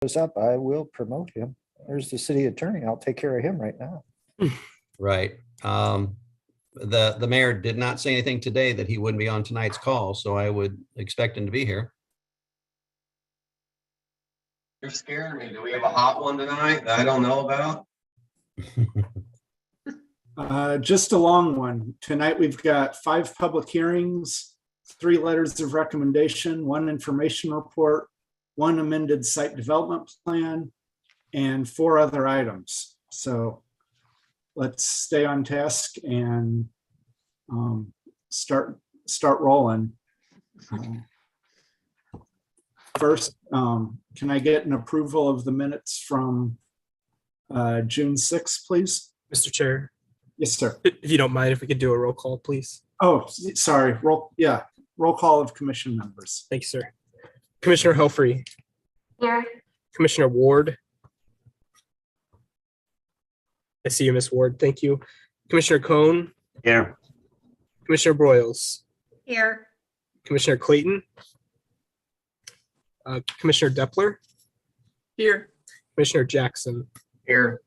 shows up, I will promote him. There's the city attorney. I'll take care of him right now. Right. The mayor did not say anything today that he wouldn't be on tonight's call, so I would expect him to be here. You're scaring me. Do we have a hot one tonight that I don't know about? Just a long one. Tonight we've got 5 public hearings, 3 letters of recommendation, 1 information report, 1 amended site development plan, and 4 other items. So let's stay on task and start rolling. First, can I get an approval of the minutes from June 6th, please? Mr. Chair, Yes, sir. if you don't mind, if we could do a roll call, please. Oh, sorry. Roll call of commission members. Thank you, sir. Commissioner Helfrey. Here. Commissioner Ward. I see you, Ms. Ward. Thank you. Commissioner Cohn. Here. Commissioner Broyles. Here. Commissioner Clayton. Commissioner Depler. Here. Commissioner Jackson. Here.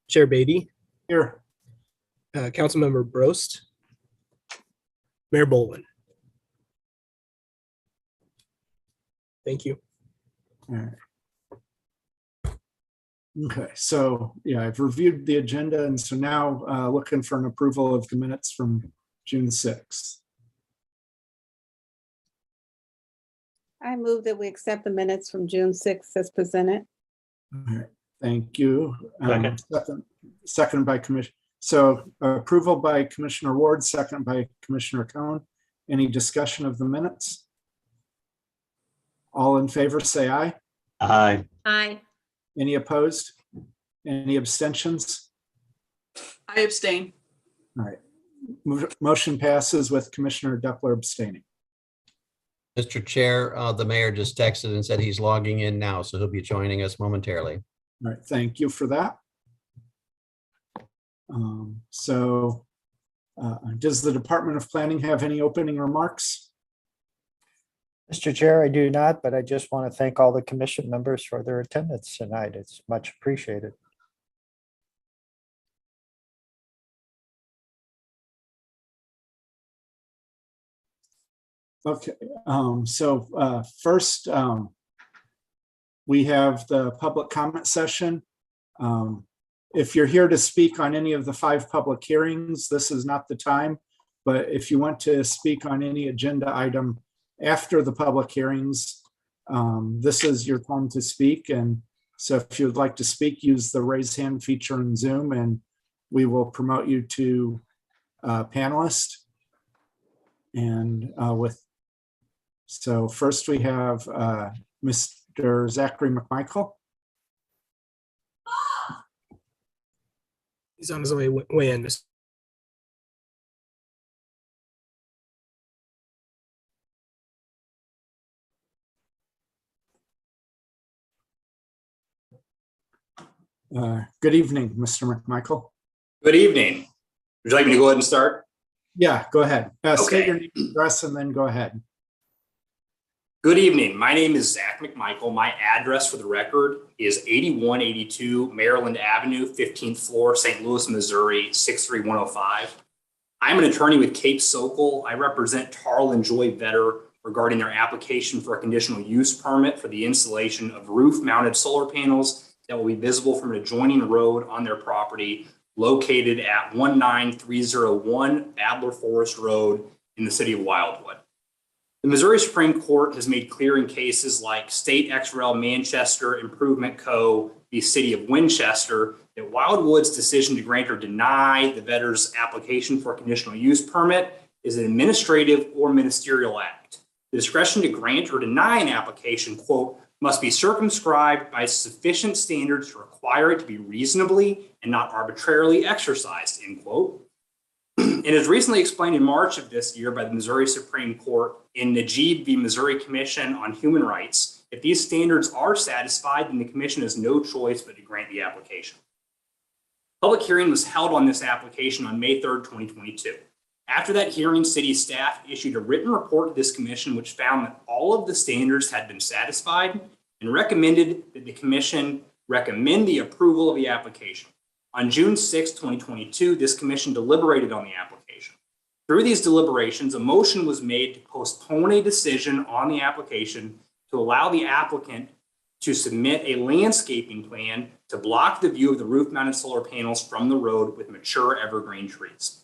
Chair Beatty. Here. Councilmember Brost. Mayor Bolin. Thank you. All right. Okay, so yeah, I've reviewed the agenda, and so now looking for an approval of the minutes from June 6th. I move that we accept the minutes from June 6th as presented. All right, thank you. Second. Second by Commissioner. So approval by Commissioner Ward, second by Commissioner Cohn. Any discussion of the minutes? All in favor, say aye. Aye. Aye. Any opposed? Any abstentions? I abstain. All right. Motion passes with Commissioner Depler abstaining. Mr. Chair, the mayor just texted and said he's logging in now, so he'll be joining us momentarily. All right, thank you for that. Does the Department of Planning have any opening remarks? Mr. Chair, I do not, but I just want to thank all the commission members for their attendance tonight. It's much appreciated. Okay, first, we have the public comment session. If you're here to speak on any of the 5 public hearings, this is not the time, but if you want to speak on any agenda item after the public hearings, this is your time to speak. And so if you'd like to speak, use the raise hand feature in Zoom and we will promote you to panelist. And so first we have Mr. Zachary McMichael. He's on his way in. Good evening, Mr. McMichael. Good evening. Would you like me to go ahead and start? Yeah, go ahead. State Okay. your name and address and then go ahead. Good evening. My name is Zach McMichael. My address for the record is 8182 Maryland Avenue, 15th floor, St. Louis, Missouri, 63105. I'm an attorney with Cape Sokol. I represent Tarl and Joy Vetter regarding their application for a conditional use permit for the installation of roof-mounted solar panels that will be visible from an adjoining road on their property located at 19301 Adler Forest Road in the city of Wildwood. The Missouri Supreme Court has made clear in cases like State XRL Manchester Improvement Co., the city of Winchester, that Wildwood's decision to grant or deny the Vetter's application for a conditional use permit is an administrative or ministerial act. The discretion to grant or deny an application, quote, must be circumscribed by sufficient standards to require it to be reasonably and not arbitrarily exercised, end quote. It is recently explained in March of this year by the Missouri Supreme Court in Najib v. Missouri Commission on Human Rights. If these standards are satisfied, then the commission has no choice but to grant the application. Public hearing was held on this application on May 3rd, 2022. After that hearing, city staff issued a written report to this commission which found that all of the standards had been satisfied and and recommended that the commission recommend the approval of the application. On June 6, 2022, this commission deliberated on the application. Through these deliberations, a motion was made to postpone a decision on the application to allow the applicant to submit a landscaping plan to block the view of the roof-mounted solar panels from the road with mature evergreen trees.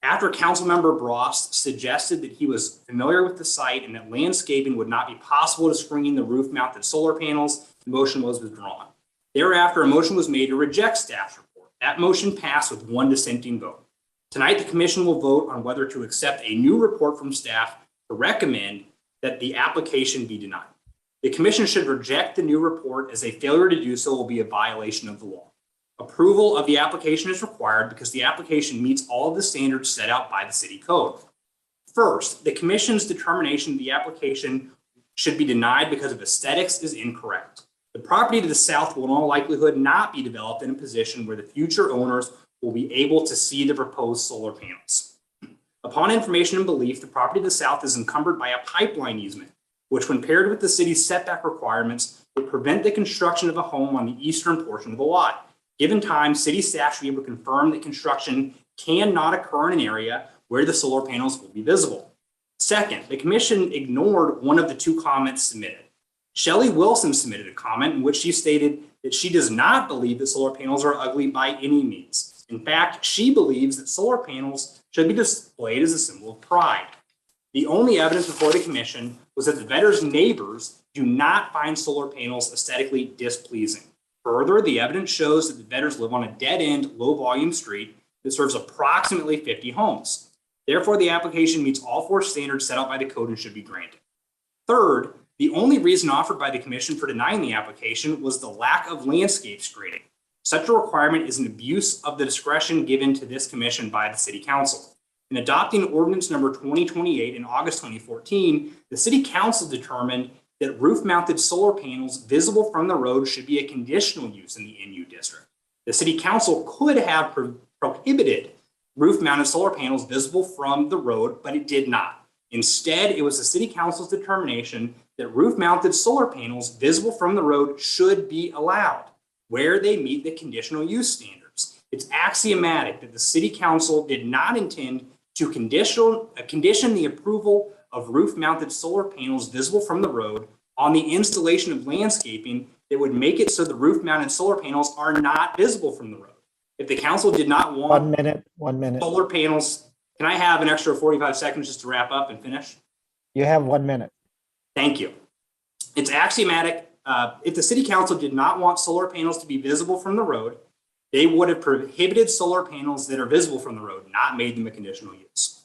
After Councilmember Brost suggested that he was familiar with the site and that landscaping would not be possible to screen the roof-mounted solar panels, the motion was withdrawn. Thereafter, a motion was made to reject staff's report. That motion passed with 1 dissenting vote. Tonight, the commission will vote on whether to accept a new report from staff to recommend that the application be denied. The commission should reject the new report, as a failure to do so will be a violation of the law. Approval of the application is required because the application meets all of the standards set out by the city code. First, the commission's determination the application should be denied because of aesthetics is incorrect. The property to the south will in all likelihood not be developed in a position where the future owners will be able to see the proposed solar panels. Upon information and belief, the property to the south is encumbered by a pipeline easement, which when paired with the city's setback requirements would prevent the construction of a home on the eastern portion of the lot. Given time, city staff should be able to confirm that construction cannot occur in an area where the solar panels will be visible. Second, the commission ignored one of the 2 comments submitted. Shelley Wilson submitted a comment in which she stated that she does not believe that solar panels are ugly by any means. In fact, she believes that solar panels should be displayed as a symbol of pride. The only evidence before the commission was that the Vedder's neighbors do not find solar panels aesthetically displeasing. Further, the evidence shows that the Vedders live on a dead-end, low-volume street that serves approximately 50 homes. Therefore, the application meets all 4 standards set out by the code and should be granted. Third, the only reason offered by the commission for denying the application was the lack of landscape screening. Such a requirement is an abuse of the discretion given to this commission by the city council. In adopting ordinance number 2028 in August 2014, the city council determined that roof-mounted solar panels visible from the road should be a conditional use in the NU district. The city council could have prohibited roof-mounted solar panels visible from the road, but it did not. Instead, it was the city council's determination that roof-mounted solar panels visible from the road should be allowed where they meet the conditional use standards. It's axiomatic that the city council did not intend to condition the approval of roof-mounted solar panels visible from the road on the installation of landscaping that would make it so the roof-mounted solar panels are not visible from the road. If the council did not want 1 minute. solar panels, can I have an extra 45 seconds just to wrap up and finish? You have 1 minute. Thank you. It's axiomatic. If the city council did not want solar panels to be visible from the road, they would have prohibited solar panels that are visible from the road, not made them a conditional use.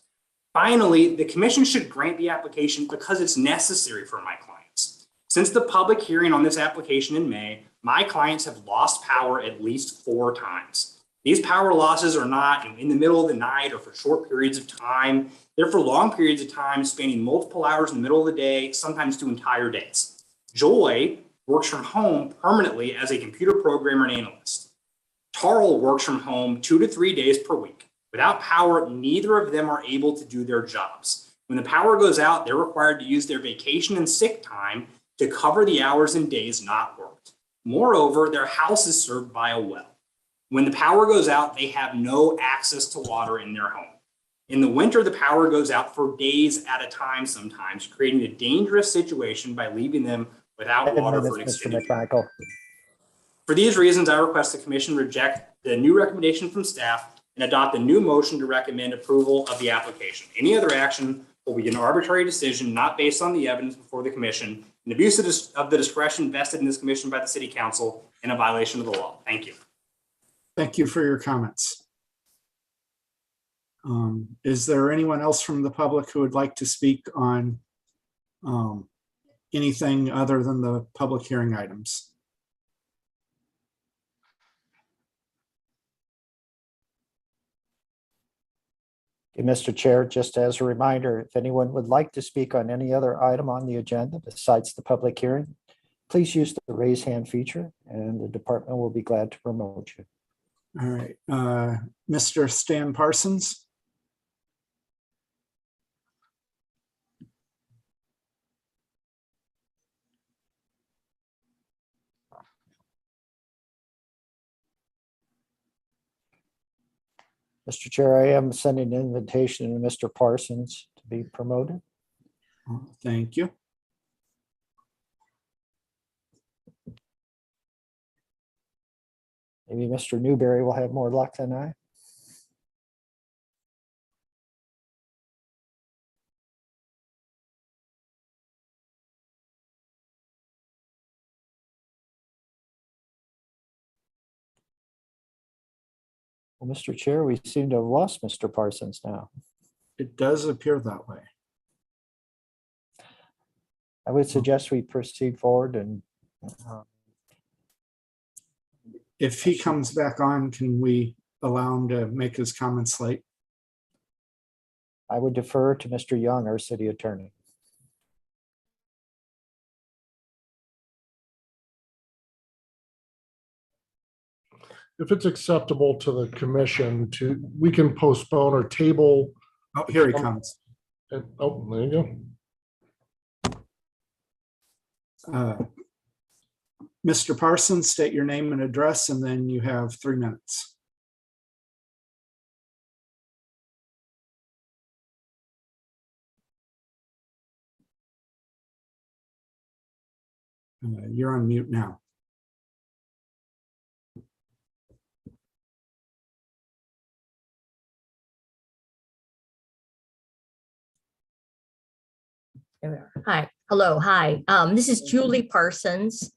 Finally, the commission should grant the application because it's necessary for my clients. Since the public hearing on this application in May, my clients have lost power at least 4 times. These power losses are not in the middle of the night or for short periods of time. They're for long periods of time, spanning multiple hours in the middle of the day, sometimes 2 entire days. Joy works from home permanently as a computer programmer and analyst. Tarl works from home 2 to 3 days per week. Without power, neither of them are able to do their jobs. When the power goes out, they're required to use their vacation and sick time to cover the hours and days not worked. Moreover, their house is served by a well. When the power goes out, they have no access to water in their home. In the winter, the power goes out for days at a time sometimes, creating a dangerous situation by leaving them without 10 water for an minutes, Mr. extended period. McMichael. For these reasons, I request the commission reject the new recommendation from staff and adopt a new motion to recommend approval of the application. Any other action will be an arbitrary decision not based on the evidence before the commission, an abuse of the discretion vested in this commission by the city council, and a violation of the law. Thank you. Thank you for your comments. Is there anyone else from the public who would like to speak on anything other than the public hearing items? Okay, Mr. Chair, just as a reminder, if anyone would like to speak on any other item on the agenda besides the public hearing, please use the raise hand feature and the department will be glad to promote you. All right, Mr. Stan Parsons. Mr. Chair, I am sending an invitation to Mr. Parsons to be promoted. Thank you. Maybe Mr. Newberry will have more luck than I. Well, Mr. Chair, we seem to have lost Mr. Parsons now. It does appear that way. I would suggest we proceed forward and If he comes back on, can we allow him to make his comments late? I would defer to Mr. Young, our city attorney. If it's acceptable to the commission we can postpone or table. Oh, here he comes. Oh, there you go. Mr. Parsons, state your name and address, and then you have 3 minutes. You're on mute now. Hi, hello, hi. This is Julie Parsons,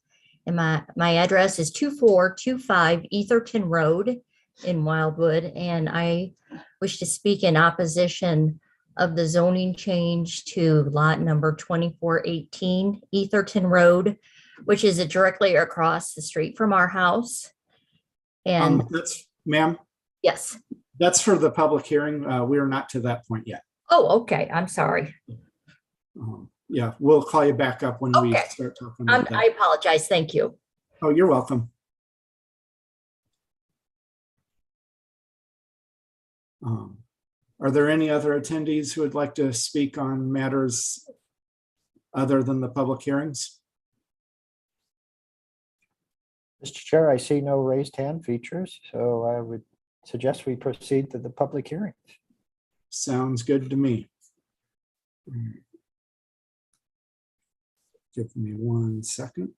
and my address is 2425 Etherton Road in Wildwood, and I wish to speak in opposition of the zoning change to lot number 2418 Etherton Road, which is directly across the street from our house. And Ma'am, yes. that's for the public hearing. We are not to that point yet. Oh, okay, I'm sorry. Yeah, we'll call you back up when we Okay. start talking about I that. apologize, thank you. Oh, you're welcome. Are there any other attendees who would like to speak on matters other than the public hearings? Mr. Chair, I see no raised hand features, so I would suggest we proceed to the public hearing. Sounds good to me. Give me 1 second.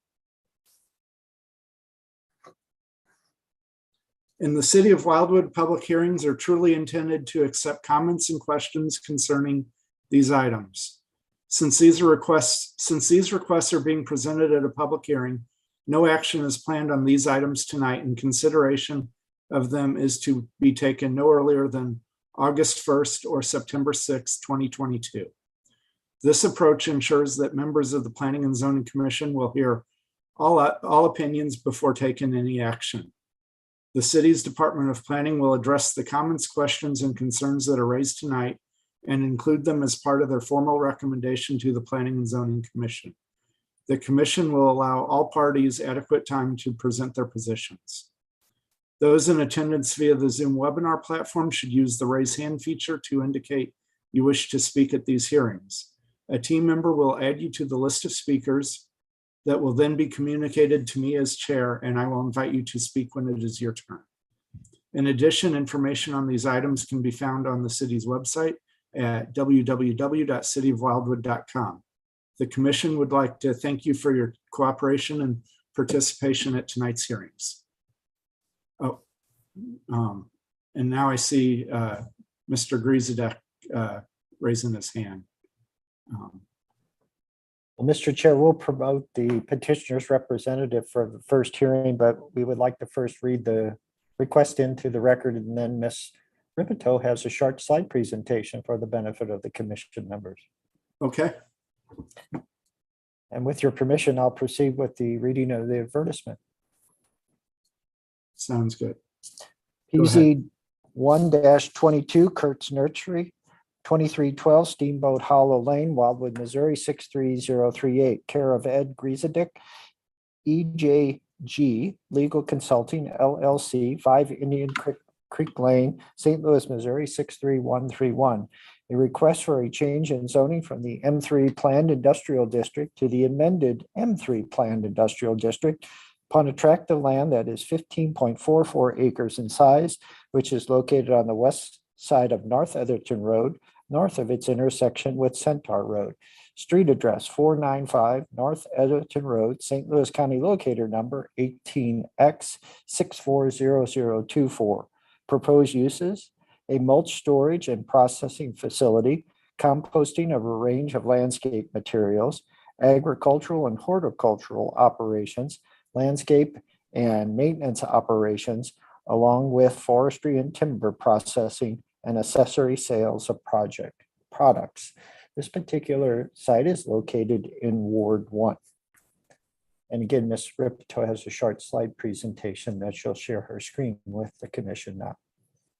In the city of Wildwood, public hearings are truly intended to accept comments and questions concerning these items. Since these requests are being presented at a public hearing, no action is planned on these items tonight, and consideration of them is to be taken no earlier than August 1st or September 6th, 2022. This approach ensures that members of the Planning and Zoning Commission will hear all opinions before taking any action. The city's Department of Planning will address the comments, questions, and concerns that are raised tonight and include them as part of their formal recommendation to the Planning and Zoning Commission. The commission will allow all parties adequate time to present their positions. Those in attendance via the Zoom webinar platform should use the raise hand feature to indicate you wish to speak at these hearings. A team member will add you to the list of speakers that will then be communicated to me as chair, and I will invite you to speak when it is your turn. In addition, information on these items can be found on the city's website at www.cityofwildwood.com. The commission would like to thank you for your cooperation and participation at tonight's hearings. And now I see Mr. Grzydak raising his hand. Well, Mr. Chair, we'll promote the petitioner's representative for the first hearing, but we would like to first read the request into the record, and then Ms. Ripito has a short slide presentation for the benefit of the commission members. Okay. And with your permission, I'll proceed with the reading of the advertisement. Sounds good. PZ 1-22 Kurt's Nursery, 2312 Steamboat Hollow Lane, Wildwood, Missouri, 63038, care of Ed Grzydak, EJG Legal Consulting, LLC, 5 Indian Creek Lane, St. Louis, Missouri, 63131. A request for a change in zoning from the M3 Planned Industrial District to the amended M3 Planned Industrial District Upon a tract of land that is 15.44 acres in size, which is located on the west side of North Etherton Road, north of its intersection with Centaur Road. Street address 495 North Etherton Road, St. Louis County, locator number 18X640024. Proposed uses: a mulch storage and processing facility, composting of a range of landscape materials, agricultural and horticultural operations, landscape and maintenance operations, along with forestry and timber processing and accessory sales of products. This particular site is located in Ward 1. And again, Ms. Ripto has a short slide presentation that she'll share her screen with the commission now.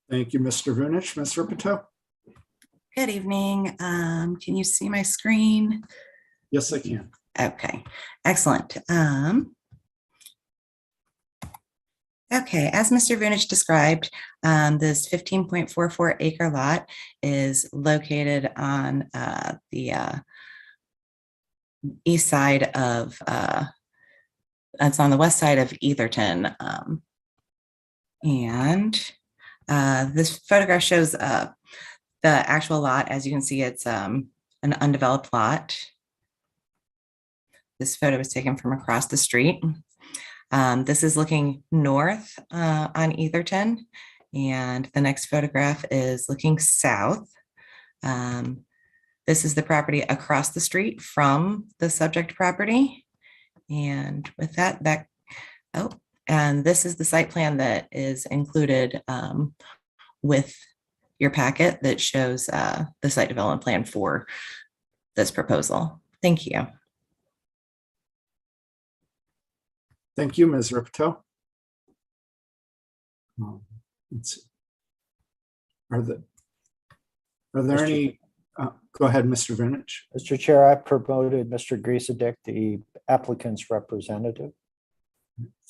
Thank you, Mr. Vunich. Ms. Ripito? Good evening. Can you see my screen? Yes, I can. Okay, excellent. Okay, as Mr. Vunich described, this 15.44 acre lot is located on the east side of, it's on the west side of Etherton. This photograph shows the actual lot. As you can see, it's an undeveloped lot. This photo was taken from across the street. This is looking north on Etherton, and the next photograph is looking south. This is the property across the street from the subject property. And with that, and this is the site plan that is included with your packet that shows the site development plan for this proposal. Thank you. Thank you, Ms. Ripito. Let's see. Are there any, go ahead, Mr. Vunich. Mr. Chair, I promoted Mr. Griesedek, the applicant's representative.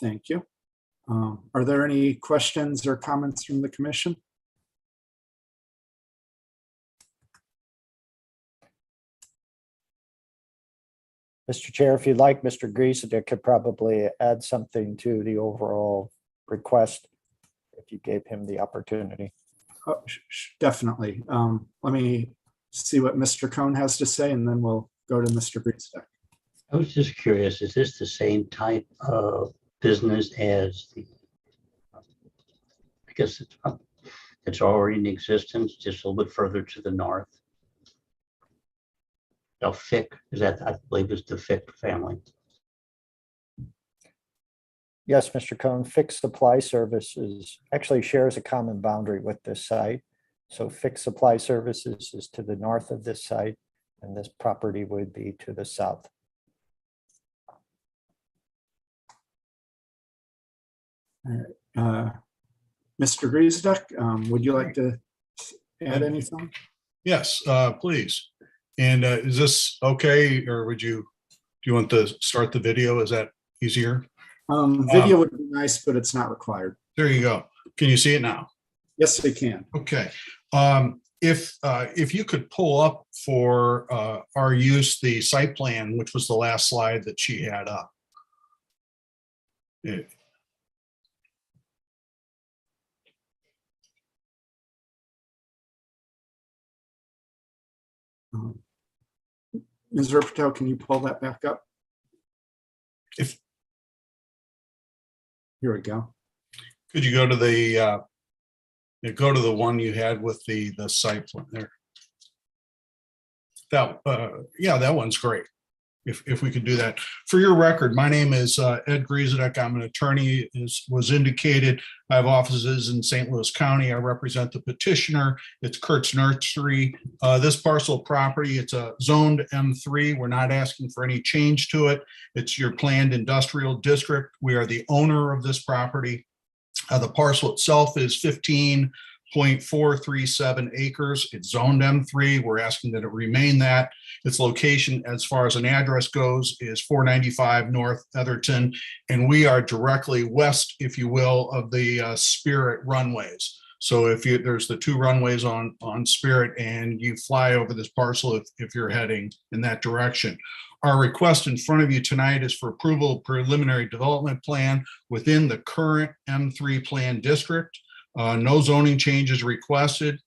Thank you. Are there any questions or comments from the commission? Mr. Chair, if you'd like, Mr. Griesedek could probably add something to the overall request if you gave him the opportunity. Oh, definitely. Let me see what Mr. Cohn has to say, and then we'll go to Mr. Griesedek. I was just curious, is this the same type of business as the, I guess it's already in existence, just a little bit further to the north? Fick, is that, I believe, is the Fick family. Yes, Mr. Cohn, Fick Supply Services actually shares a common boundary with this site. So Fick Supply Services is to the north of this site, and this property would be to the south. Mr. Griesedek, would you like to add anything? Yes, please. And is this okay, or do you want to start the video? Is that easier? Video would be nice, but it's not required. There you go. Can you see it now? Yes, I can. Okay. If you could pull up for our use the site plan, which was the last slide that she had up. Ms. Ripito, can you pull that back up? Here we go. Could you go to the one you had with the site plan there? Yeah, that one's great. If we could do that. For your record, my name is Ed Griesedek. I'm an attorney, as was indicated. I have offices in St. Louis County. I represent the petitioner. It's Kurt's Nursery. This parcel of property, it's a zoned M3. We're not asking for any change to it. It's your planned industrial district. We are the owner of this property. The parcel itself is 15.437 acres. It's zoned M3. We're asking that it remain that. Its location, as far as an address goes, is 495 North Etherton, and we are directly west, if you will, of the Spirit runways. So there's the two runways on Spirit, and you fly over this parcel if you're heading in that direction. Our request in front of you tonight is for approval of preliminary development plan within the current M3 plan district. No zoning changes requested.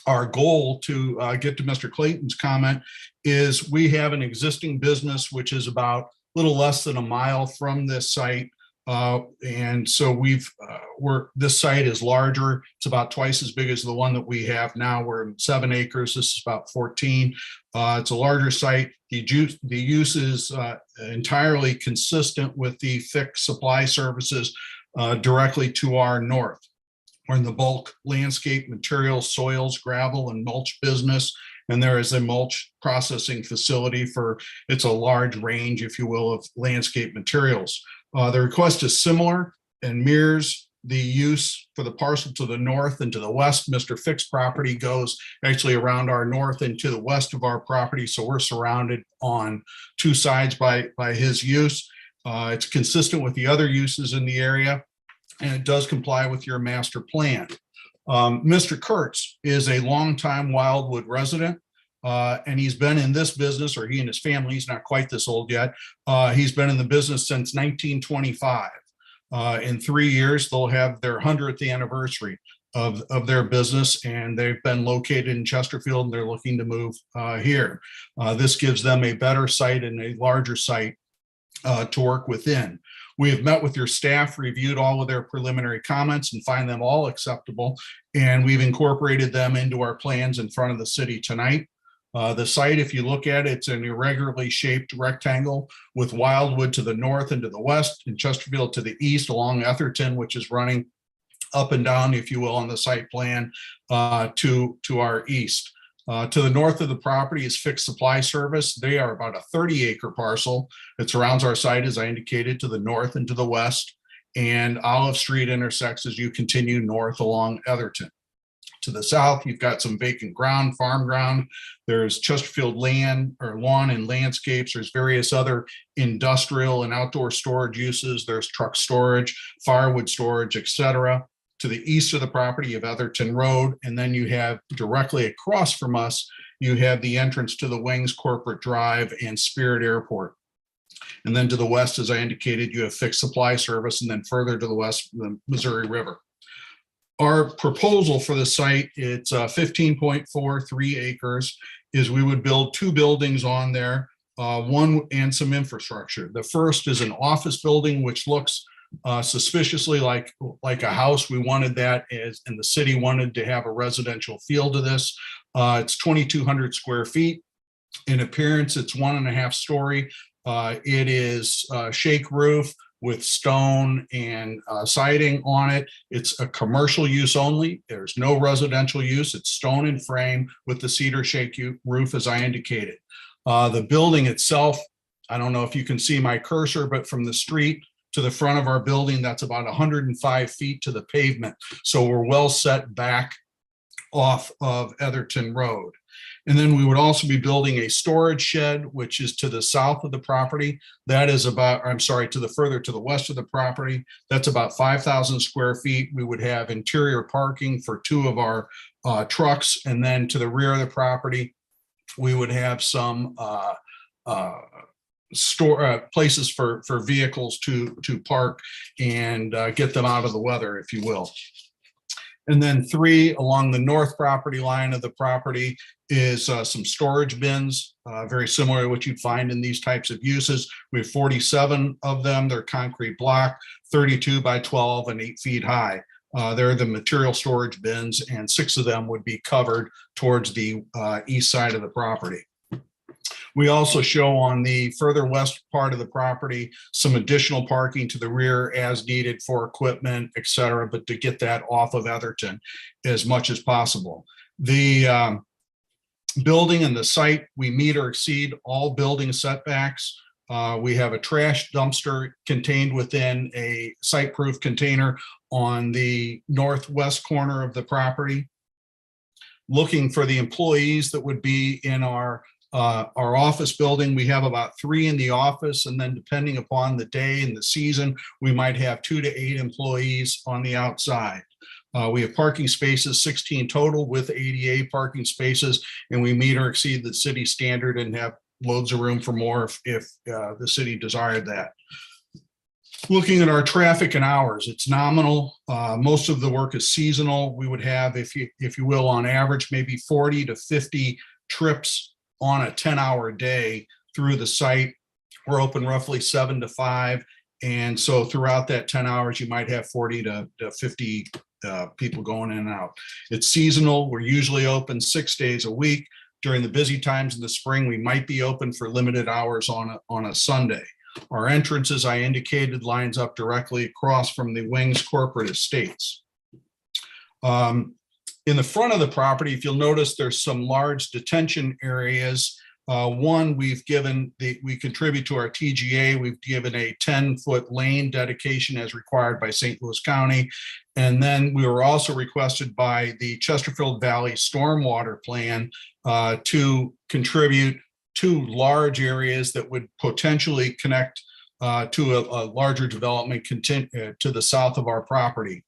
Our goal, to get to Mr. Clayton's comment, is we have an existing business which is about a little less than a mile from this site. And so this site is larger. It's about twice as big as the one that we have now. We're 7 acres. This is about 14. It's a larger site. The use is entirely consistent with the fixed supply services directly to our north. We're in the bulk landscape materials, soils, gravel, and mulch business. And there is a mulch processing facility it's a large range, if you will, of landscape materials. The request is similar and mirrors the use for the parcel to the north and to the west. Mr. Fick's property goes actually around our north and to the west of our property. So we're surrounded on 2 sides by his use. It's consistent with the other uses in the area, and it does comply with your master plan. Mr. Kurtz is a longtime Wildwood resident. And he's been in this business, or he and his family, he's not quite this old yet. He's been in the business since 1925. In 3 years, they'll have their 100th anniversary of their business, and they've been located in Chesterfield, and they're looking to move here. This gives them a better site and a larger site to work within. We have met with your staff, reviewed all of their preliminary comments, and find them all acceptable, and we've incorporated them into our plans in front of the city tonight. The site, if you look at it, it's an irregularly shaped rectangle with Wildwood to the north and to the west, and Chesterfield to the east along Etherton, which is running up and down, if you will, on the site plan to our east. To the north of the property is Fixed Supply Service. They are about a 30-acre parcel that surrounds our site, as I indicated, to the north and to the west. And Olive Street intersects as you continue north along Etherton. To the south, you've got some vacant ground, farm ground. There's Chesterfield land or lawn and landscapes. There's various other industrial and outdoor storage uses. There's truck storage, firewood storage, etc. To the east of the property, you have Etherton Road, and then you have directly across from us, you have the entrance to the Wings Corporate Drive and Spirit Airport. And then to the west, as I indicated, you have Fixed Supply Service, and then further to the west, the Missouri River. Our proposal for the site, it's 15.43 acres, is we would build 2 buildings on there, one and some infrastructure. The first is an office building, which looks suspiciously like a house. We wanted that and the city wanted to have a residential feel to this. It's 2,200 square feet. In appearance, it's 1.5 story. It is shake roof with stone and siding on it. It's a commercial use only. There's no residential use. It's stone and frame with the cedar shake roof, as I indicated. The building itself, I don't know if you can see my cursor, but from the street to the front of our building, that's about 105 feet to the pavement. So we're well set back off of Etherton Road. And then we would also be building a storage shed, which is to the south of the property. That is about, to the west of the property. That's about 5,000 square feet. We would have interior parking for 2 of our trucks. And then to the rear of the property, we would have some places for vehicles to park and get them out of the weather, if you will. And then 3 along the north property line of the property is some storage bins, very similar to what you'd find in these types of uses. We have 47 of them. They're concrete block, 32 by 12 and 8 feet high. They're the material storage bins, and 6 of them would be covered towards the east side of the property. We also show on the further west part of the property some additional parking to the rear as needed for equipment, et cetera, but to get that off of Etherton as much as possible. The building and the site, we meet or exceed all building setbacks. We have a trash dumpster contained within a site-proof container on the northwest corner of the property. Looking for the employees that would be in our office building, we have about 3 in the office, and then depending upon the day and the season, we might have 2 to 8 employees on the outside. We have parking spaces, 16 total with ADA parking spaces, and we meet or exceed the city standard and have loads of room for more if the city desired that. Looking at our traffic and hours, it's nominal. Most of the work is seasonal. We would have, if you will, on average, maybe 40 to 50 trips on a 10-hour day through the site. We're open roughly 7 to 5. And so throughout that 10 hours, you might have 40 to 50 people going in and out. It's seasonal. We're usually open 6 days a week. During the busy times in the spring, we might be open for limited hours on a Sunday. Our entrance, as I indicated, lines up directly across from the Wings corporate estates. In the front of the property, if you'll notice, there's some large detention areas. One, we contribute to our TGA. We've given a 10-foot lane dedication as required by St. Louis County. And then we were also requested by the Chesterfield Valley Stormwater Plan to contribute 2 large areas that would potentially connect to a larger development to the south of our property,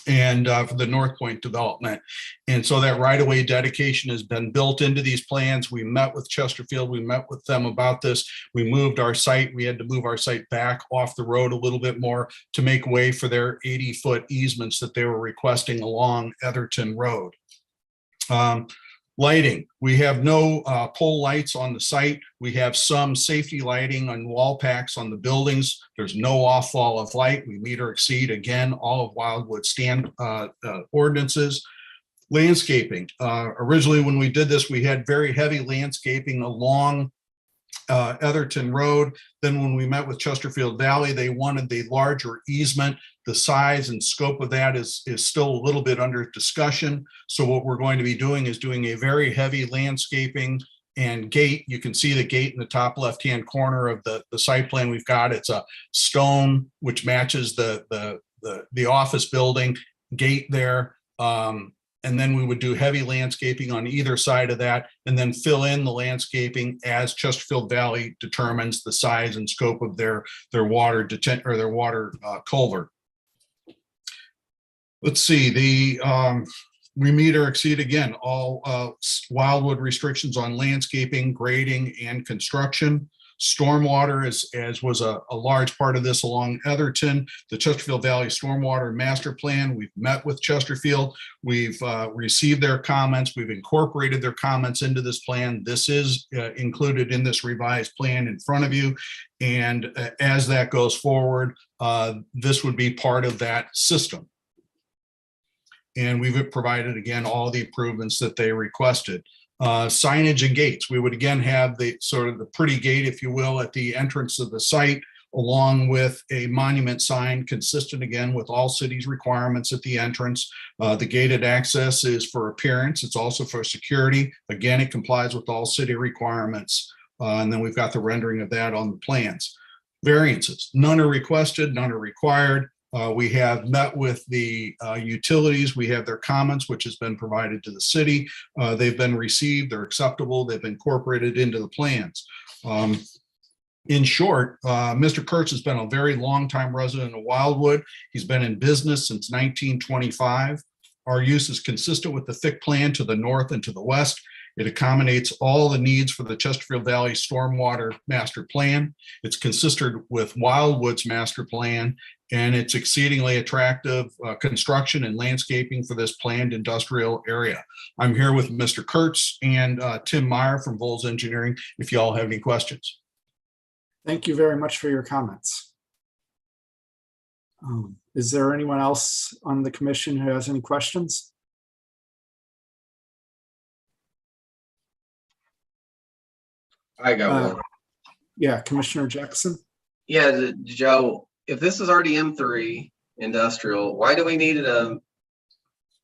and for the North Point development. And so that right-of-way dedication has been built into these plans. We met with Chesterfield. We met with them about this. We moved our site. We had to move our site back off the road a little bit more to make way for their 80-foot easements that they were requesting along Etherton Road. Lighting, we have no pole lights on the site. We have some safety lighting on wall packs on the buildings. There's no off fall of light. We meet or exceed, again, all of Wildwood ordinances. Landscaping, originally when we did this, we had very heavy landscaping along Etherton Road. Then when we met with Chesterfield Valley, they wanted the larger easement. The size and scope of that is still a little bit under discussion. So what we're going to be doing is doing a very heavy landscaping and gate. You can see the gate in the top left-hand corner of the site plan we've got. It's a stone which matches the office building gate there. And then we would do heavy landscaping on either side of that, and then fill in the landscaping as Chesterfield Valley determines the size and scope of their water culvert. Let's see, we meet or exceed, again, all Wildwood restrictions on landscaping, grading, and construction. Stormwater, as was a large part of this along Etherton, the Chesterfield Valley Stormwater Master Plan. We've met with Chesterfield. We've received their comments. We've incorporated their comments into this plan. This is included in this revised plan in front of you. And as that goes forward, this would be part of that system. And we've provided, again, all the improvements that they requested. Signage and gates. We would again have the sort of the pretty gate, if you will, at the entrance of the site, along with a monument sign consistent again with all cities requirements at the entrance. The gated access is for appearance. It's also for security. Again, it complies with all city requirements. And then we've got the rendering of that on the plans. Variances. None are requested, none are required. We have met with the utilities. We have their comments, which has been provided to the city. They've been received, they're acceptable, they've been incorporated into the plans. In short, Mr. Kurtz has been a very long time resident of Wildwood. He's been in business since 1925. Our use is consistent with the thick plan to the north and to the west. It accommodates all the needs for the Chesterfield Valley Stormwater Master Plan. It's consistent with Wildwood's master plan, and it's exceedingly attractive construction and landscaping for this planned industrial area. I'm here with Mr. Kurtz and Tim Meyer from Vols Engineering, if you all have any questions. Thank you very much for your comments. Is there anyone else on the commission who has any questions? I got one. Yeah, Commissioner Jackson. Yeah, Joe, if this is already M3 industrial, why do we need an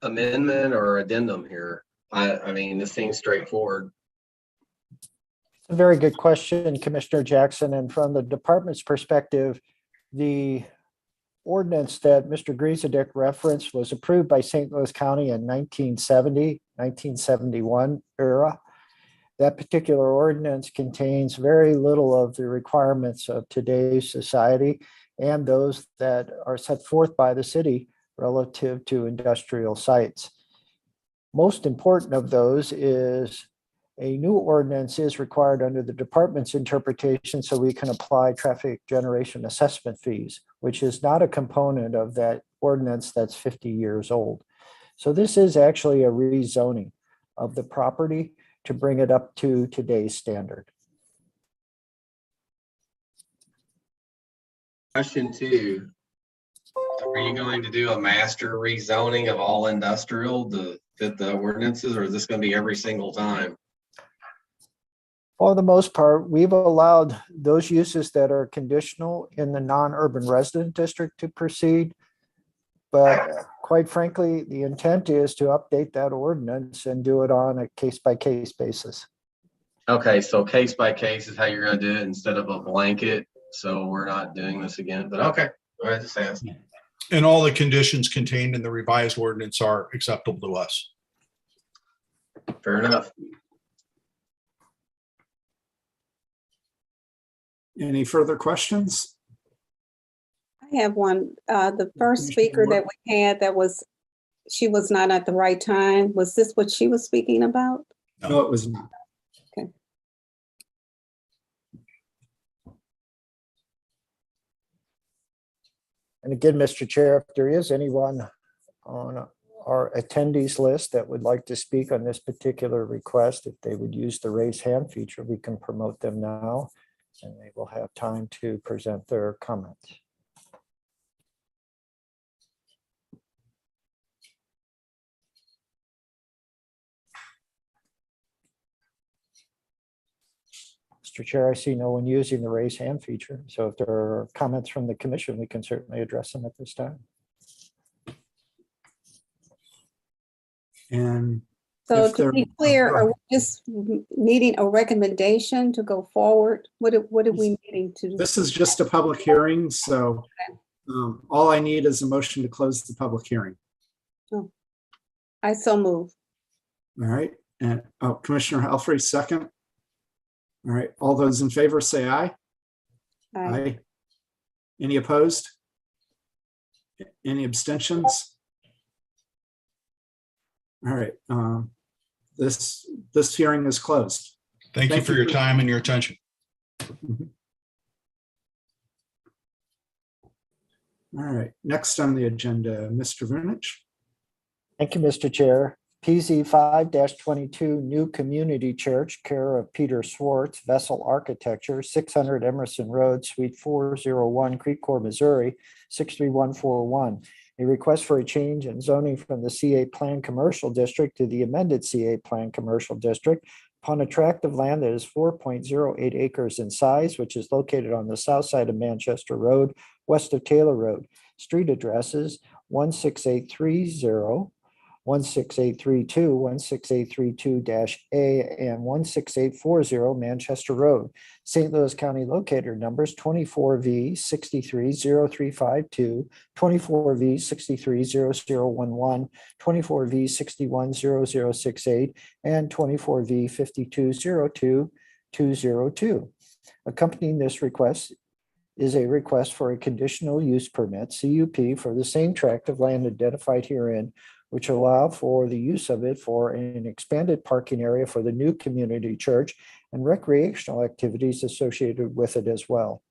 amendment or addendum here? I mean, this seems straightforward. A very good question, Commissioner Jackson. And from the department's perspective, the ordinance that Mr. Griesedick referenced was approved by St. Louis County in 1970, 1971 era. That particular ordinance contains very little of the requirements of today's society and those that are set forth by the city relative to industrial sites. Most important of those is A new ordinance is required under the department's interpretation so we can apply traffic generation assessment fees, which is not a component of that ordinance that's 50 years old. So this is actually a rezoning of the property to bring it up to today's standard. Question 2. Are you going to do a master rezoning of all industrial to fit the ordinances, or is this going to be every single time? For the most part, we've allowed those uses that are conditional in the non-urban resident district to proceed. But quite frankly, the intent is to update that ordinance and do it on a case-by-case basis. Okay, so case by case is how you're going to do it instead of a blanket. So we're not doing this again, but okay. I just asked. And all the conditions contained in the revised ordinance are acceptable to us. Fair enough. Any further questions? I have one. The first speaker that we had she was not at the right time. Was this what she was speaking about? No, it was not. Okay. And again, Mr. Chair, if there is anyone on our attendees list that would like to speak on this particular request, if they would use the raise hand feature, we can promote them now and they will have time to present their comments. Mr. Chair, I see no one using the raise hand feature. So if there are comments from the commission, we can certainly address them at this time. And so if to there- be clear, are we just needing a recommendation to go forward? What are we needing to do? This is just a public hearing, so all I need is a motion to close the public hearing. Oh, I so move. All right, and Commissioner Alfrey, second. All right, all those in favor say aye. Aye. Any opposed? Any abstentions? All right, this hearing is closed. Thank you for your time and your attention. Mhm. All right, next on the agenda, Mr. Vunich. Thank you, Mr. Chair. PZ 5-22 New Community Church, care of Peter Swartz, Vessel Architecture, 600 Emerson Road, Suite 401, Creve Coeur, Missouri, 63141. A request for a change in zoning from the CA Plan Commercial District to the amended CA Plan Commercial District upon a tract of land that is 4.08 acres in size, which is located on the south side of Manchester Road, west of Taylor Road. Street addresses 16830, 16832, 16832-A, and 16840 Manchester Road. St. Louis County locator numbers 24V630352, 24V630011, 24V610068, and 24V5202202. Accompanying this request is a request for a conditional use permit, CUP, for the same tract of land identified herein, which allow for the use of it for an expanded parking area for the new community church and recreational activities associated with it as well.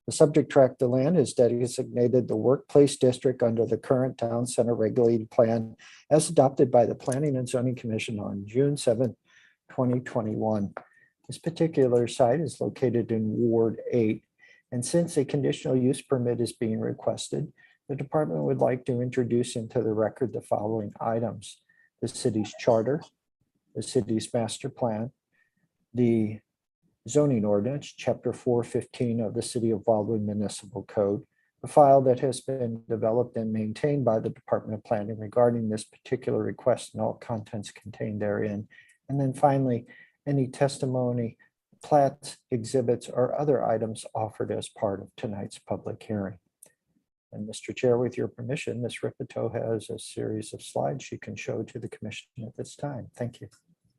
The subject tract of land is designated the Workplace District under the current Town Center Regulated Plan as adopted by the Planning and Zoning Commission on June 7, 2021. This particular site is located in Ward 8, and since a conditional use permit is being requested, the department would like to introduce into the record the following items: the city's charter, the city's master plan, the zoning ordinance, chapter 415 of the City of Baldwin Municipal Code, a file that has been developed and maintained by the Department of Planning regarding this particular request and all contents contained therein. And then finally, any testimony, plats, exhibits, or other items offered as part of tonight's public hearing. And Mr. Chair, with your permission, Ms. Ripito has a series of slides she can show to the commission at this time. Thank you.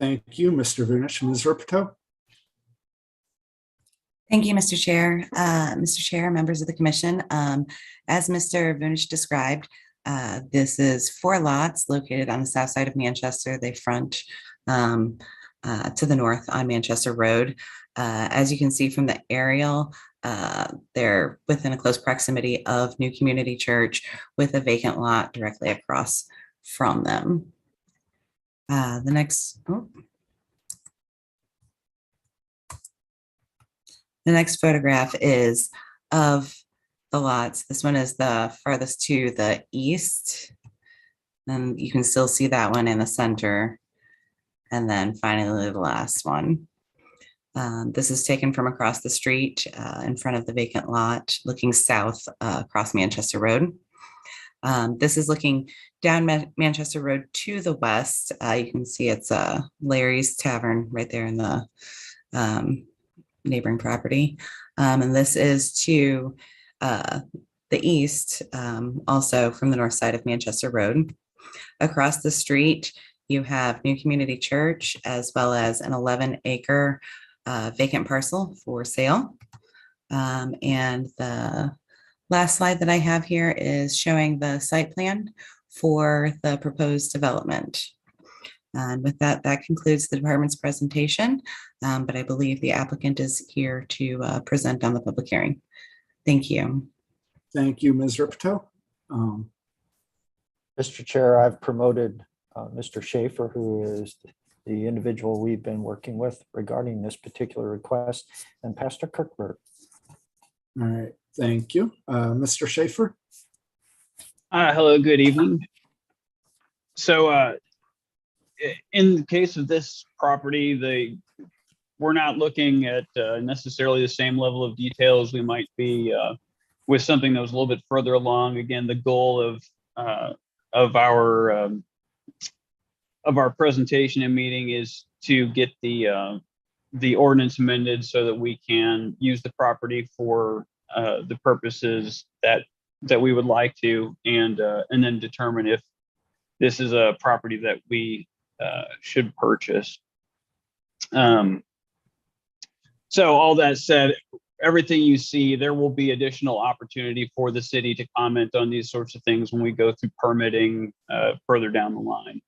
Thank you, Mr. Vunich. Ms. Ripito? Thank you, Mr. Chair. Mr. Chair, members of the commission. As Mr. Vunich described, this is 4 lots located on the south side of Manchester. They front to the north on Manchester Road. As you can see from the aerial, they're within a close proximity of New Community Church with a vacant lot directly across from them. The next photograph is of the lots. This one is the farthest to the east. And you can still see that one in the center. And then finally, the last one. This is taken from across the street in front of the vacant lot, looking south across Manchester Road. This is looking down Manchester Road to the west. You can see it's Larry's Tavern right there in the neighboring property. And this is to the east, also from the north side of Manchester Road. Across the street, you have New Community Church, as well as an 11-acre vacant parcel for sale. And the last slide that I have here is showing the site plan for the proposed development. And with that, that concludes the department's presentation, but I believe the applicant is here to present on the public hearing. Thank you. Thank you, Ms. Ripto. Mr. Chair, I've promoted Mr. Schaefer, who is the individual we've been working with regarding this particular request, and Pastor Kirkberg. All right, thank you. Mr. Schaefer? Hello, good evening. So in the case of this property, we're not looking at necessarily the same level of detail as we might be with something that was a little bit further along. Again, the goal of our presentation and meeting is to get the ordinance amended so that we can use the property for the purposes that we would like to, and then determine if this is a property that we should purchase. So all that said, everything you see, there will be additional opportunity for the city to comment on these sorts of things when we go through permitting further down the line.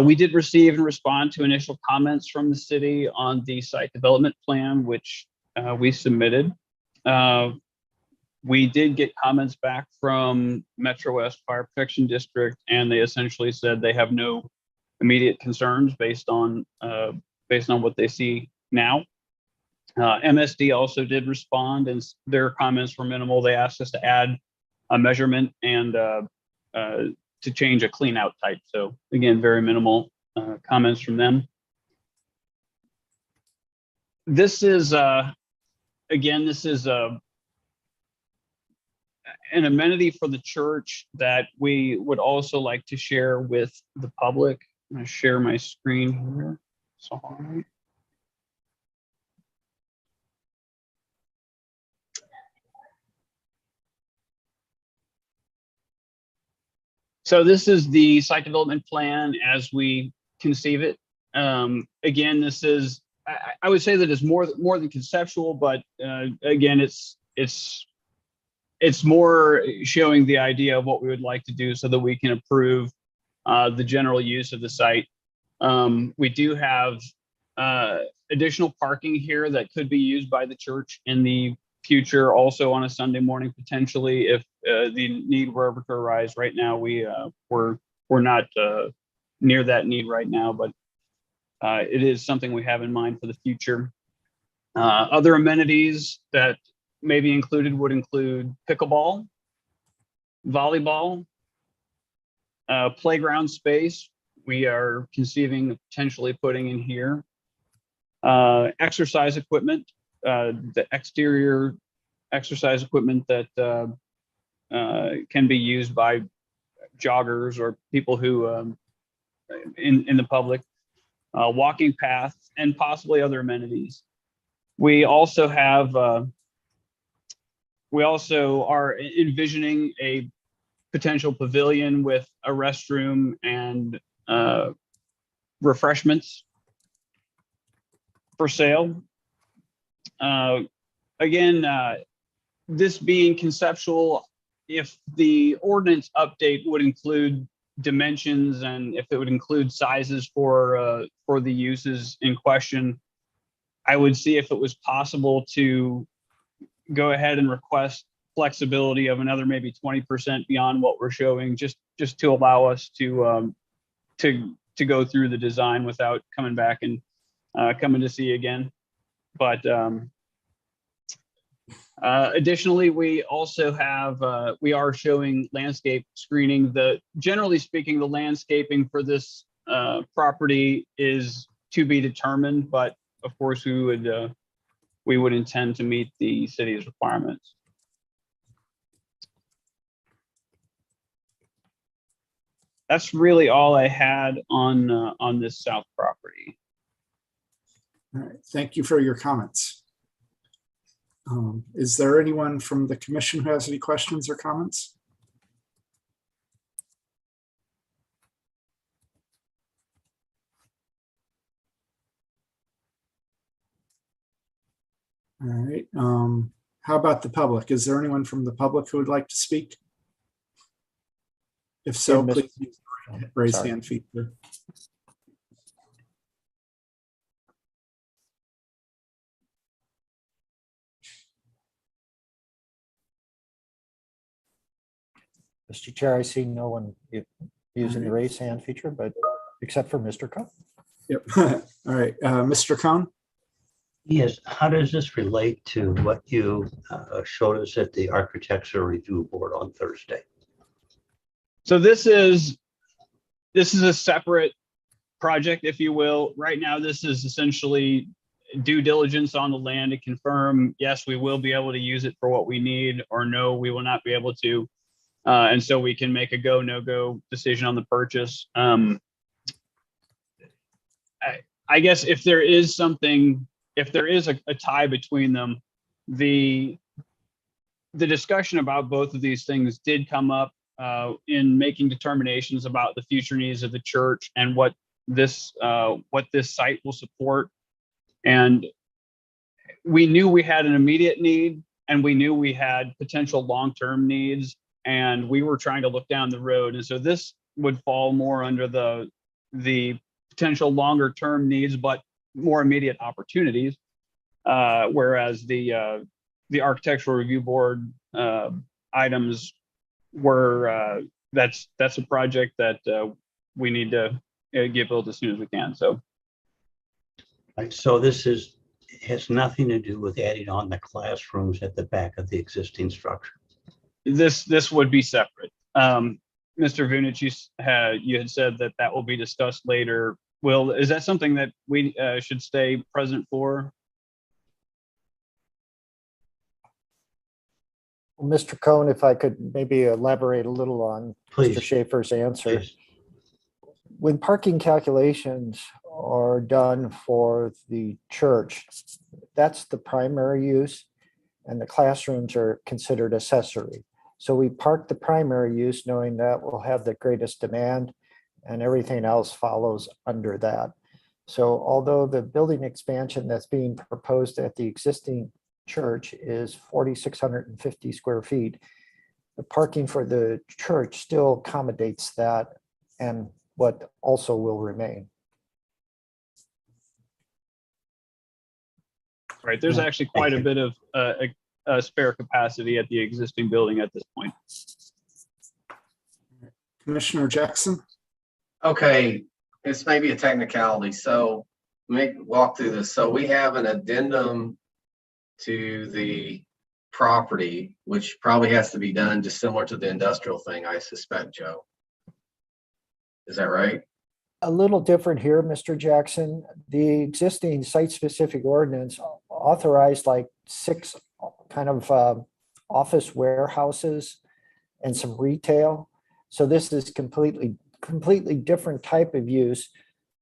We did receive and respond to initial comments from the city on the site development plan, which we submitted. We did get comments back from Metro West Fire Protection District, and they essentially said they have no immediate concerns based on what they see now. MSD also did respond, and their comments were minimal. They asked us to add a measurement and to change a clean out type. So again, very minimal comments from them. This is again, this is an amenity for the church that we would also like to share with the public. I'm going to share my screen here. Sorry. So this is the site development plan as we conceive it. Again, this is, I would say that it's more than conceptual, but again, it's more showing the idea of what we would like to do so that we can approve the general use of the site. We do have additional parking here that could be used by the church in the future, also on a Sunday morning, potentially, if the need were ever to arise. Right now, we're not near that need right now, but it is something we have in mind for the future. Other amenities that may be included would include pickleball, volleyball, playground space. We are conceiving of potentially putting in here exercise equipment, the exterior exercise equipment that can be used by joggers or people who in the public, walking paths, and possibly other amenities. We also have we also are envisioning a potential pavilion with a restroom and refreshments for sale. Again, this being conceptual, if the ordinance update would include dimensions and if it would include sizes for the uses in question, I would see if it was possible to go ahead and request flexibility of another maybe 20% beyond what we're showing, just to allow us to go through the design without coming back and coming to see again. But additionally, we also have we are showing landscape screening. Generally speaking, the landscaping for this property is to be determined, but of course we would intend to meet the city's requirements. That's really all I had on this south property. All right, thank you for your comments. Is there anyone from the commission who has any questions or comments? All right. How about the public? Is there anyone from the public who would like to speak? If so, Yeah, please use the raise Sorry. hand feature. Mr. Chair, I see no one using the raise hand feature, but except for Mr. Cohn. Yep. All right, Mr. Cohn. Yes, how does this relate to what you showed us at the Architecture Review Board on Thursday? So this is a separate project, if you will. Right now, this is essentially due diligence on the land to confirm, yes, we will be able to use it for what we need, or no, we will not be able to. And so we can make a go, no go decision on the purchase. I guess if there is something, if there is a tie between them, the discussion about both of these things did come up in making determinations about the future needs of the church and what this site will support. And we knew we had an immediate need, and we knew we had potential long-term needs, and we were trying to look down the road. And so this would fall more under the potential longer-term needs, but more immediate opportunities. Whereas the Architectural Review Board items were that's a project that we need to get built as soon as we can. So, Right, so this has nothing to do with adding on the classrooms at the back of the existing structure. This would be separate. Mr. Vunich, you had said that will be discussed later. Is that something that we should stay present for? Well, Mr. Cohn, if I could maybe elaborate a little on Please. Mr. Schaefer's answer. Please. When parking calculations are done for the church, that's the primary use, and the classrooms are considered accessory. So we park the primary use knowing that will have the greatest demand, and everything else follows under that. So although the building expansion that's being proposed at the existing church is 4,650 square feet, the parking for the church still accommodates that and what also will remain. Right, there's actually quite a bit of spare capacity at the existing building at this point. Commissioner Jackson. Okay, this may be a technicality, so let me walk through this. So we have an addendum to the property, which probably has to be done just similar to the industrial thing, I suspect, Joe. Is that right? A little different here, Mr. Jackson. The existing site-specific ordinance authorized like 6 kind of office warehouses and some retail. So this is completely different type of use,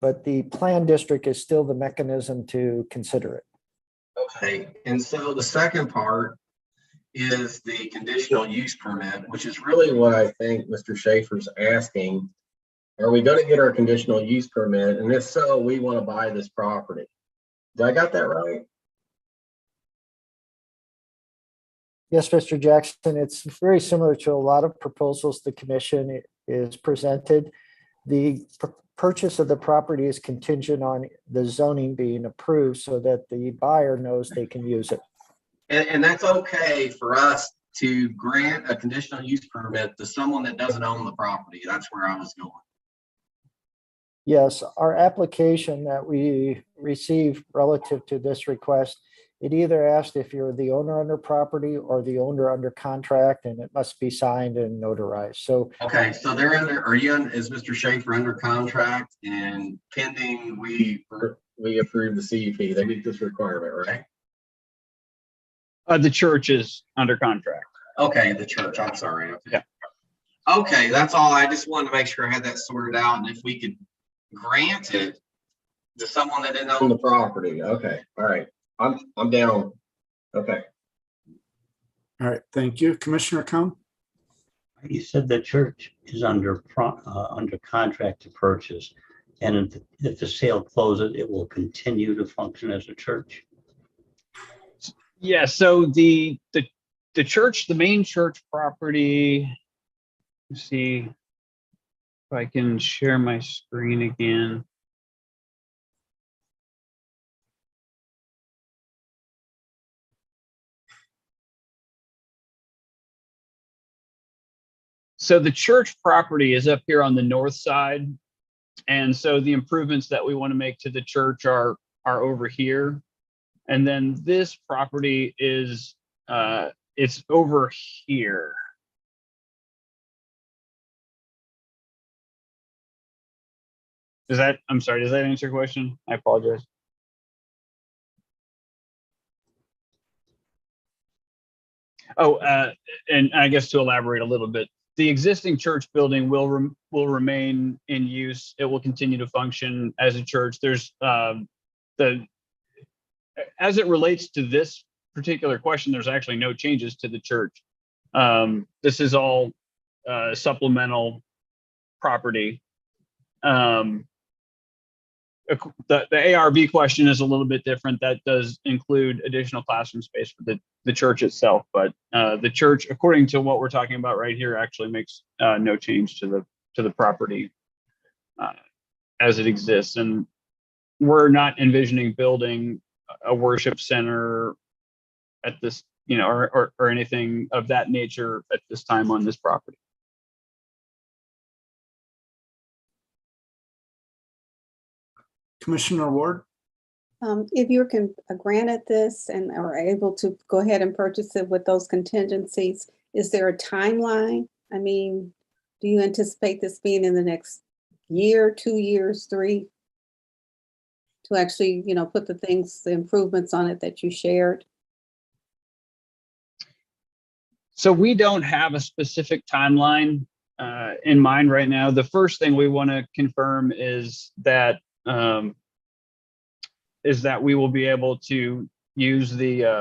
but the plan district is still the mechanism to consider it. Okay, and so the second part is the conditional use permit, which is really what I think Mr. Schaefer's asking. Are we going to get our conditional use permit? And if so, we want to buy this property. Did I got that right? Yes, Mr. Jackson, it's very similar to a lot of proposals the commission is presented. The purchase of the property is contingent on the zoning being approved so that the buyer knows they can use it. And that's okay for us to grant a conditional use permit to someone that doesn't own the property. That's where I was going. Yes, our application that we received relative to this request, it either asked if you're the owner under property or the owner under contract, and it must be signed and notarized. So Okay, so they're under, is Mr. Schaefer under contract and pending we approve the CUP? They meet this requirement, right? The church is under contract. Okay, the church, I'm sorry. Okay. Yeah. Okay, that's all. I just wanted to make sure I had that sorted out, and if we could grant it to someone that didn't own the property. Okay, all right. I'm down. Okay. All right, thank you. Commissioner Cohn? You said the church is under contract to purchase, and if the sale closes, it will continue to function as a church. Yeah, so the church, the main church property, let's see if I can share my screen again. So the church property is up here on the north side. And so the improvements that we want to make to the church are over here. And then this property is, it's over here. I'm sorry, does that answer your question? I apologize. Oh, and I guess to elaborate a little bit, the existing church building will remain in use. It will continue to function as a church. There's as it relates to this particular question, there's actually no changes to the church. This is all supplemental property. The ARB question is a little bit different. That does include additional classroom space for the church itself, but the church, according to what we're talking about right here, actually makes no change to the property as it exists. And we're not envisioning building a worship center at this, or anything of that nature at this time on this property. Commissioner Ward? If you can granted this and are able to go ahead and purchase it with those contingencies, is there a timeline? I mean, do you anticipate this being in the next year, 2 years, 3? To actually, put the improvements on it that you shared? So we don't have a specific timeline in mind right now. The first thing we want to confirm is that we will be able to use it,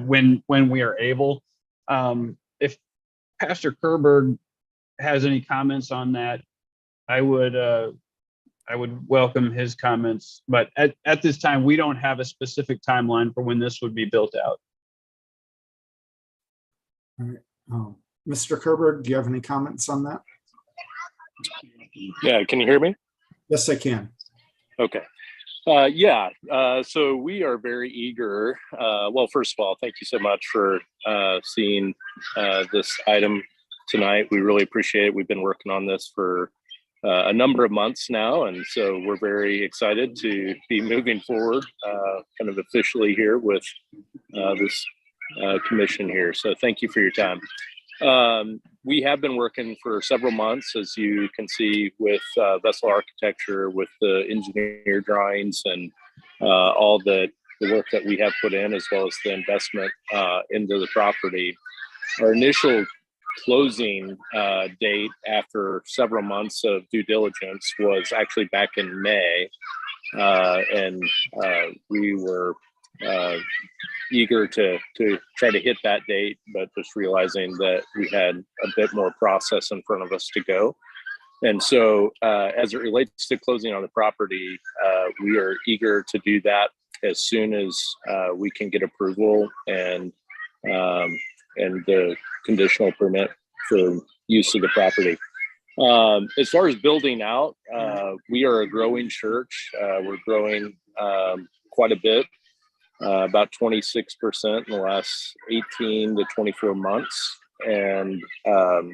when we are able. If Pastor Kerberg has any comments on that, I would welcome his comments, but at this time, we don't have a specific timeline for when this would be built out. All right. Mr. Kerberg, do you have any comments on that? Yeah, can you hear me? Yes, I can. Okay. So we are very eager. Well, first of all, thank you so much for seeing this item tonight. We really appreciate it. We've been working on this for a number of months now, and so we're very excited to be moving forward kind of officially here with this commission here. So thank you for your time. We have been working for several months, as you can see, with vessel architecture, with the engineer drawings, and all the work that we have put in, as well as the investment into the property. Our initial closing date after several months of due diligence was actually back in May, and we were eager to try to hit that date, but just realizing that we had a bit more process in front of us to go. And so as it relates to closing on the property, we are eager to do that as soon as we can get approval and the conditional permit use of the property. As far as building out, we are a growing church. We're growing quite a bit, about 26% in the last 18 to 24 months. And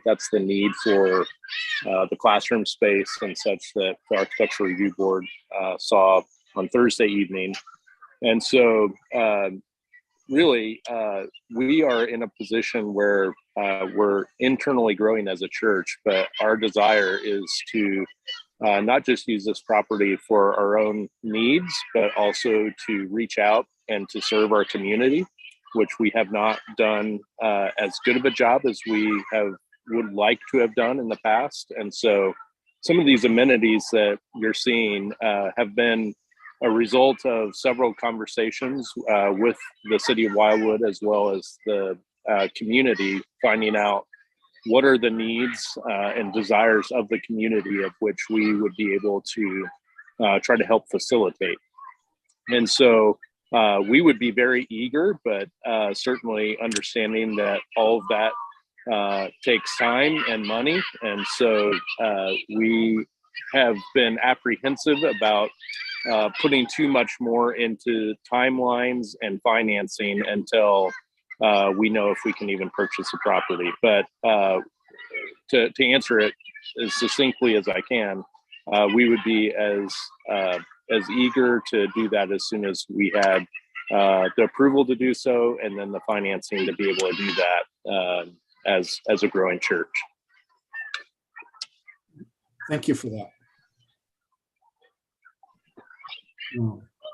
that's the need for the classroom space and such that the Architectural Review Board saw on Thursday evening. And so really, we are in a position where we're internally growing as a church, but our desire is to not just use this property for our own needs, but also to reach out and to serve our community, which we have not done as good of a job as we would like to have done in the past. And so some of these amenities that you're seeing have been a result of several conversations with the city of Wildwood, as well as the community, finding out what are the needs and desires of the community of which we would be able to try to help facilitate. And so we would be very eager, but certainly understanding that all of that takes time and money. And so we have been apprehensive about putting too much more into timelines and financing until we know if we can even purchase a property. But to answer it as succinctly as I can, we would be as eager to do that as soon as we had the approval to do so, and then the financing to be able to do that as a growing church. Thank you for that.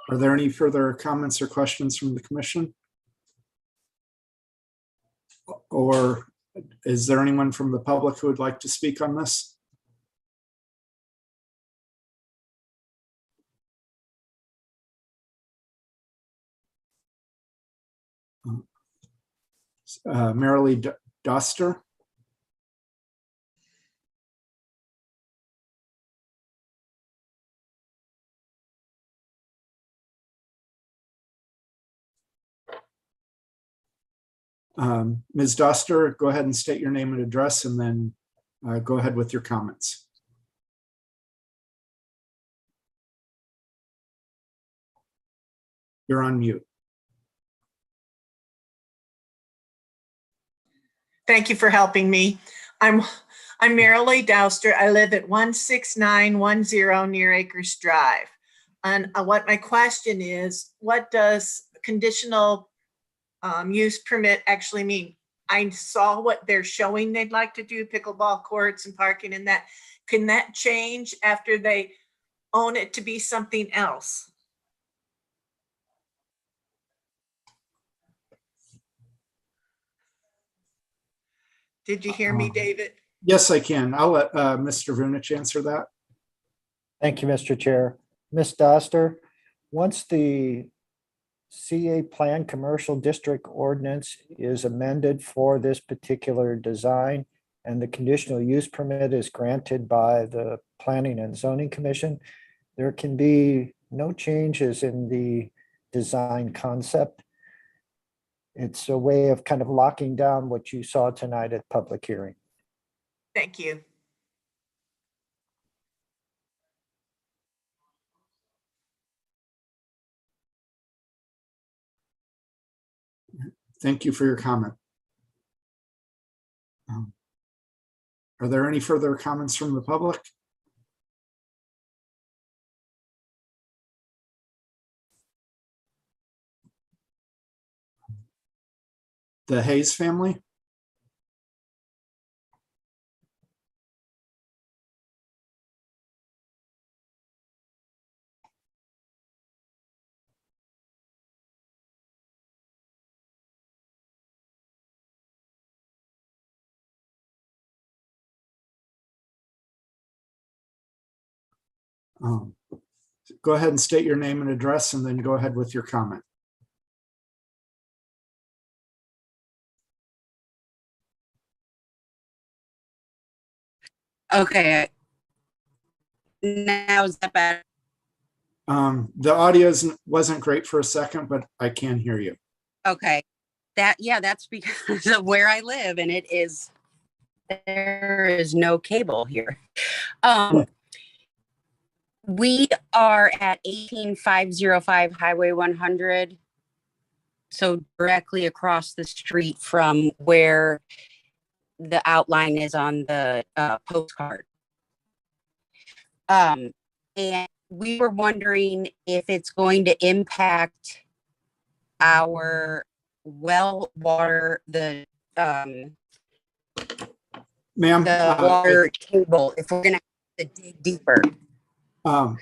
Are there any further comments or questions from the commission? Or is there anyone from the public who would like to speak on this? Marilee Doster. Ms. Doster, go ahead and state your name and address, and then go ahead with your comments. You're on mute. Thank you for helping me. I'm Marilee Douster. I live at 16910 Near Acres Drive. And what my question is, what does conditional use permit actually mean? I saw what they're showing they'd like to do, pickleball courts and parking and that. Can that change after they own it to be something else? Did you hear me, David? Yes, I can. I'll let Mr. Vunich answer that. Thank you, Mr. Chair. Ms. Doster, once the CA Plan Commercial District Ordinance is amended for this particular design and the conditional use permit is granted by the Planning and Zoning Commission, there can be no changes in the design concept. It's a way of kind of locking down what you saw tonight at public hearing. Thank you. Thank you for your comment. Are there any further comments from the public? The Hayes family? Go ahead and state your name and address, and then go ahead with your comment. Okay. Now is that better? The audio wasn't great for a second, but I can hear you. Okay. That's because of where I live, and it is there is no cable here. We are at 18505 Highway 100. So directly across the street from where the outline is on the postcard. And we were wondering if it's going to impact our well water, the water table, if we're gonna have to dig deeper.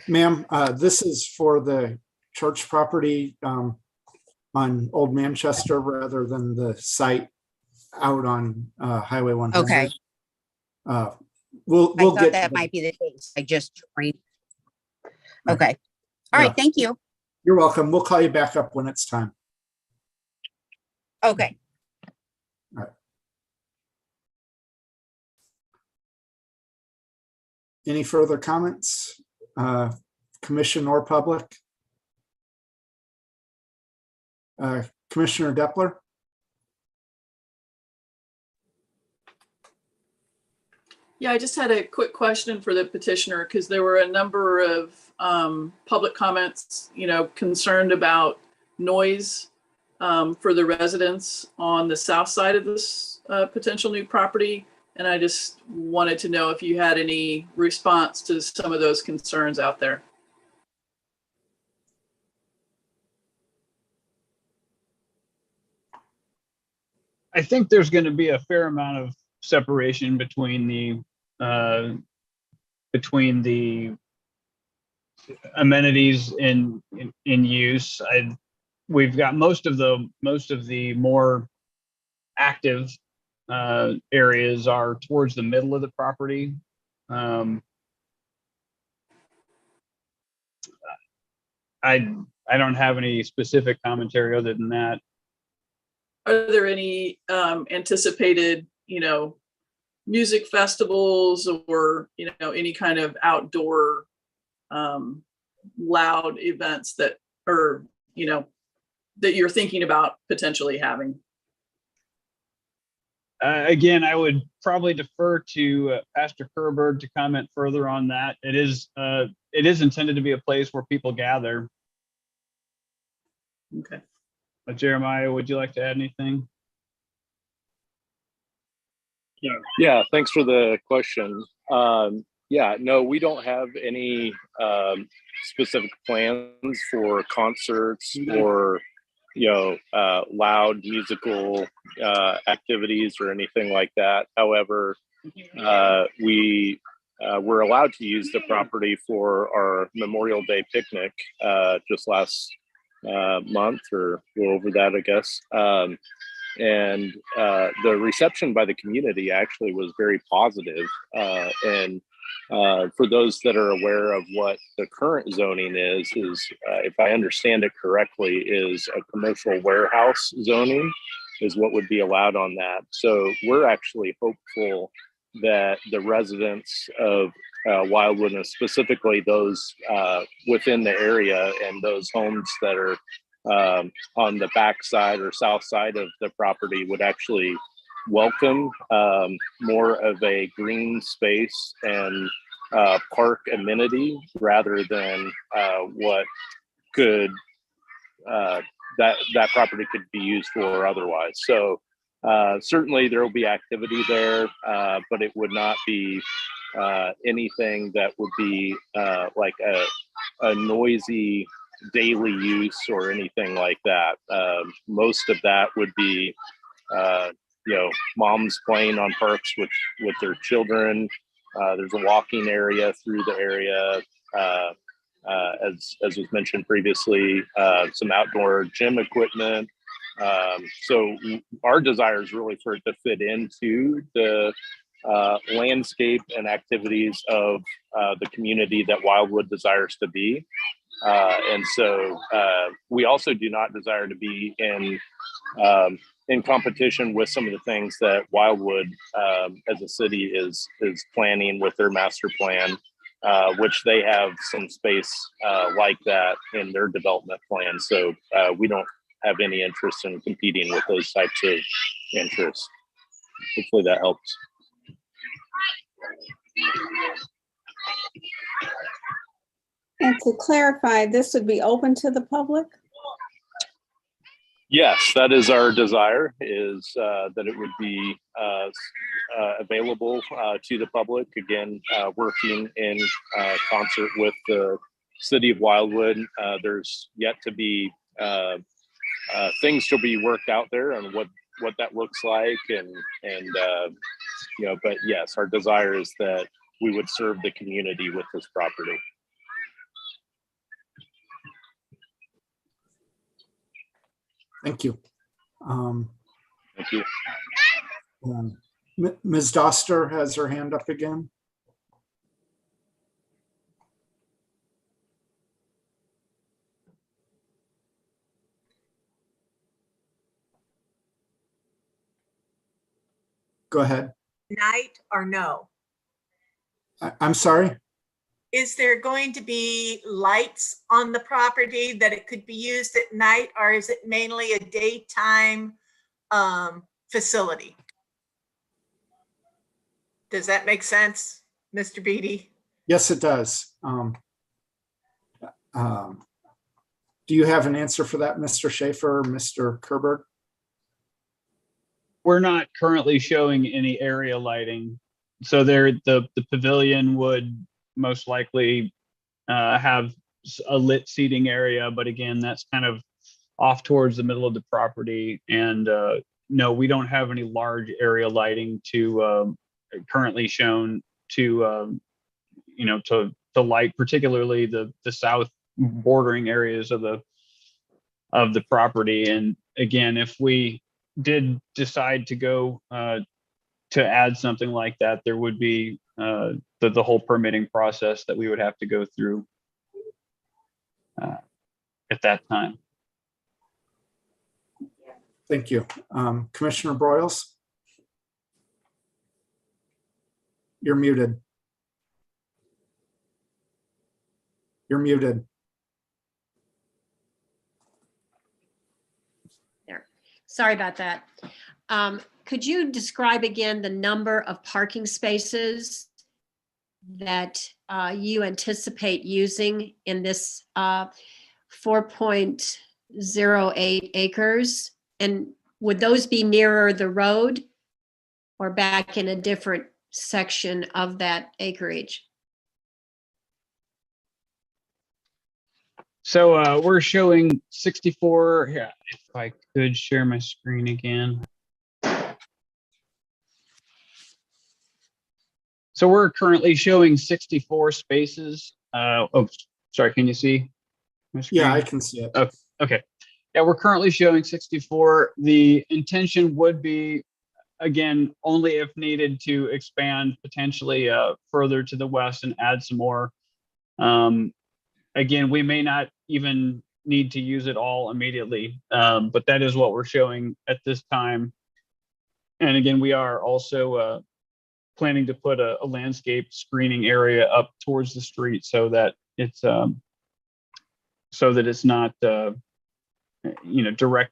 Ma'am, this is for the church property on Old Manchester rather than the site out on Highway 100. Okay. We'll I thought get that might be the case. I just joined. Okay. All right. Thank you. You're welcome. We'll call you back up when it's time. Okay. All right. Any further comments, commission or public? Commissioner Depler? Yeah, I just had a quick question for the petitioner because there were a number of public comments, concerned about noise for the residents on the south side of this potential new property. And I just wanted to know if you had any response to some of those concerns out there. I think there's going to be a fair amount of separation between the amenities in use. We've got most of the more active areas are towards the middle of the property. I don't have any specific commentary other than that. Are there any anticipated, music festivals or, any kind of outdoor loud events that are, that you're thinking about potentially having? Again, I would probably defer to Pastor Kerberg to comment further on that. It is intended to be a place where people gather. Okay. Jeremiah, would you like to add anything? Yeah, thanks for the question. Yeah, no, we don't have any specific plans for concerts or loud musical activities or anything like that. However, we were allowed to use the property for our Memorial Day picnic just last month or a little over that, I guess. And the reception by the community actually was very positive. And for those that are aware of what the current zoning is if I understand it correctly, is a commercial warehouse zoning is what would be allowed on that. So we're actually hopeful that the residents of Wildwood, and specifically those within the area and those homes that are on the back side or south side of the property would actually welcome more of a green space and park amenity rather than what could that property could be used for otherwise. So certainly there will be activity there, but it would not be anything that would be like a noisy daily use or anything like that. Most of that would be moms playing on parks with their children. There's a walking area through the area, as was mentioned previously, some outdoor gym equipment. So our desire is really for it to fit into the landscape and activities of the community that Wildwood desires to be. And so we also do not desire to be in competition with some of the things that Wildwood as a city is planning with their master plan, which they have some space like that in their development plan. So we don't have any interest in competing with those types of interests. Hopefully that helps. And to clarify, this would be open to the public? Yes, that is our desire, is that it would be available to the public, again, working in concert with the city of Wildwood. There's yet to be things to be worked out there and what that looks like, and you know, but yes, our desire is that we would serve the community with this property. Thank you. Thank you. Ms. Doster has her hand up again. Go ahead. Night or no? I'm sorry. Is there going to be lights on the property that it could be used at night, or is it mainly a daytime facility? Does that make sense, Mr. Beatty? Yes, it does. Do you have an answer for that, Mr. Schaefer or Mr. Kerber? We're not currently showing any area lighting. So the pavilion would most likely have a lit seating area, but again, that's kind of off towards the middle of the property. And no, we don't have any large area lighting to currently shown to you know, to light particularly the south bordering areas of the property. And again, if we did decide to go to add something like that, there would be the whole permitting process that we would have to go through at that time. Thank you. Commissioner Broyles? You're muted. You're muted. There. Sorry about that. Could you describe again the number of parking spaces that you anticipate using in this 4.08 acres? And would those be nearer the road or back in a different section of that acreage? So we're showing 64. Yeah, if I could share my screen again. So we're currently showing 64 spaces. Oh, sorry, can you see my screen? Yeah, I can see it. Oh, okay. Yeah, we're currently showing 64. The intention would be, again, only if needed, to expand potentially further to the west and add some more. Again, we may not even need to use it all immediately, but that is what we're showing at this time. And again, we are also planning to put a landscape screening area up towards the street so that it's not you know, direct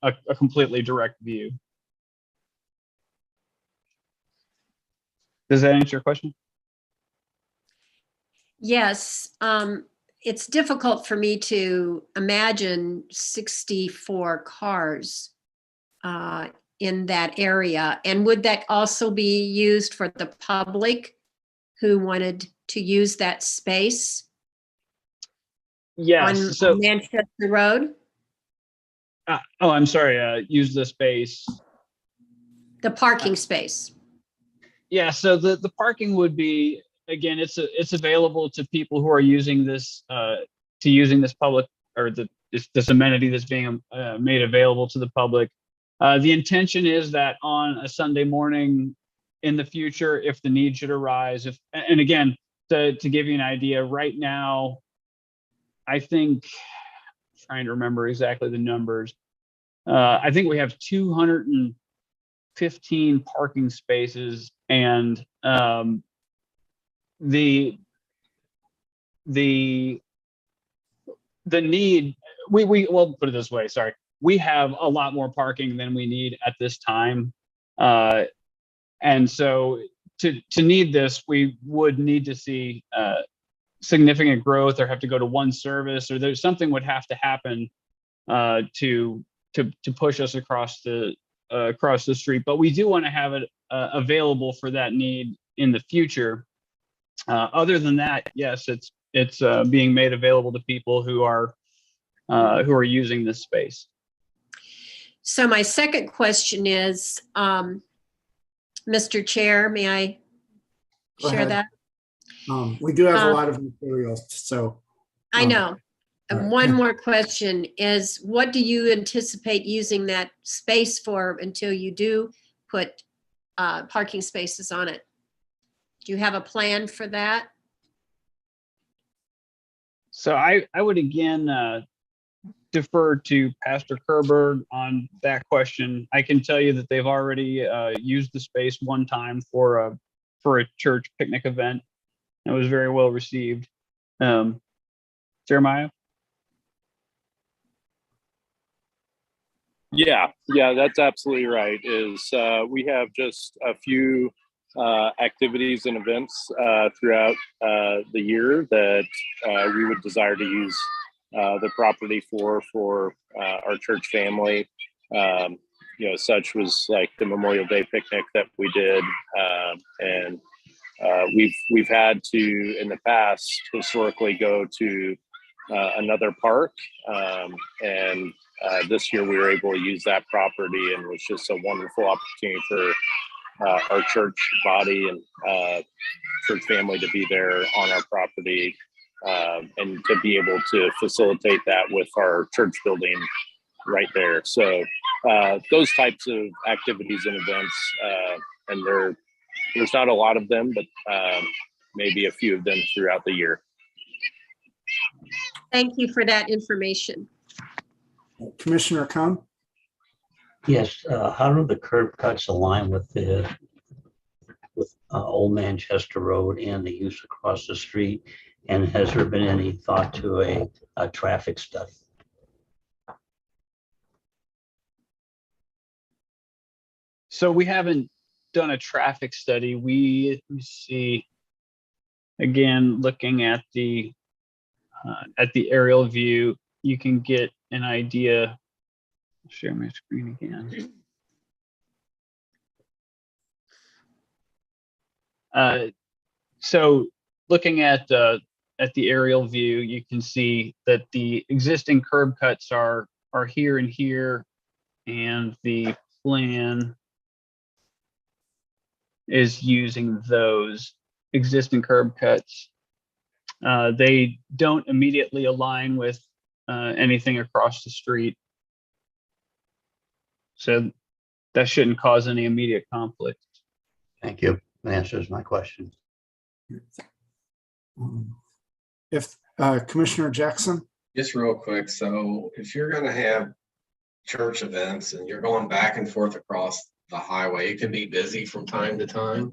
a completely direct view. Does that answer your question? Yes. It's difficult for me to imagine 64 cars in that area. And would that also be used for the public who wanted to use that space? Yes. So on Manchester Road? Oh, I'm sorry. Use the space. The parking space. Yeah. So the parking would be, again, it's available to people who are using this using this public, or this amenity that's being made available to the public. The intention is that on a Sunday morning in the future, if the need should arise, and again, to give you an idea, right now, I think, trying to remember exactly the numbers, I think we have 215 parking spaces, and the need, well, put it this way, sorry, we have a lot more parking than we need at this time, and so to need this, we would need to see significant growth or have to go to one service, or there's something would have to happen to push us across the street. But we do want to have it available for that need in the future. Other than that, yes, it's being made available to people who are using this space. So my second question is, Mr. Chair, may I Go share ahead. that? We do have a lot of materials, so. I know. all And right. one more question is, what do you anticipate using that space for until you do put parking spaces on it? Do you have a plan for that? So I would again defer to Pastor Kerberg on that question. I can tell you that they've already used the space one time for a church picnic event. It was very well received. Jeremiah? Yeah, that's absolutely right. We have just a few activities and events throughout the year that we would desire to use the property for our church family. Such was like the Memorial Day picnic that we did, and we've had to in the past historically go to another park, and this year we were able to use that property, and it was just a wonderful opportunity for our church body and church family to be there on our property, and to be able to facilitate that with our church building right there. So those types of activities and events, and there's not a lot of them, but maybe a few of them throughout the year. Thank you for that information. Commissioner Cohn? Yes, how do the curb cuts align with Old Manchester Road and the use across the street? And has there been any thought to a traffic study? So we haven't done a traffic study. Let me see, again, looking at the aerial view, you can get an idea. I'll share my screen again. So looking at the aerial view, you can see that the existing curb cuts are here and here, and the plan is using those existing curb cuts. They don't immediately align with anything across the street, so that shouldn't cause any immediate conflict. Thank you. That answers my question. If Commissioner Jackson? Just real quick. So if you're going to have church events and you're going back and forth across the highway, it can be busy from time to time.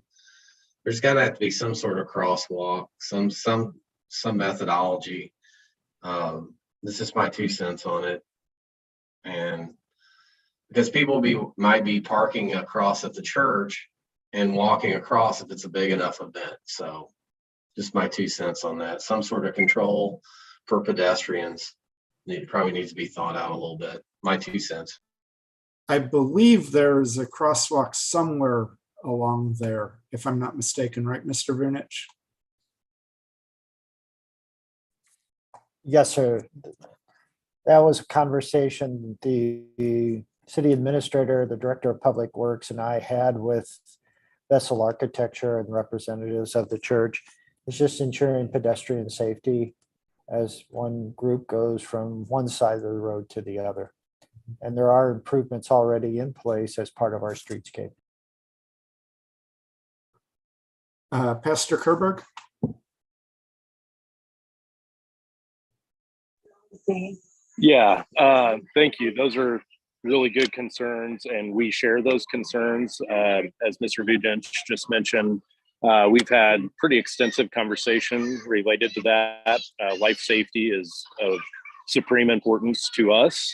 There's got to have to be some sort of crosswalk, some methodology. This is my 2 cents on it. And because people might be parking across at the church and walking across if it's a big enough event. So just my 2 cents on that. Some sort of control for pedestrians probably needs to be thought out a little bit. My 2 cents. I believe there's a crosswalk somewhere along there, if I'm not mistaken, right, Mr. Vunich? Yes, sir. That was a conversation the city administrator, the director of public works, and I had with Vessel Architecture and representatives of the church. It's just ensuring pedestrian safety as one group goes from one side of the road to the other. And there are improvements already in place as part of our streetscape. Pastor Kerberg? Yeah, thank you. Those are really good concerns, and we share those concerns. As Mr. Vujinch just mentioned, we've had pretty extensive conversation related to that. Life safety is of supreme importance to us,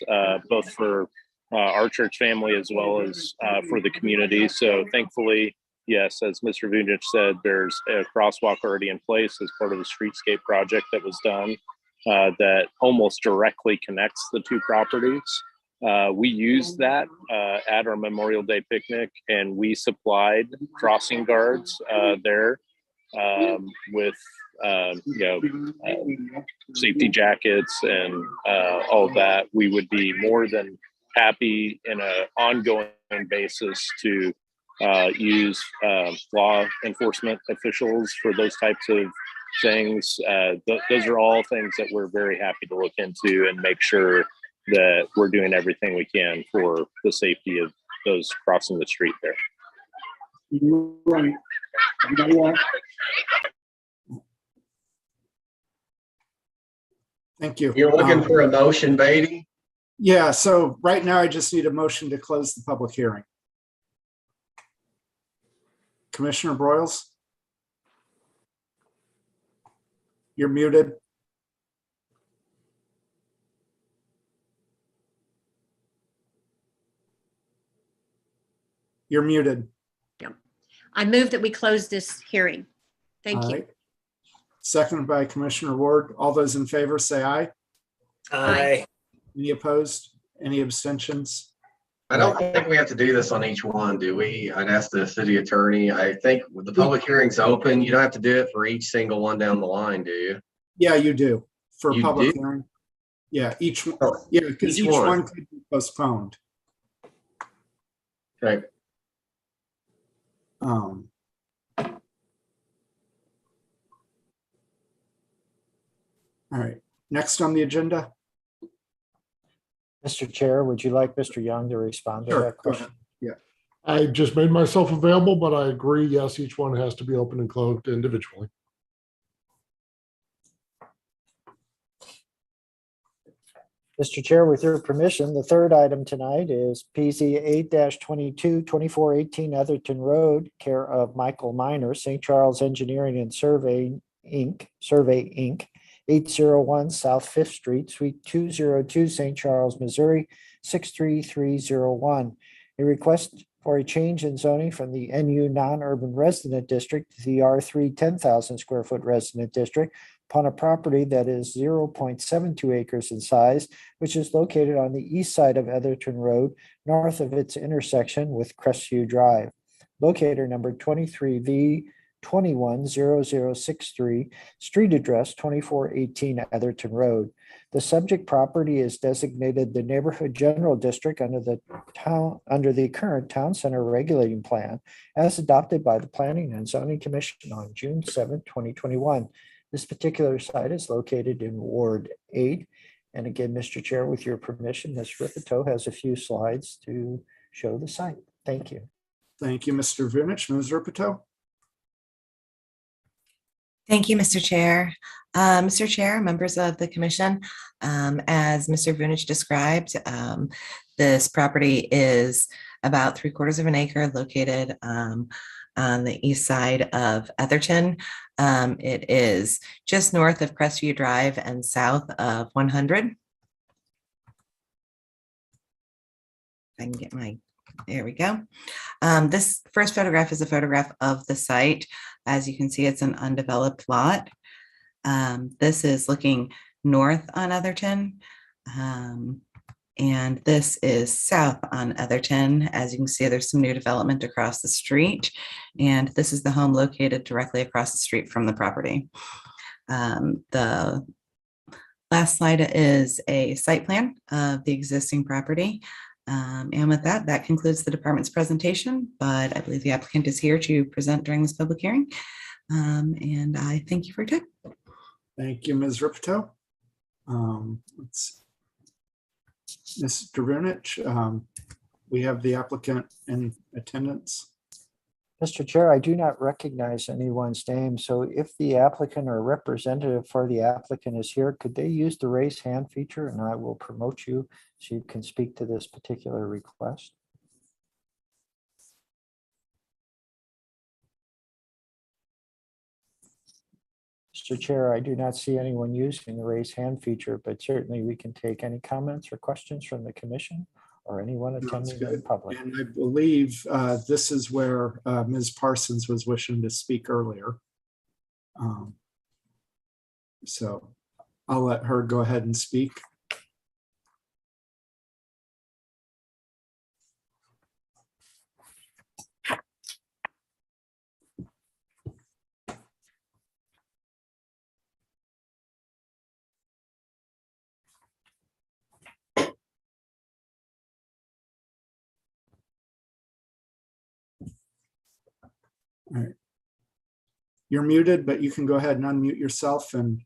both for our church family as well as for the community. So thankfully, yes, as Mr. Vujicic said, there's a crosswalk already in place as part of the streetscape project that was done that almost directly connects the two properties. We used that at our Memorial Day picnic, and we supplied crossing guards there with safety jackets and all of that. We would be more than happy in an ongoing basis to use law enforcement officials for those types of things. Those are all things that we're very happy to look into and make sure that we're doing everything we can for the safety of those crossing the street there. Thank you. You're looking for a motion, Beatty? Yeah, so right now I just need a motion to close the public hearing. Commissioner Broyles? You're muted. You're muted. I move that we close this hearing. Thank All you. right. Seconded by Commissioner Ward. All those in favor say aye. Aye. Any opposed? Any abstentions? I don't think we have to do this on each one, do we? I'd ask the city attorney. I think with the public hearing's open, you don't have to do it for each single one down the line, do you? Yeah, you do. For You public do? hearing. Yeah, each one. Oh, Yeah, because each each one. one could be postponed. Okay. All right, next on the agenda. Mr. Chair, would you like Mr. Young to respond to Sure, that go question? ahead. Yeah. I just made myself available, but I agree, yes, each one has to be open and closed individually. Mr. Chair, with your permission, the third item tonight is PZ 8-22-2418 Etherton Road, care of Michael Miner, St. Charles Engineering and Survey Inc., 801 South Fifth Street, Suite 202, St. Charles, Missouri, 63301. A request for a change in zoning from the NU non-urban resident district to the R3 10,000 square foot resident district upon a property that is 0.72 acres in size, which is located on the east side of Etherton Road, north of its intersection with Crestview Drive. Locator number 23V210063, street address 2418 Etherton Road. The subject property is designated the Neighborhood General District under the current Town Center Regulating Plan as adopted by the Planning and Zoning Commission on June 7, 2021. This particular site is located in Ward 8. And again, Mr. Chair, with your permission, Ms. Ripito has a few slides to show the site. Thank you. Thank you, Mr. Vujicic. Ms. Ripito? Thank you, Mr. Chair. Mr. Chair, members of the commission, as Mr. Vujicic described, this property is about 3/4 of an acre located on the east side of Etherton. It is just north of Crestview Drive and south of 100. If I can get there we go. This first photograph is a photograph of the site. As you can see, it's an undeveloped lot. This is looking north on Etherton. And this is south on Etherton. As you can see, there's some new development across the street. And this is the home located directly across the street from the property. The last slide is a site plan of the existing property. And with that, that concludes the department's presentation, but I believe the applicant is here to present during this public hearing. And I thank you for your time. Thank you, Ms. Ripito. Mr. Vujicic, we have the applicant in attendance. Mr. Chair, I do not recognize anyone's name, so if the applicant or representative for the applicant is here, could they use the raise hand feature and I will promote you so you can speak to this particular request? Mr. Chair, I do not see anyone using the raise hand feature, but certainly we can take any comments or questions from the commission or anyone Sounds attending in good. public. And I believe this is where Ms. Parsons was wishing to speak earlier. So I'll let her go ahead and speak. All right. You're muted, but you can go ahead and unmute yourself and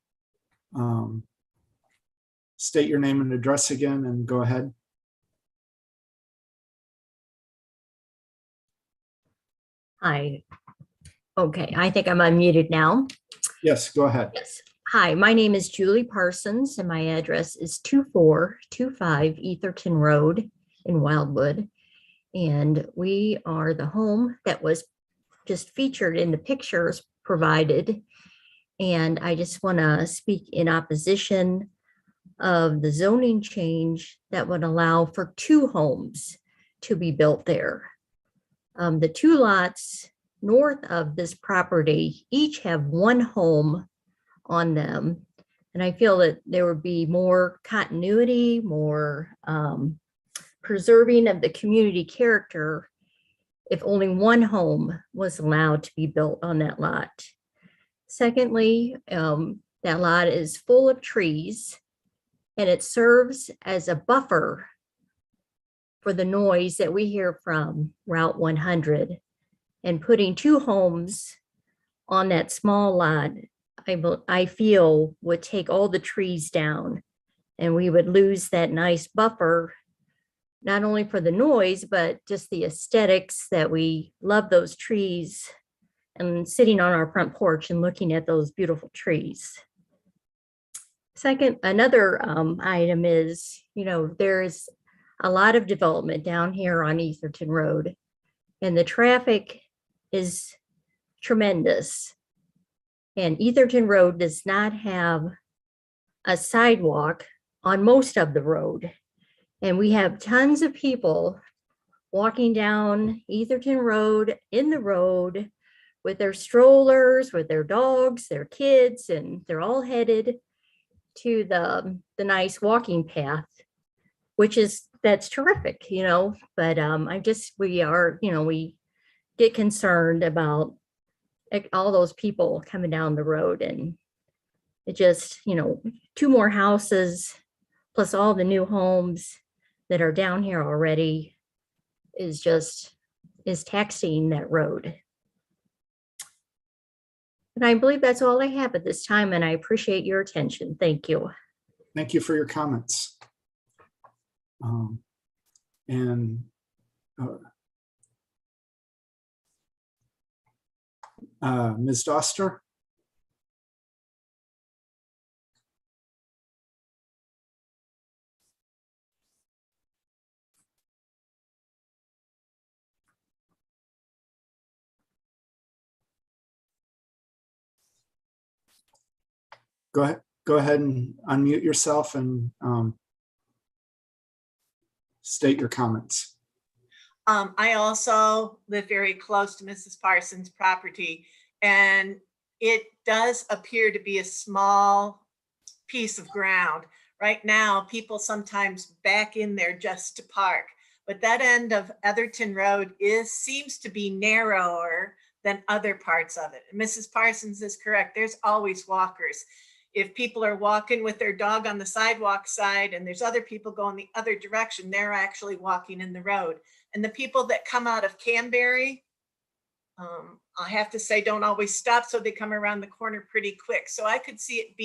state your name and address again and go ahead. Hi. Okay, I think I'm unmuted now. Yes, go ahead. Yes. Hi, my name is Julie Parsons and my address is 2425 Etherton Road in Wildwood. And we are the home that was just featured in the pictures provided. And I just want to speak in opposition of the zoning change that would allow for 2 homes to be built there. The 2 lots north of this property each have 1 home on them. And I feel that there would be more continuity, more preserving of the community character if only 1 home was allowed to be built on that lot. Secondly, that lot is full of trees and it serves as a buffer for the noise that we hear from Route 100. And putting 2 homes on that small lot, I feel would take all the trees down and we would lose that nice buffer, not only for the noise, but just the aesthetics that we love those trees and sitting on our front porch and looking at those beautiful trees. Second, another item is, there's a lot of development down here on Etherton Road and the traffic is tremendous. And Etherton Road does not have a sidewalk on most of the road. And we have tons of people walking down Etherton Road in the road with their strollers, with their dogs, their kids, and they're all headed to the nice walking path, that's terrific, but we get concerned about all those people coming down the road, and it just, 2 more houses plus all the new homes that are down here already is taxing that road. And I believe that's all I have at this time, and I appreciate your attention. Thank you. Thank you for your comments. Ms. Doster? Go ahead and unmute yourself and state your comments. I also live very close to Mrs. Parsons' property, and it does appear to be a small piece of ground. Right now, people sometimes back in there just to park, but that end of Etherton Road seems to be narrower than other parts of it. And Mrs. Parsons is correct. There's always walkers. If people are walking with their dog on the sidewalk side and there's other people going the other direction, they're actually walking in the road. And the people that come out of Canberry, I have to say, don't always stop, so they come around the corner pretty quick. So I could see it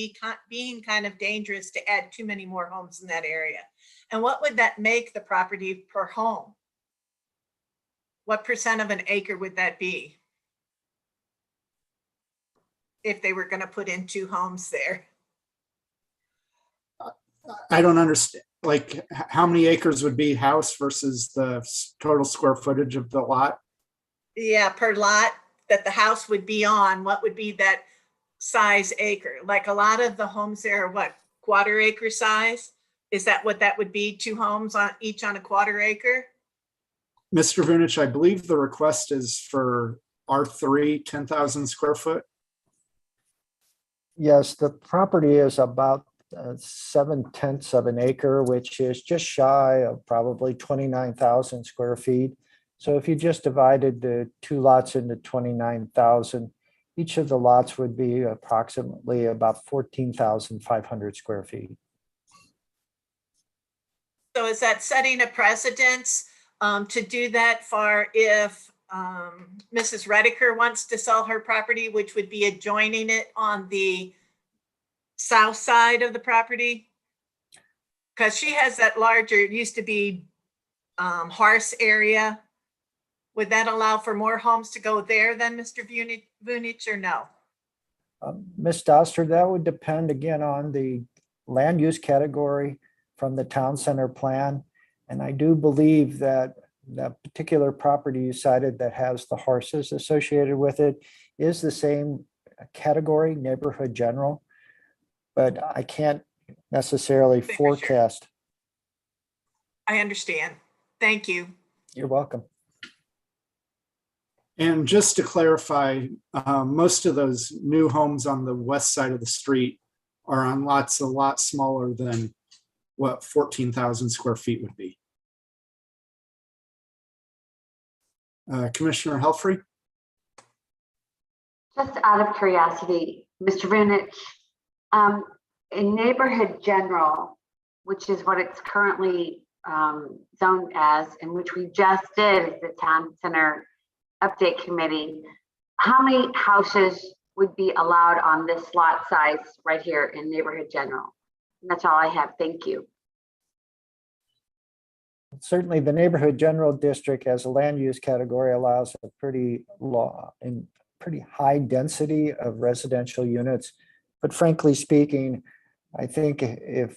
being kind of dangerous to add too many more homes in that area. And what would that make the property per home? What % of an acre would that be if they were going to put in 2 homes there? I don't understand, like, how many acres would be house versus the total square footage of the lot? Yeah, per lot that the house would be on, what would be that size acre? Like a lot of the homes there are what, 1/4 acre size? Is that what that would be? 2 homes on each on a quarter acre? Mr. Vunich, I believe the request is for R3, 10,000 square foot. Yes, the property is about 7/10 of an acre, which is just shy of probably 29,000 square feet. So if you just divided the 2 lots into 29,000, each of the lots would be approximately about 14,500 square feet. So is that setting a precedence to do that for if Mrs. Rediker wants to sell her property, which would be adjoining it on the south side of the property? Because she has that larger, it used to be horse area. Would that allow for more homes to go there than Mr. Vunich or no? Ms. Doster, that would depend again on the land use category from the town center plan. And I do believe that that particular property you cited that has the horses associated with it is the same category, neighborhood general, but I can't necessarily forecast. I understand. Thank you. You're welcome. And just to clarify, most of those new homes on the west side of the street are on lots a lot smaller than what 14,000 square feet would be. Commissioner Helfrey? Just out of curiosity, Mr. Vunich, in neighborhood general, which is what it's currently zoned as, and which we just did as the town center update committee, how many houses would be allowed on this lot size right here in neighborhood general? And that's all I have. Thank you. Certainly the neighborhood general district as a land use category allows a pretty high density of residential units. But frankly speaking, I think if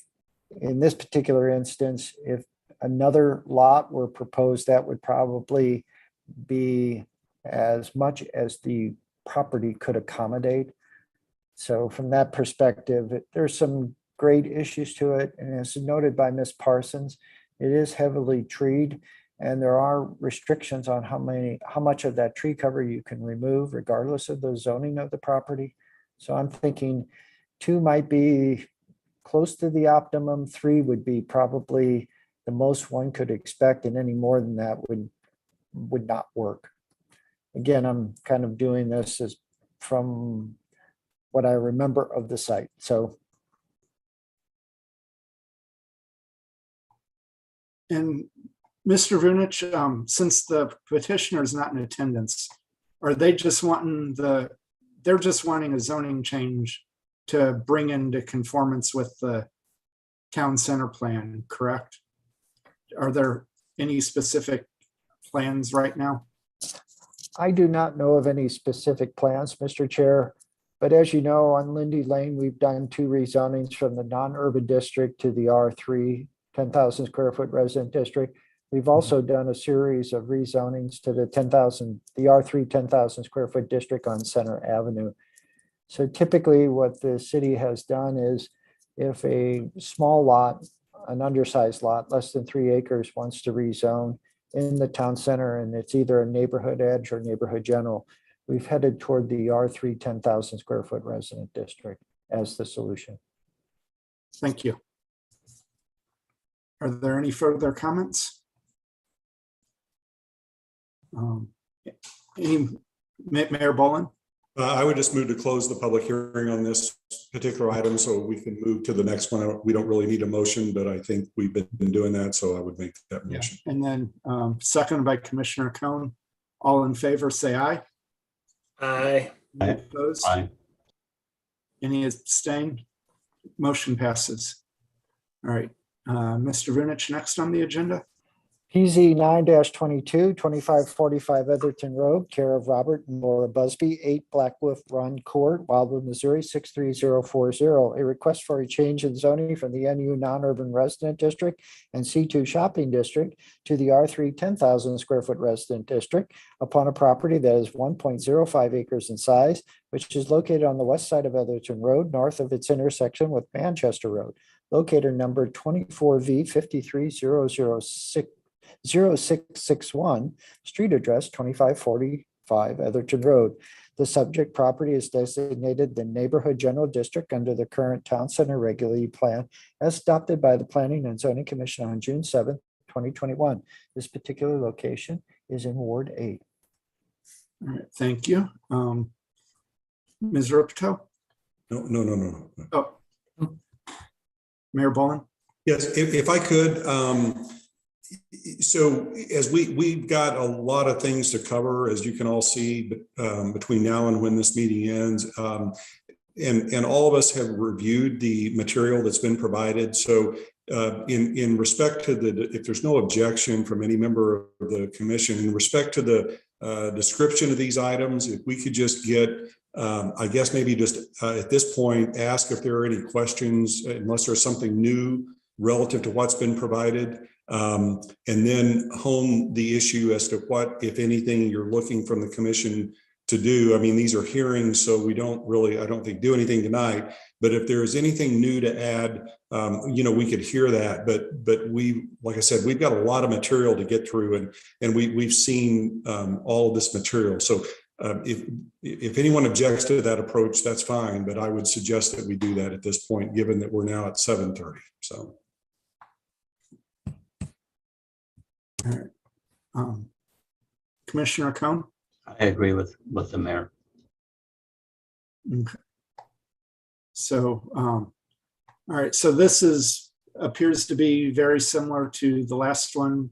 in this particular instance, if another lot were proposed, that would probably be as much as the property could accommodate. So from that perspective, there's some great issues to it. And as noted by Ms. Parsons, it is heavily treed, and there are restrictions on how much of that tree cover you can remove regardless of the zoning of the property. So I'm thinking 2 might be close to the optimum, 3 would be probably the most one could expect, and any more than that would not work. Again, I'm kind of doing this as from what I remember of the site. So. And Mr. Vunich, since the petitioner is not in attendance, are they just wanting they're just wanting a zoning change to bring into conformance with the town center plan, correct? Are there any specific plans right now? I do not know of any specific plans, Mr. Chair, but as you know, on Lindy Lane, we've done 2 rezonings from the non-urban district to the R3, 10,000 square foot resident district. We've also done a series of rezonings to the R3 10,000 square foot district on Center Avenue. So typically what the city has done is if a small lot, an undersized lot, less than 3 acres wants to rezone in the town center, and it's either a neighborhood edge or neighborhood general, we've headed toward the R3 10,000 square foot resident district as the solution. Thank you. Are there any further comments? Mayor Boland? I would just move to close the public hearing on this particular item so we can move to the next one. We don't really need a motion, but I think we've been doing that, so I would make that motion. And then seconded by Commissioner Cone. All in favor, say aye. Aye. Any opposed? Aye. Any abstained? Motion passes. All right. Mr. Vunich, next on the agenda. PZ 9-22, 2545 Etherton Road, care of Robert and Laura Busby, 8 Black Wolf Run Court, Wildwood, Missouri, 63040. A request for a change in zoning from the NU non-urban resident district and C2 shopping district to the R3 10,000 square foot resident district upon a property that is 1.05 acres in size, which is located on the west side of Etherton Road, north of its intersection with Manchester Road. locator number 24V53000661, street address 2545 Etherton Road. The subject property is designated the Neighborhood General District under the current Town Center Regulated Plan as adopted by the Planning and Zoning Commission on June 7th, 2021. This particular location is in Ward 8. All right, thank you. Ms. Rupto? No. Oh. Mayor Boland? Yes, if I could, so as we've got a lot of things to cover, as you can all see, between now and when this meeting ends, and all of us have reviewed the material that's been provided. So in respect to if there's no objection from any member of the commission, in respect to the description of these items, if we could just get, I guess maybe just at this point, ask if there are any questions, unless there's something new relative to what's been provided, and then hone the issue as to what, if anything, you're looking from the commission to do. I mean, these are hearings, so we don't really, I don't think, do anything tonight. But if there is anything new to add, we could hear that. But we, like I said, we've got a lot of material to get through, and we've seen all of this material. So if anyone objects to that approach, that's fine. But I would suggest that we do that at this point, given that we're now at 7:30. So. All right. Commissioner Cone? I agree with the mayor. Okay. So, all right. So this appears to be very similar to the last one.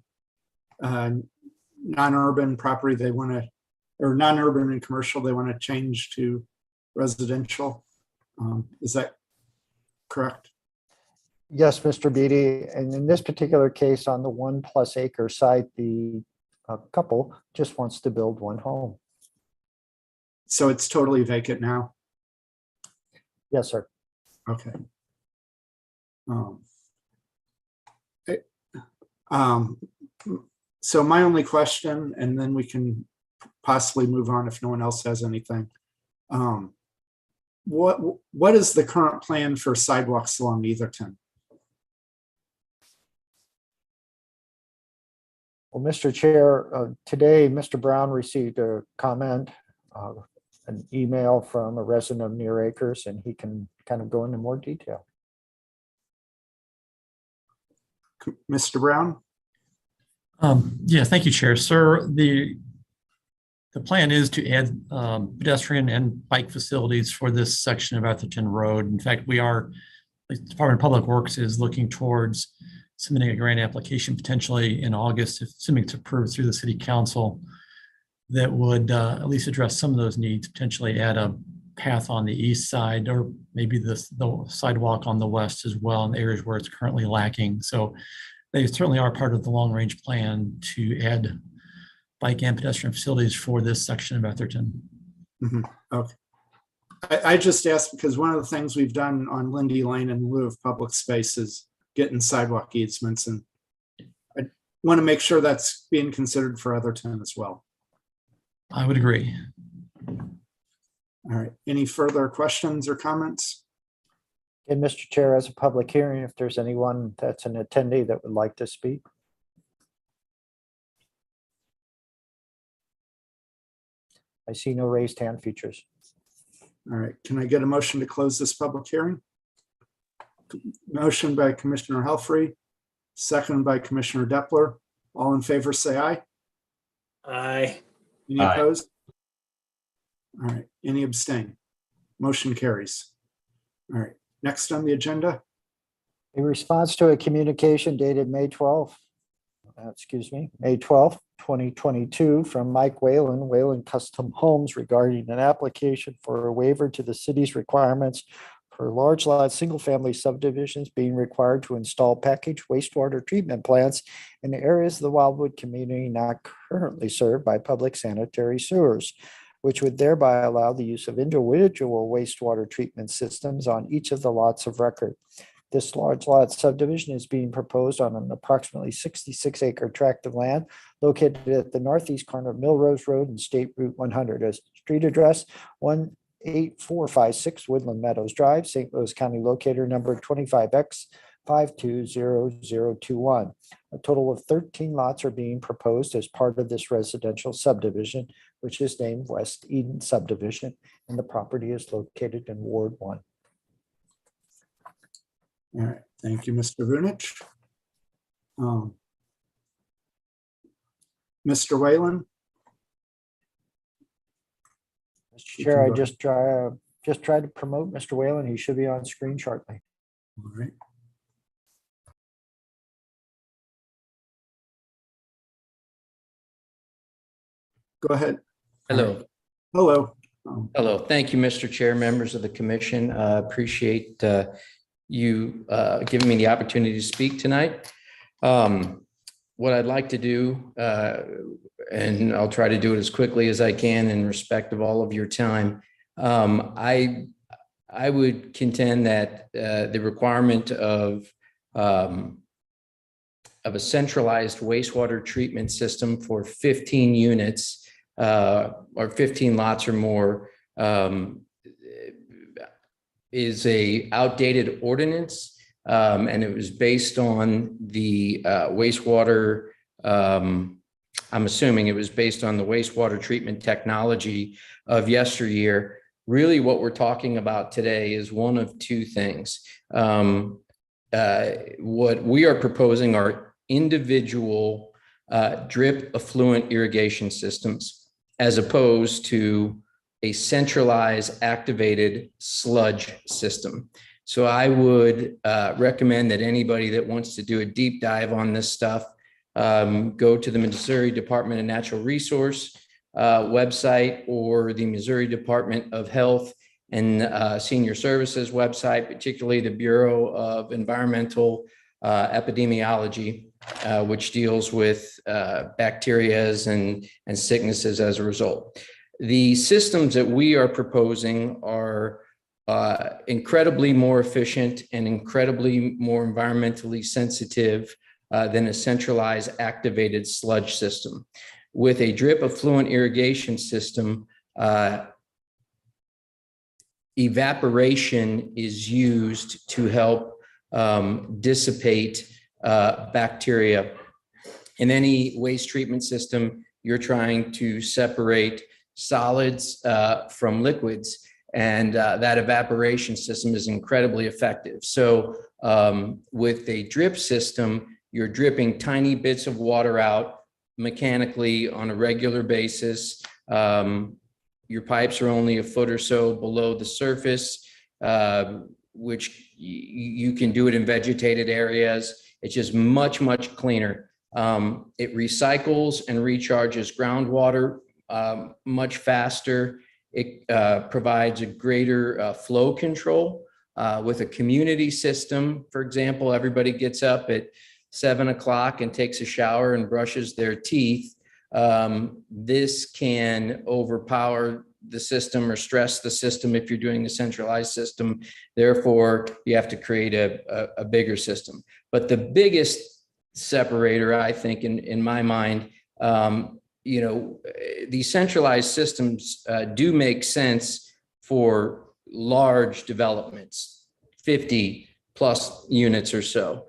Non-urban property they want to, or non-urban and commercial they want to change to residential. Is that correct? Yes, Mr. Beatty. And in this particular case, on the 1+ acre site, the couple just wants to build one home. So it's totally vacant now? Yes, sir. Okay. So my only question, and then we can possibly move on if no one else has anything. What is the current plan for sidewalks along Etherton? Well, Mr. Chair, today, Mr. Brown received a comment, an email from a resident of Near Acres, and he can kind of go into more detail. Mr. Brown? Yeah, thank you, Chair. Sir, the plan is to add pedestrian and bike facilities for this section of Etherton Road. In fact, the Department of Public Works is looking towards submitting a grant application potentially in August, assuming it's approved through the City Council, that would at least address some of those needs, potentially add a path on the east side, or maybe the sidewalk on the west as well, in the areas where it's currently lacking. So they certainly are part of the long-range plan to add bike and pedestrian facilities for this section of Etherton. Mm-hmm. Okay. I just asked because one of the things we've done on Lindy Lane in lieu of public space is getting sidewalk easements, and I want to make sure that's being considered for Etherton as well. I would agree. All right. Any further questions or comments? And Mr. Chair, as a public hearing, if there's anyone that's an attendee that would like to speak. I see no raised hand features. All right. Can I get a motion to close this public hearing? Motion by Commissioner Helfrey, second by Commissioner Depler. All in favor, say aye. Aye. Any Aye. opposed? All right. Any abstain? Motion carries. All right. Next on the agenda. In response to a communication dated May 12th, May 12th, 2022 from Mike Whalen Custom Homes regarding an application for a waiver to the city's requirements for large lot single-family subdivisions being required to install packaged wastewater treatment plants in the areas of the Wildwood community not currently served by public sanitary sewers, which would thereby allow the use of individual wastewater treatment systems on each of the lots of record. This large lot subdivision is being proposed on an approximately 66-acre tract of land located at the northeast corner of Millrose Road and State Route 100 as street address 18456 Woodland Meadows Drive, St. Louis County, locator number 25X 520021. A total of 13 lots are being proposed as part of this residential subdivision, which is named West Eden Subdivision, and the property is located in Ward 1. All right, thank you, Mr. Vunich. Mr. Whalen? Mr. Chair, I just tried to promote Mr. Whalen. He should be on screen shortly. All right. Go ahead. Hello. Hello. Hello. Thank you, Mr. Chair, members of the commission. Appreciate you giving me the opportunity to speak tonight. What I'd like to do, and I'll try to do it as quickly as I can in respect of all of your time. I would contend that the requirement of a centralized wastewater treatment system for 15 units or 15 lots or more is a outdated ordinance, and it was based on the wastewater. I'm assuming it was based on the wastewater treatment technology of yesteryear. Really, what we're talking about today is one of two things. What we are proposing are individual drip effluent irrigation systems, as opposed to a centralized activated sludge system. So I would recommend that anybody that wants to do a deep dive on this stuff, go to the Missouri Department of Natural Resource website, or the Missouri Department of Health and Senior Services website, particularly the Bureau of Environmental Epidemiology, which deals with bacterias and sicknesses as a result. The systems that we are proposing are incredibly more efficient and incredibly more environmentally sensitive than a centralized activated sludge system. With a drip effluent irrigation system, evaporation is used to help dissipate bacteria. In any waste treatment system, you're trying to separate solids from liquids, and that evaporation system is incredibly effective. So with a drip system, you're dripping tiny bits of water out mechanically on a regular basis. Your pipes are only a foot or so below the surface, which you can do it in vegetated areas. It's just much, much cleaner. It recycles and recharges groundwater much faster. It provides a greater flow control. With a community system, for example, everybody gets up at 7 o'clock and takes a shower and brushes their teeth. This can overpower the system or stress the system if you're doing a centralized system. Therefore, you have to create a bigger system. But the biggest separator, I think, in my mind, these centralized systems do make sense for large developments, 50 plus units or so.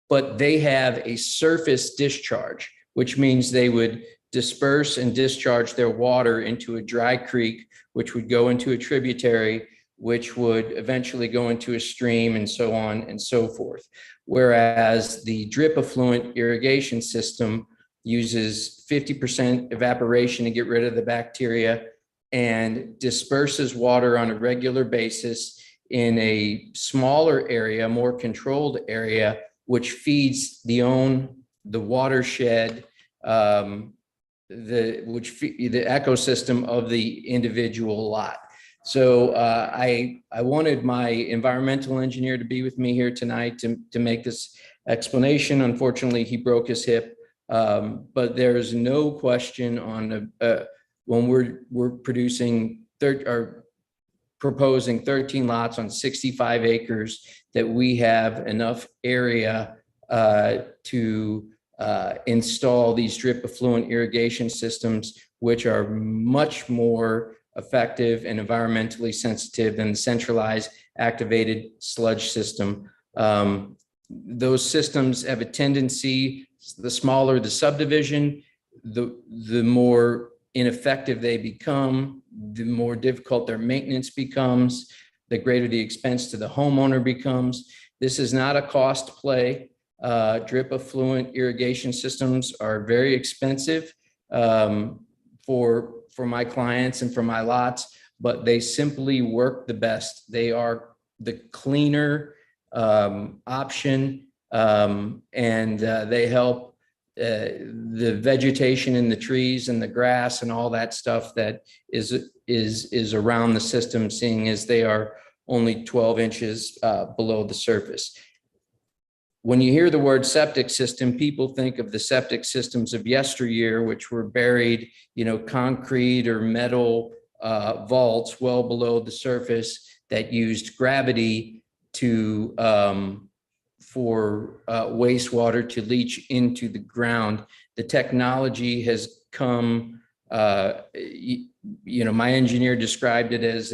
But they have a surface discharge, which means they would disperse and discharge their water into a dry creek, which would go into a tributary, which would eventually go into a stream, and so on and so forth. Whereas the drip effluent irrigation system uses 50% evaporation to get rid of the bacteria and disperses water on a regular basis in a smaller area, more controlled area, which feeds the watershed, the ecosystem of the individual lot. So I wanted my environmental engineer to be with me here tonight to make this explanation. Unfortunately, he broke his hip, but there is no question on when we're proposing 13 lots on 65 acres that we have enough area to install these drip effluent irrigation systems, which are much more effective and environmentally sensitive than the centralized activated sludge system. Those systems have a tendency, the smaller the subdivision, the more ineffective they become, the more difficult their maintenance becomes, the greater the expense to the homeowner becomes. This is not a cost play. Drip effluent irrigation systems are very expensive for my clients and for my lots, but they simply work the best. They are the cleaner option, and they help the vegetation in the trees and the grass and all that stuff that is around the system, seeing as they are only 12 inches below the surface. When you hear the word septic system, people think of the septic systems of yesteryear, which were buried, concrete or metal vaults well below the surface that used gravity to for wastewater to leach into the ground. The technology has come, my engineer described it as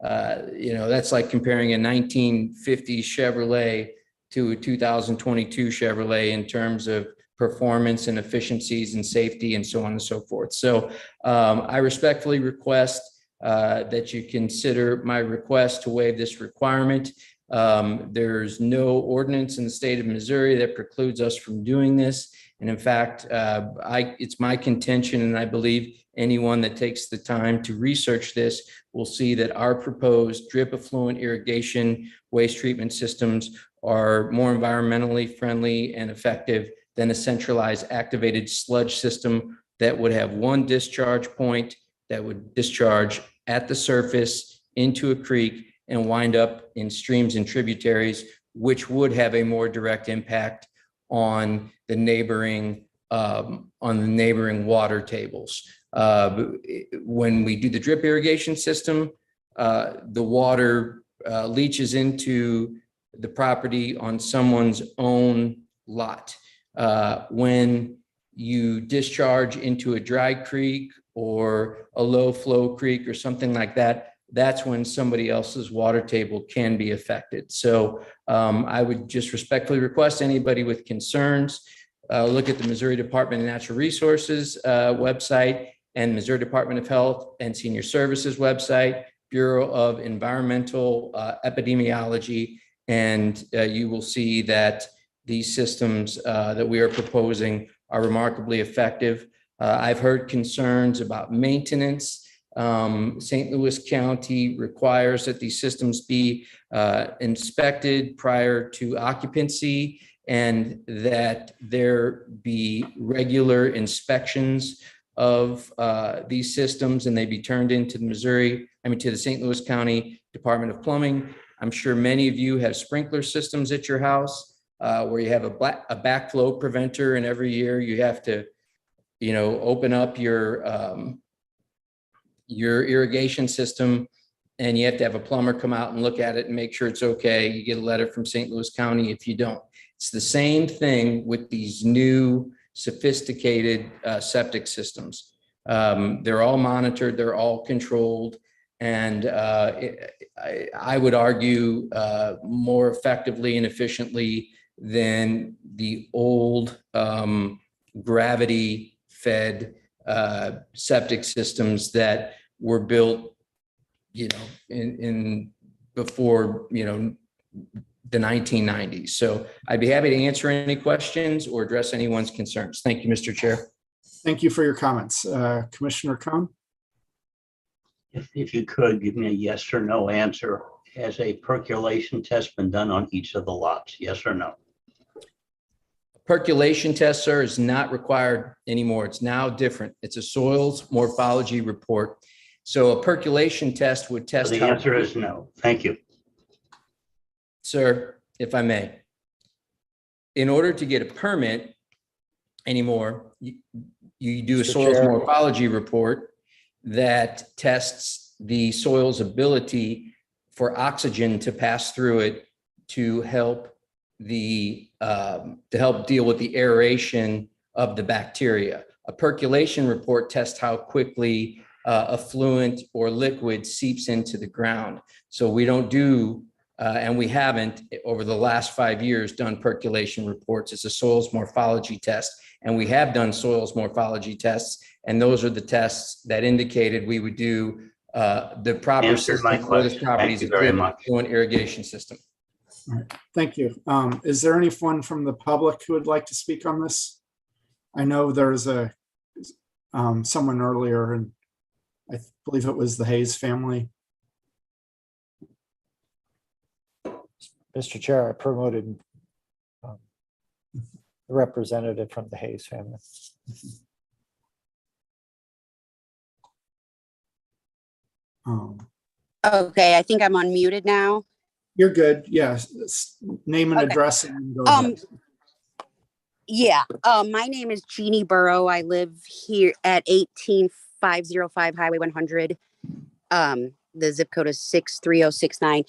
that's like comparing a 1950s Chevrolet to a 2022 Chevrolet in terms of performance and efficiencies and safety and so on and so forth. So I respectfully request that you consider my request to waive this requirement. There's no ordinance in the state of Missouri that precludes us from doing this. And in fact, it's my contention, and I believe anyone that takes the time to research this will see that our proposed drip effluent irrigation waste treatment systems are more environmentally friendly and effective than a centralized activated sludge system that would have one discharge point that would discharge at the surface into a creek and wind up in streams and tributaries, which would have a more direct impact on the neighboring water tables. When we do the drip irrigation system, the water leaches into the property on someone's own lot. When you discharge into a dry creek or a low flow creek or something like that, that's when somebody else's water table can be affected. So I would just respectfully request anybody with concerns, look at the Missouri Department of Natural Resources website and Missouri Department of Health and Senior Services website, Bureau of Environmental Epidemiology, and you will see that these systems that we are proposing are remarkably effective. I've heard concerns about maintenance. St. Louis County requires that these systems be inspected prior to occupancy and that there be regular inspections of these systems and they be turned into to the St. Louis County Department of Plumbing. I'm sure many of you have sprinkler systems at your house where you have a backflow preventer, and every year you have to, open up your irrigation system and you have to have a plumber come out and look at it and make sure it's okay. You get a letter from St. Louis County if you don't. It's the same thing with these new sophisticated septic systems. They're all monitored, they're all controlled, and I would argue more effectively and efficiently than the old gravity-fed septic systems that were built, in before, the 1990s. So I'd be happy to answer any questions or address anyone's concerns. Thank you, Mr. Chair. Thank you for your comments. Commissioner Cohn? If you could give me a yes or no answer. Has a percolation test been done on each of the lots? Yes or no? Percolation test, sir, is not required anymore. It's now different. It's a soils morphology report. So a percolation test would test. So the answer is no. Thank you. Sir, if I may, in order to get a permit anymore, you do a soils morphology report that tests the soil's ability for oxygen to pass through it to help deal with the aeration of the bacteria. A percolation report tests how quickly effluent or liquid seeps into the ground. So we don't do, and we haven't over the last 5 years done percolation reports. It's a soils morphology test. And we have done soils morphology tests. And those are the tests that indicated we would do the proper Answered my system for this question. property Thank is you a very good much. effluent irrigation system. All right, thank you. Is there anyone from the public who would like to speak on this? I know there's someone earlier, and I believe it was the Hayes family. Mr. Chair, I promoted the representative from the Hayes family. Okay, I think I'm unmuted now. You're good. Yes. Name and Okay. address and go ahead. Yeah, my name is Jeannie Burrow. I live here at 18505 Highway 100. The zip code is 63069.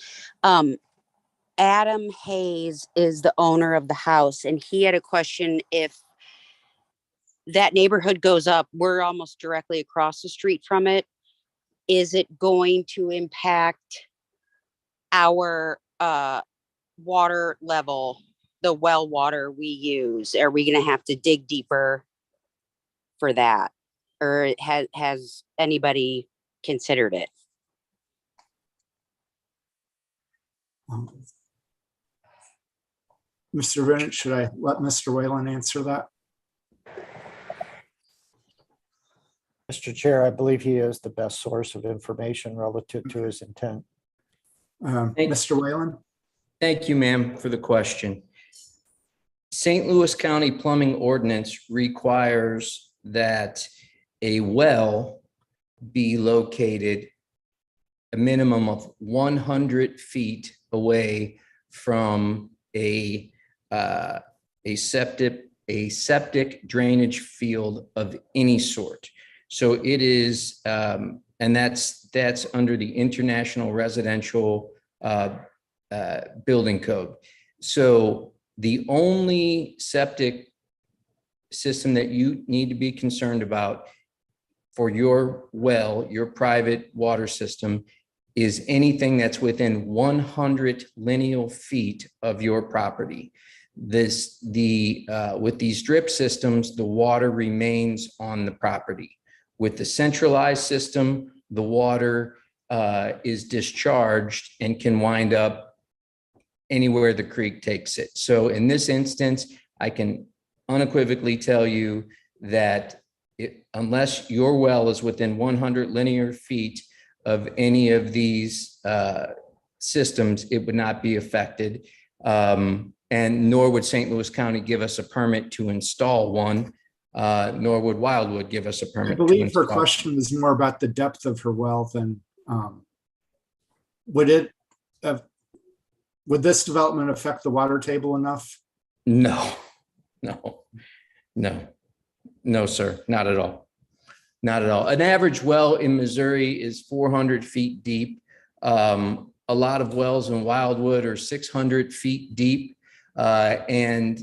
Adam Hayes is the owner of the house, and he had a question. If that neighborhood goes up, we're almost directly across the street from it. Is it going to impact our water level, the well water we use? Are we going to have to dig deeper for that? Or has anybody considered it? Mr. Rennet, should I let Mr. Whalen answer that? Mr. Chair, I believe he is the best source of information relative to his intent. Mr. Whalen? Thank you, ma'am, for the question. St. Louis County Plumbing Ordinance requires that a well be located a minimum of 100 feet away from a septic drainage field of any sort. So it is, and that's under the International Residential Building Code. So the only septic system that you need to be concerned about for your well, your private water system, is anything that's within 100 lineal feet of your property. With these drip systems, the water remains on the property. With the centralized system, the water is discharged and can wind up anywhere the creek takes it. So in this instance, I can unequivocally tell you that unless your well is within 100 linear feet of any of these systems, it would not be affected. And nor would St. Louis County give us a permit to install one, nor would Wildwood give us a permit. I believe her question was more about the depth of her well than would this development affect the water table enough? No, sir, not at all. Not at all. An average well in Missouri is 400 feet deep. A lot of wells in Wildwood are 600 feet deep. And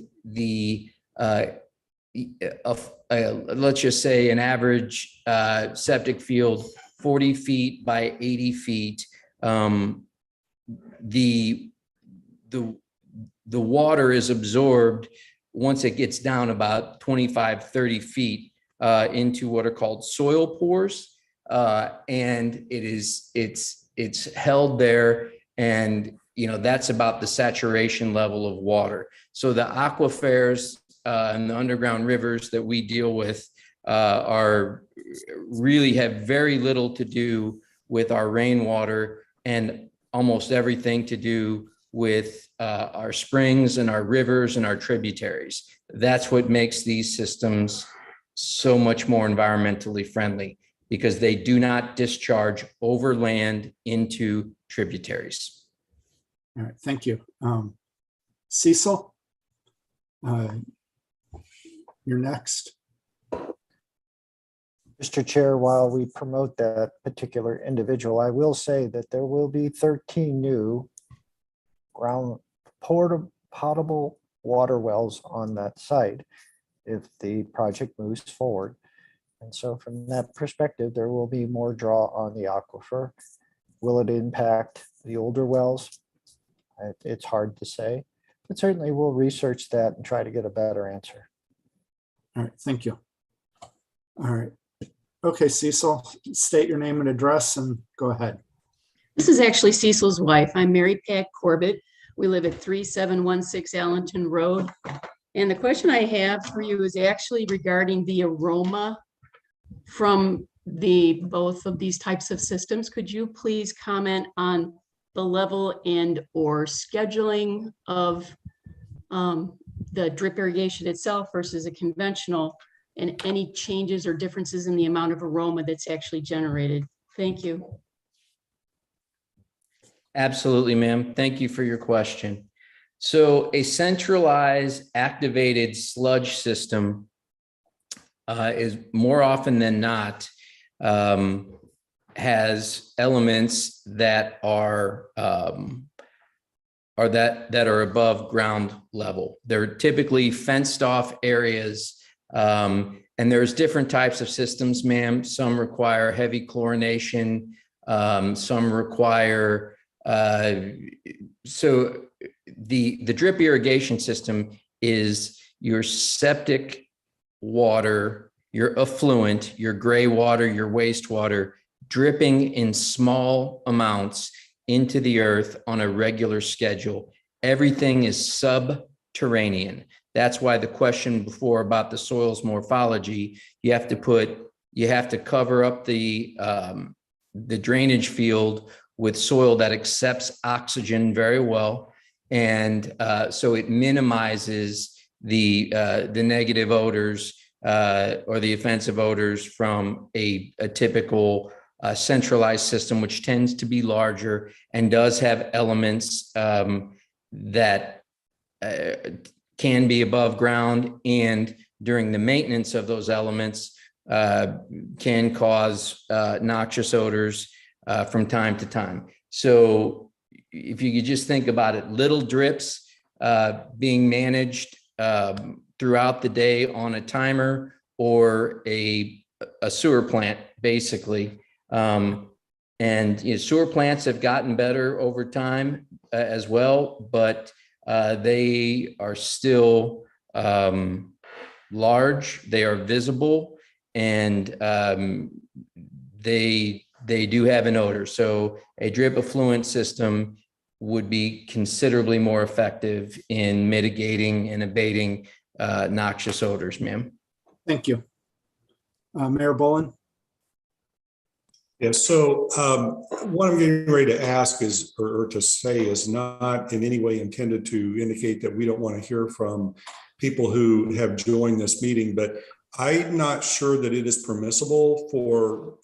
let's just say an average septic field, 40 feet by 80 feet. The water is absorbed once it gets down about 25, 30 feet into what are called soil pores. And it's held there, and that's about the saturation level of water. So the aquifers and the underground rivers that we deal with really have very little to do with our rainwater, and almost everything to do with our springs and our rivers and our tributaries. That's what makes these systems so much more environmentally friendly, because they do not discharge over land into tributaries. All right, thank you. Cecil, you're next. Mr. Chair, while we promote that particular individual, I will say that there will be 13 new ground potable water wells on that site if the project moves forward. And so from that perspective, there will be more draw on the aquifer. Will it impact the older wells? It's hard to say, but certainly we'll research that and try to get a better answer. All right, thank you. All right. Okay, Cecil, state your name and address and go ahead. This is actually Cecil's wife. I'm Mary Pat Corbett. We live at 3716 Allenton Road. And the question I have for you is actually regarding the aroma from both of these types of systems. Could you please comment on the level and or scheduling of the drip irrigation itself versus a conventional, and any changes or differences in the amount of aroma that's actually generated? Thank you. Absolutely, ma'am. Thank you for your question. So a centralized activated sludge system is more often than not has elements that are above ground level. They're typically fenced off areas, and there's different types of systems, ma'am. Some require heavy chlorination, some require so the drip irrigation system is your septic water, your effluent, your gray water, your wastewater dripping in small amounts into the earth on a regular schedule. Everything is subterranean. That's why the question before about the soil's morphology, you have to cover up the drainage field with soil that accepts oxygen very well. And so it minimizes the negative odors or the offensive odors from a typical centralized system, which tends to be larger and does have elements that can be above ground, and during the maintenance of those elements can cause noxious odors from time to time. So if you could just think about it, little drips being managed throughout the day on a timer or a sewer plant, basically. And sewer plants have gotten better over time as well, but they are still large, they are visible, and they do have an odor. So a drip effluent system would be considerably more effective in mitigating and abating noxious odors, ma'am. Thank you. Mayor Boland. Yeah, so what I'm getting ready to ask is, or to say, is not in any way intended to indicate that we don't want to hear from people who have joined this meeting, but I'm not sure that it is permissible for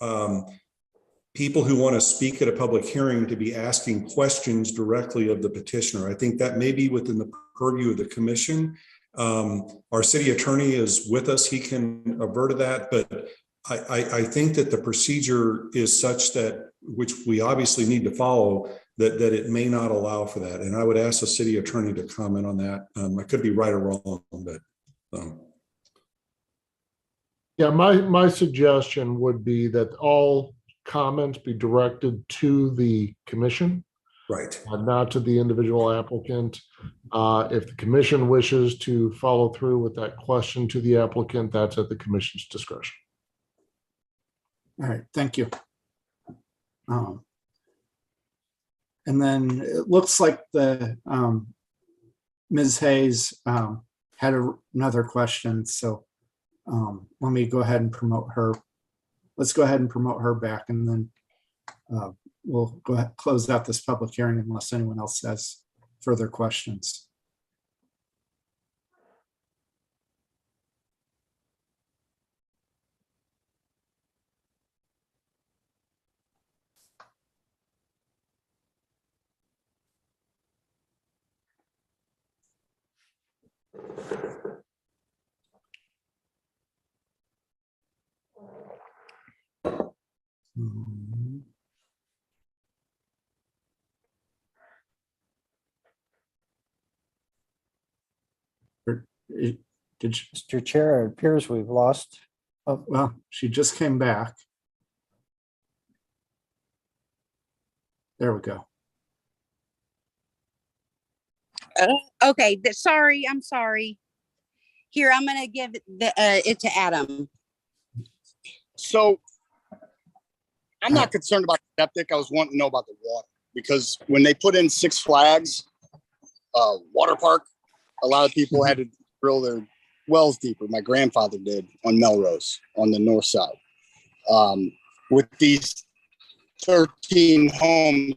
people who want to speak at a public hearing to be asking questions directly of the petitioner. I think that may be within the purview of the commission. Our city attorney is with us. He can avert that, but I think that the procedure is such that, which we obviously need to follow, that it may not allow for that. And I would ask the city attorney to comment on that. I could be right or wrong, but. Yeah, my suggestion would be that all comments be directed to the commission. Right. Not to the individual applicant. If the commission wishes to follow through with that question to the applicant, that's at the commission's discretion. All right, thank you. And then it looks like the Ms. Hayes had another question, so let me go ahead and promote her. Let's go ahead and promote her back, and then we'll go ahead and close out this public hearing unless anyone else has further questions. Mr. Chair, it appears we've lost Oh, well, she just came back. There we go. Okay, sorry, I'm sorry. Here, I'm gonna give it to Adam. So I'm not concerned about the septic. I was wanting to know about the water, because when they put in Six Flags water park, a lot of people had to drill their wells deeper. My grandfather did on Melrose on the north side. With these 13 homes,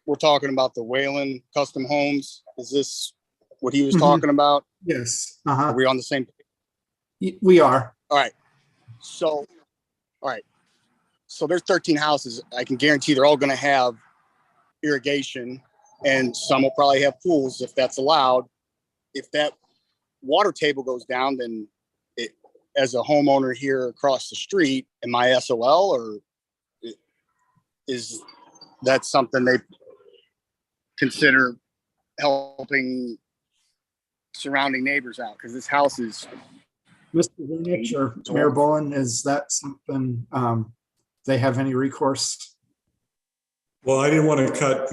we're talking about the Whalen custom homes. Is this what he was talking about? Yes. Are we on the same page? We are. All right. So, all right. So there's 13 houses. I can guarantee they're all going to have irrigation, and some will probably have pools if that's allowed. If that water table goes down, then as a homeowner here across the street, am I SOL, or is that something they consider helping surrounding neighbors out? Because this house is. Mr. Vinich or Mayor Bowen, is that something they have any recourse? Well, I didn't want to cut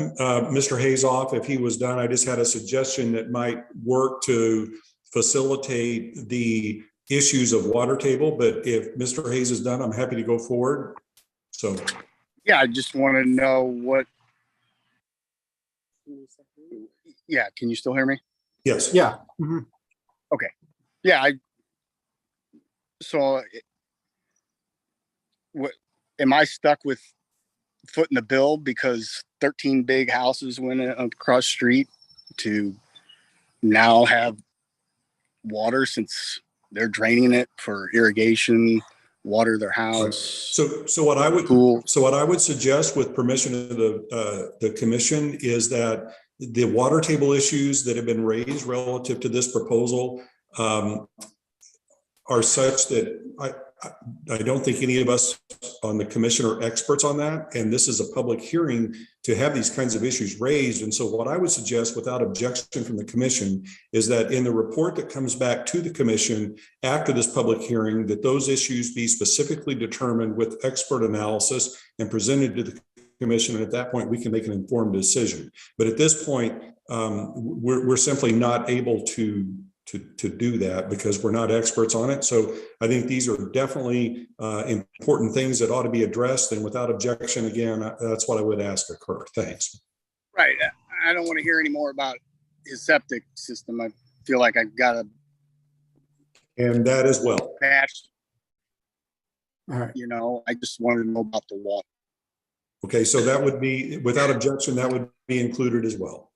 Mr. Hayes off if he was done. I just had a suggestion that might work to facilitate the issues of water table. But if Mr. Hayes is done, I'm happy to go forward. So. Yeah, I just want to know what. Yeah, can you still hear me? Yes. Yeah. Okay. Yeah, so what, am I stuck with footing the bill because 13 big houses went across the street to now have water, since they're draining it for irrigation, water their house? So what I would suggest, with permission of the commission, is that the water table issues that have been raised relative to this proposal are such that I don't think any of us on the commission are experts on that. And this is a public hearing to have these kinds of issues raised. And so what I would suggest, without objection from the commission, is that in the report that comes back to the commission after this public hearing, that those issues be specifically determined with expert analysis and presented to the commission. And at that point, we can make an informed decision. But at this point, we're simply not able to do that because we're not experts on it. So I think these are definitely important things that ought to be addressed. And without objection, again, that's what I would ask occur. Thanks. Right. I don't want to hear any more about his septic system. I feel like I've got a. And that as well. Patch. All right. You know, I just wanted to know about the water. Okay, so that would be, without objection, that would be included as well.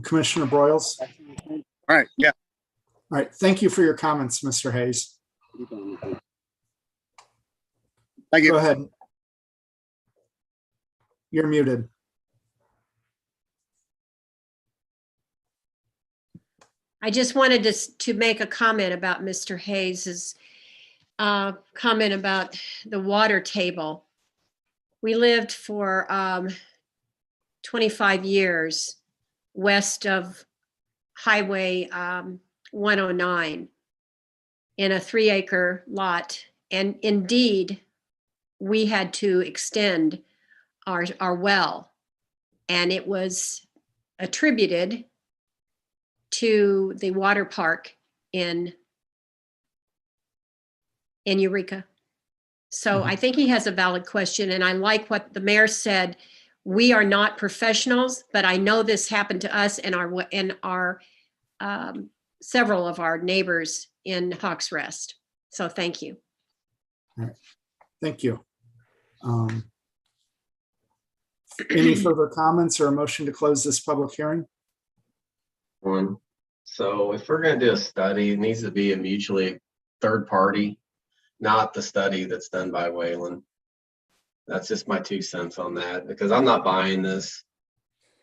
Commissioner Broyles. All right. Yeah. All right. Thank you for your comments, Mr. Hayes. Thank you. Go ahead. You're muted. I just wanted to make a comment about Mr. Hayes's comment about the water table. We lived for 25 years west of Highway 109 in a 3-acre lot. And indeed, we had to extend our well, and it was attributed to the water park in Eureka. So I think he has a valid question, and I like what the mayor said. We are not professionals, but I know this happened to us and our several of our neighbors in Hawks Rest. So thank you. All right. Thank you. Any further comments or a motion to close this public hearing? One. So if we're going to do a study, it needs to be a mutually third party, not the study that's done by Whalen. That's just my 2 cents on that, because I'm not buying this.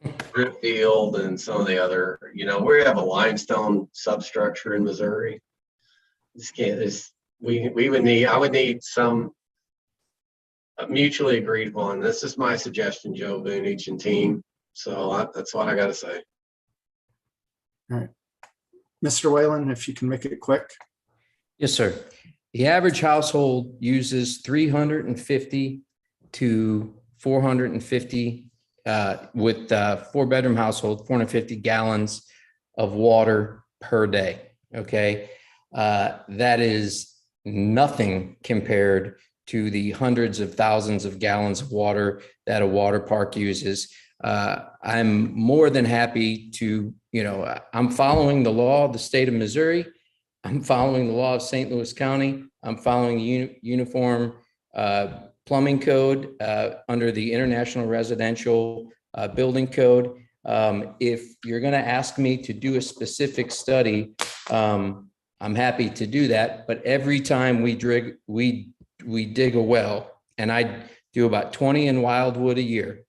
Dripfield and some of the other, we have a limestone substructure in Missouri. I would need some mutually agreed upon. This is my suggestion, Joe Boonich and team. So that's what I got to say. All right. Mr. Whalen, if you can make it quick. Yes, sir. The average household uses 350 to 450 with 4-bedroom household, 450 gallons of water per day. Okay. That is nothing compared to the hundreds of thousands of gallons of water that a water park uses. I'm more than happy to, I'm following the law of the state of Missouri. I'm following the law of St. Louis County. I'm following the uniform plumbing code under the International Residential Building Code. If you're going to ask me to do a specific study, I'm happy to do that. But every time we dig a well, and I do about 20 in Wildwood a year,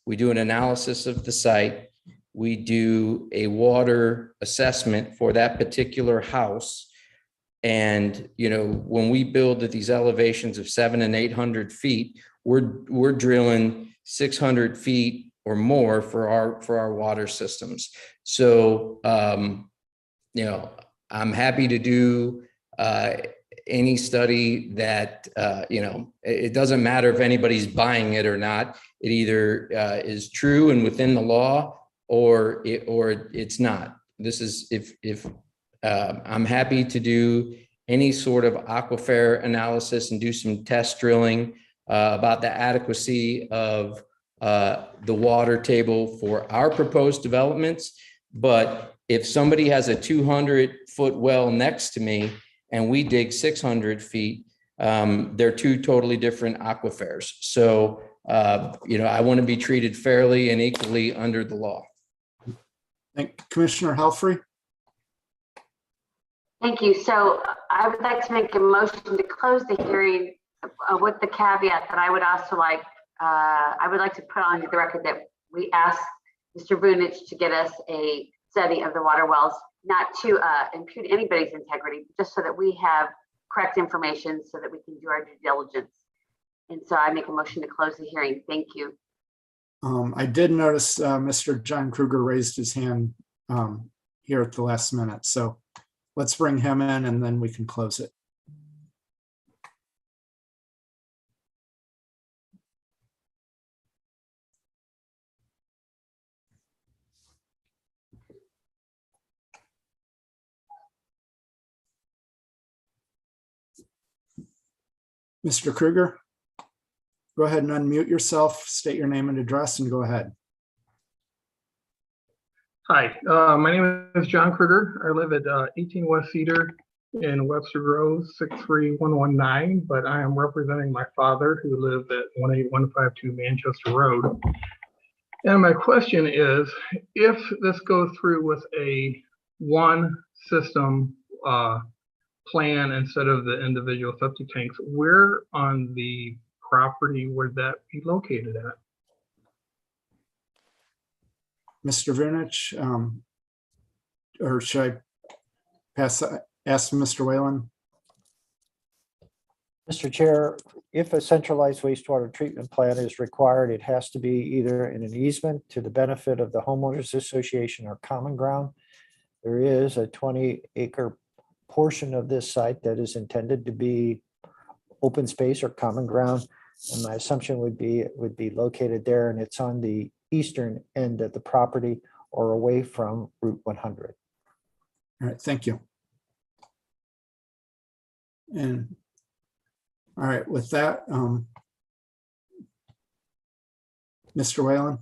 we do an analysis of the site. We do a water assessment for that particular house. And, when we build at these elevations of 700 and 800 feet, we're drilling 600 feet or more for our water systems. So, I'm happy to do any study that, it doesn't matter if anybody's buying it or not. It either is true and within the law, or it's not. This is if I'm happy to do any sort of aquifer analysis and do some test drilling about the adequacy of the water table for our proposed developments. But if somebody has a 200-foot well next to me and we dig 600 feet, they're two totally different aquifers. So, I want to be treated fairly and equally under the law. Commissioner Helfrey. Thank you. So I would like to make a motion to close the hearing with the caveat that I would also like, I would like to put on the record that we asked Mr. Vunich to get us a study of the water wells, not to impugn anybody's integrity, just so that we have correct information so that we can do our due diligence. And so I make a motion to close the hearing. Thank you. I did notice Mr. John Kruger raised his hand here at the last minute. So let's bring him in and then we can close it. Mr. Kruger, go ahead and unmute yourself, state your name and address, and go ahead. Hi, my name is John Kruger. I live at 18 West Cedar in Webster Grove, 63119, but I am representing my father who lived at 18152 Manchester Road. And my question is, if this goes through with a one system plan instead of the individual septic tanks, where on the property would that be located at? Mr. Vunich, or should I ask Mr. Whalen? Mr. Chair, if a centralized wastewater treatment plant is required, it has to be either in an easement to the benefit of the homeowners association or common ground. There is a 20-acre portion of this site that is intended to be open space or common ground. And my assumption would be it would be located there, and it's on the eastern end of the property or away from Route 100. All right, thank you. And all right, with that, Mr. Whalen.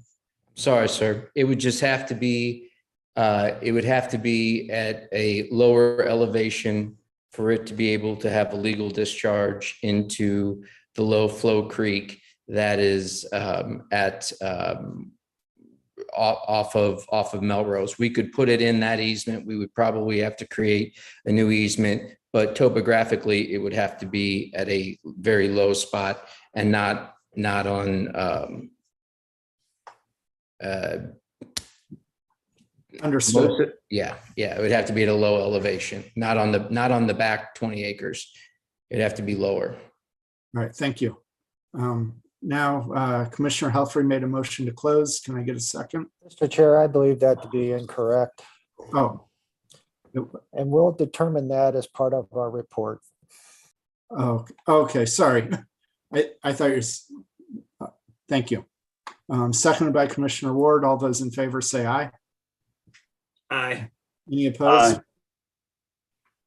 Sorry, sir. It would just have to be, it would have to be at a lower elevation for it to be able to have a legal discharge into the low flow creek that is off of Melrose. We could put it in that easement. We would probably have to create a new easement, but topographically it would have to be at a very low spot and not on understood. Yeah, it would have to be at a low elevation, not on the back 20 acres. It'd have to be lower. All right, thank you. Now, Commissioner Helfrey made a motion to close. Can I get a second? Mr. Chair, I believe that to be incorrect. Oh, And we'll determine that as part of our report. Oh, okay, sorry. I thought thank you. Seconded by Commissioner Ward. All those in favor say aye. Aye. Any opposed? Aye.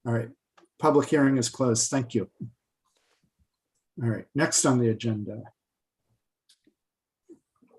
All right, public hearing is closed. Thank you. All right, next on the agenda.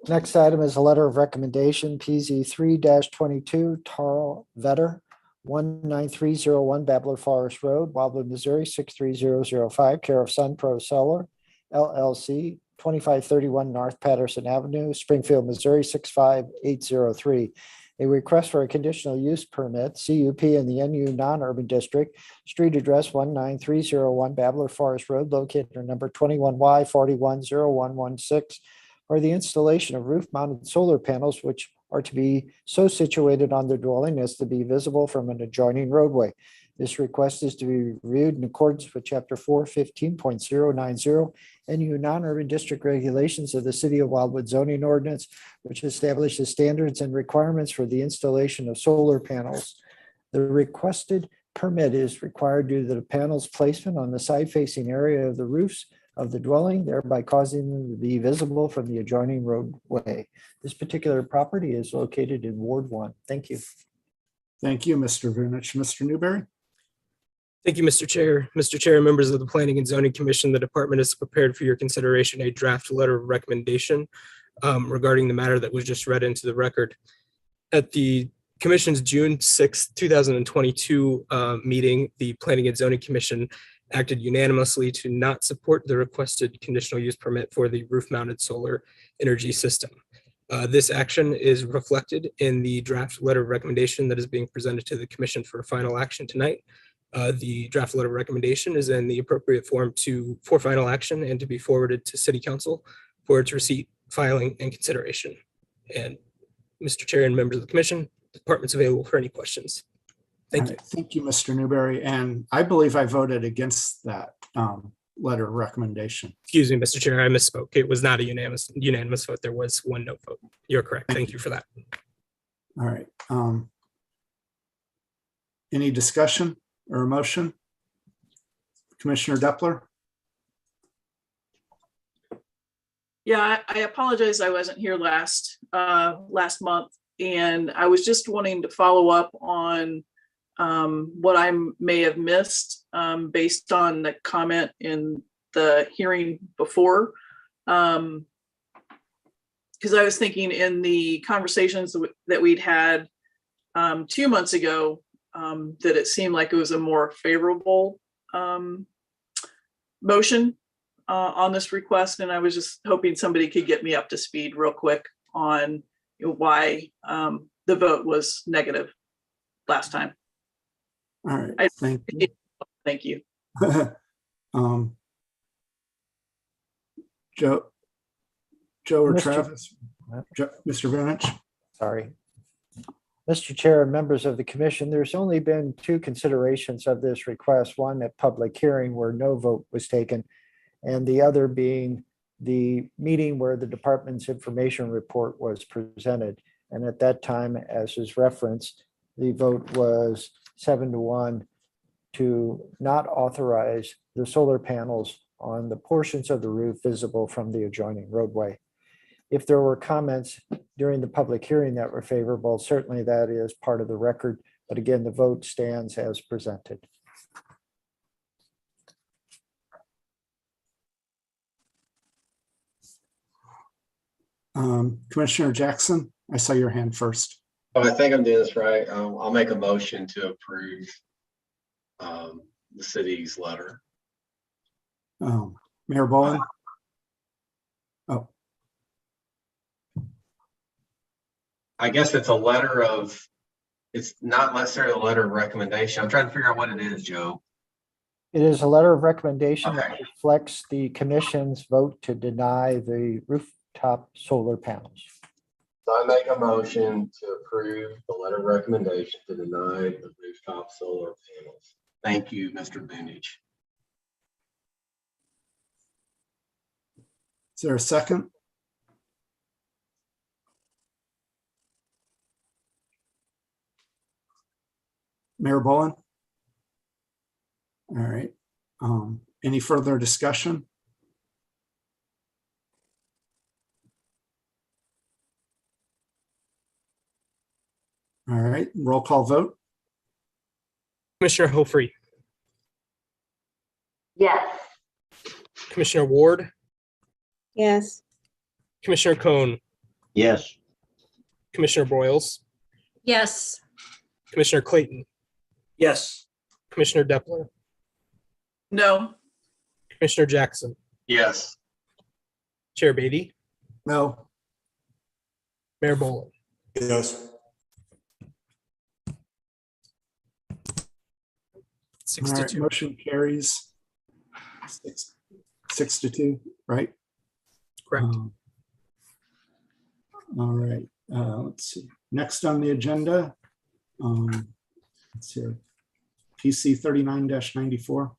Next item is a letter of recommendation, PZ 3-22, Tarl Vetter, 19301 Babbler Forest Road, Wildwood, Missouri, 63005, care of Sunpro Solar, LLC, 2531 North Patterson Avenue, Springfield, Missouri, 65803. A request for a conditional use permit, CUP, in the NU non-urban district, street address 19301 Babbler Forest Road, located at number 21Y 410116, for the installation of roof-mounted solar panels, which are to be so situated on the dwelling as to be visible from an adjoining roadway. This request is to be reviewed in accordance with Chapter 415.090 NU non-urban district regulations of the City of Wildwood zoning ordinance, which establishes standards and requirements for the installation of solar panels. The requested permit is required due to the panel's placement on the side-facing area of the roofs of the dwelling, thereby causing them to be visible from the adjoining roadway. This particular property is located in Ward 1. Thank you. Thank you, Mr. Vunich. Mr. Newberry? Thank you, Mr. Chair. Mr. Chair, members of the Planning and Zoning Commission, the department has prepared for your consideration a draft letter of recommendation regarding the matter that was just read into the record. At the Commission's June 6, 2022 meeting, the Planning and Zoning Commission acted unanimously to not support the requested conditional use permit for the roof-mounted solar energy system. This action is reflected in the draft letter of recommendation that is being presented to the Commission for final action tonight. The draft letter of recommendation is in the appropriate form for final action and to be forwarded to City Council for its receipt, filing, and consideration. And Mr. Chair and members of the Commission, the department's available for any questions. Thank you. Thank you, Mr. Newberry. And I believe I voted against that letter of recommendation. Excuse me, Mr. Chair, I misspoke. It was not a unanimous vote. There was one no vote. You're correct. Thank you for that. All right. Any discussion or a motion? Commissioner Depler? Yeah, I apologize. I wasn't here last month, and I was just wanting to follow up on what I may have missed based on the comment in the hearing before. Because I was thinking in the conversations that we'd had 2 months ago, that it seemed like it was a more favorable motion on this request. And I was just hoping somebody could get me up to speed real quick on why the vote was negative last time. All right, thank you. Thank you. Joe or Mr. Travis? Mr. Vunich? Sorry. Mr. Chair and members of the commission, there's only been 2 considerations of this request, one at public hearing where no vote was taken, and the other being the meeting where the department's information report was presented. And at that time, as is referenced, the vote was 7-1 to not authorize the solar panels on the portions of the roof visible from the adjoining roadway. If there were comments during the public hearing that were favorable, certainly that is part of the record. But again, the vote stands as presented. Commissioner Jackson, I saw your hand first. Oh, I think I'm doing this right. I'll make a motion to approve the city's letter. Mayor Bowen? Oh. I guess it's a letter of, it's not necessarily a letter of recommendation. I'm trying to figure out what it is, Joe. It is a letter of recommendation that reflects the commission's vote to deny the rooftop solar panels. So I make a motion to approve the letter of recommendation to deny the rooftop solar panels. Thank you, Mr. Vunich. Is there a second? Mayor Bowen? All right. Any further discussion? All right, roll call vote. Commissioner Hofre, Yes. Commissioner Ward, Yes. Commissioner Cohn, Yes. Commissioner Broyles, Yes. Commissioner Clayton, Yes. Commissioner Depler, No. Commissioner Jackson, Yes. Chair Beatty, No. Mayor Boland. Yes. Six All to right, two. motion carries 6-2, right? Correct. All right, let's see. Next on the agenda, let's see, PC 39-94.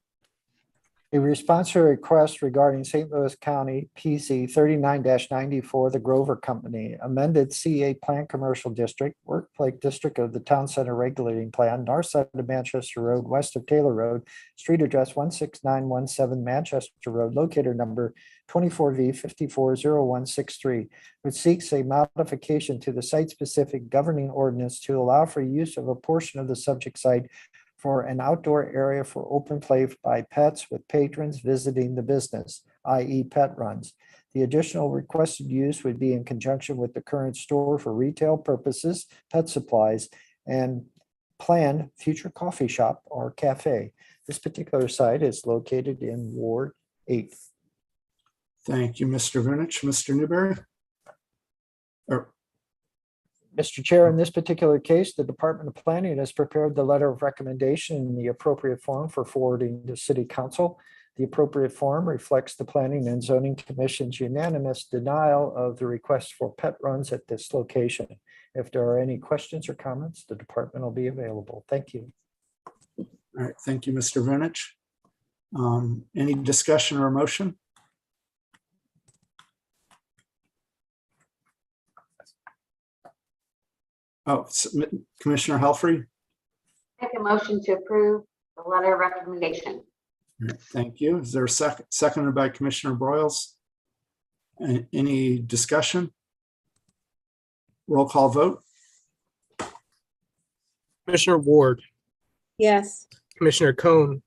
A response to a request regarding St. Louis County PC 39-94, the Grover Company, amended CA Plan Commercial District, Workplace District of the Town Center Regulating Plan, north side of Manchester Road, west of Taylor Road, street address 16917 Manchester Road, locator number 24V540163, which seeks a modification to the site-specific governing ordinance to allow for use of a portion of the subject site for an outdoor area for open play by pets with patrons visiting the business, i.e. pet runs. The additional requested use would be in conjunction with the current store for retail purposes, pet supplies, and planned future coffee shop or cafe. This particular site is located in Ward 8. Thank you, Mr. Vernich. Mr. Newberry? Mr. Chair, in this particular case, the Department of Planning has prepared the letter of recommendation in the appropriate form for forwarding to City Council. The appropriate form reflects the Planning and Zoning Commission's unanimous denial of the request for pet runs at this location. If there are any questions or comments, the department will be available. Thank you. All right, thank you, Mr. Vernich. Any discussion or motion? Oh, Commissioner Helfrey? Make a motion to approve the letter of recommendation. All right, thank you. Is there a second? Seconded by Commissioner Broyles. Any discussion? Roll call vote. Commissioner Ward, Yes. Commissioner Cohn,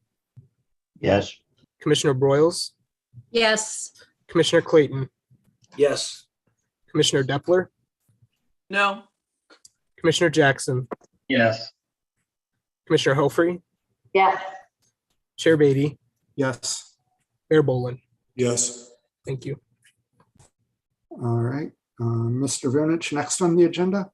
Yes. Commissioner Broyles, Yes. Commissioner Clayton, Yes. Commissioner Depler, No. Commissioner Jackson, Yes. Commissioner Hofre, Yes. Chair Beatty, Yes. Mayor Boland. Yes. Thank you. All right, Mr. Vernich, next on the agenda.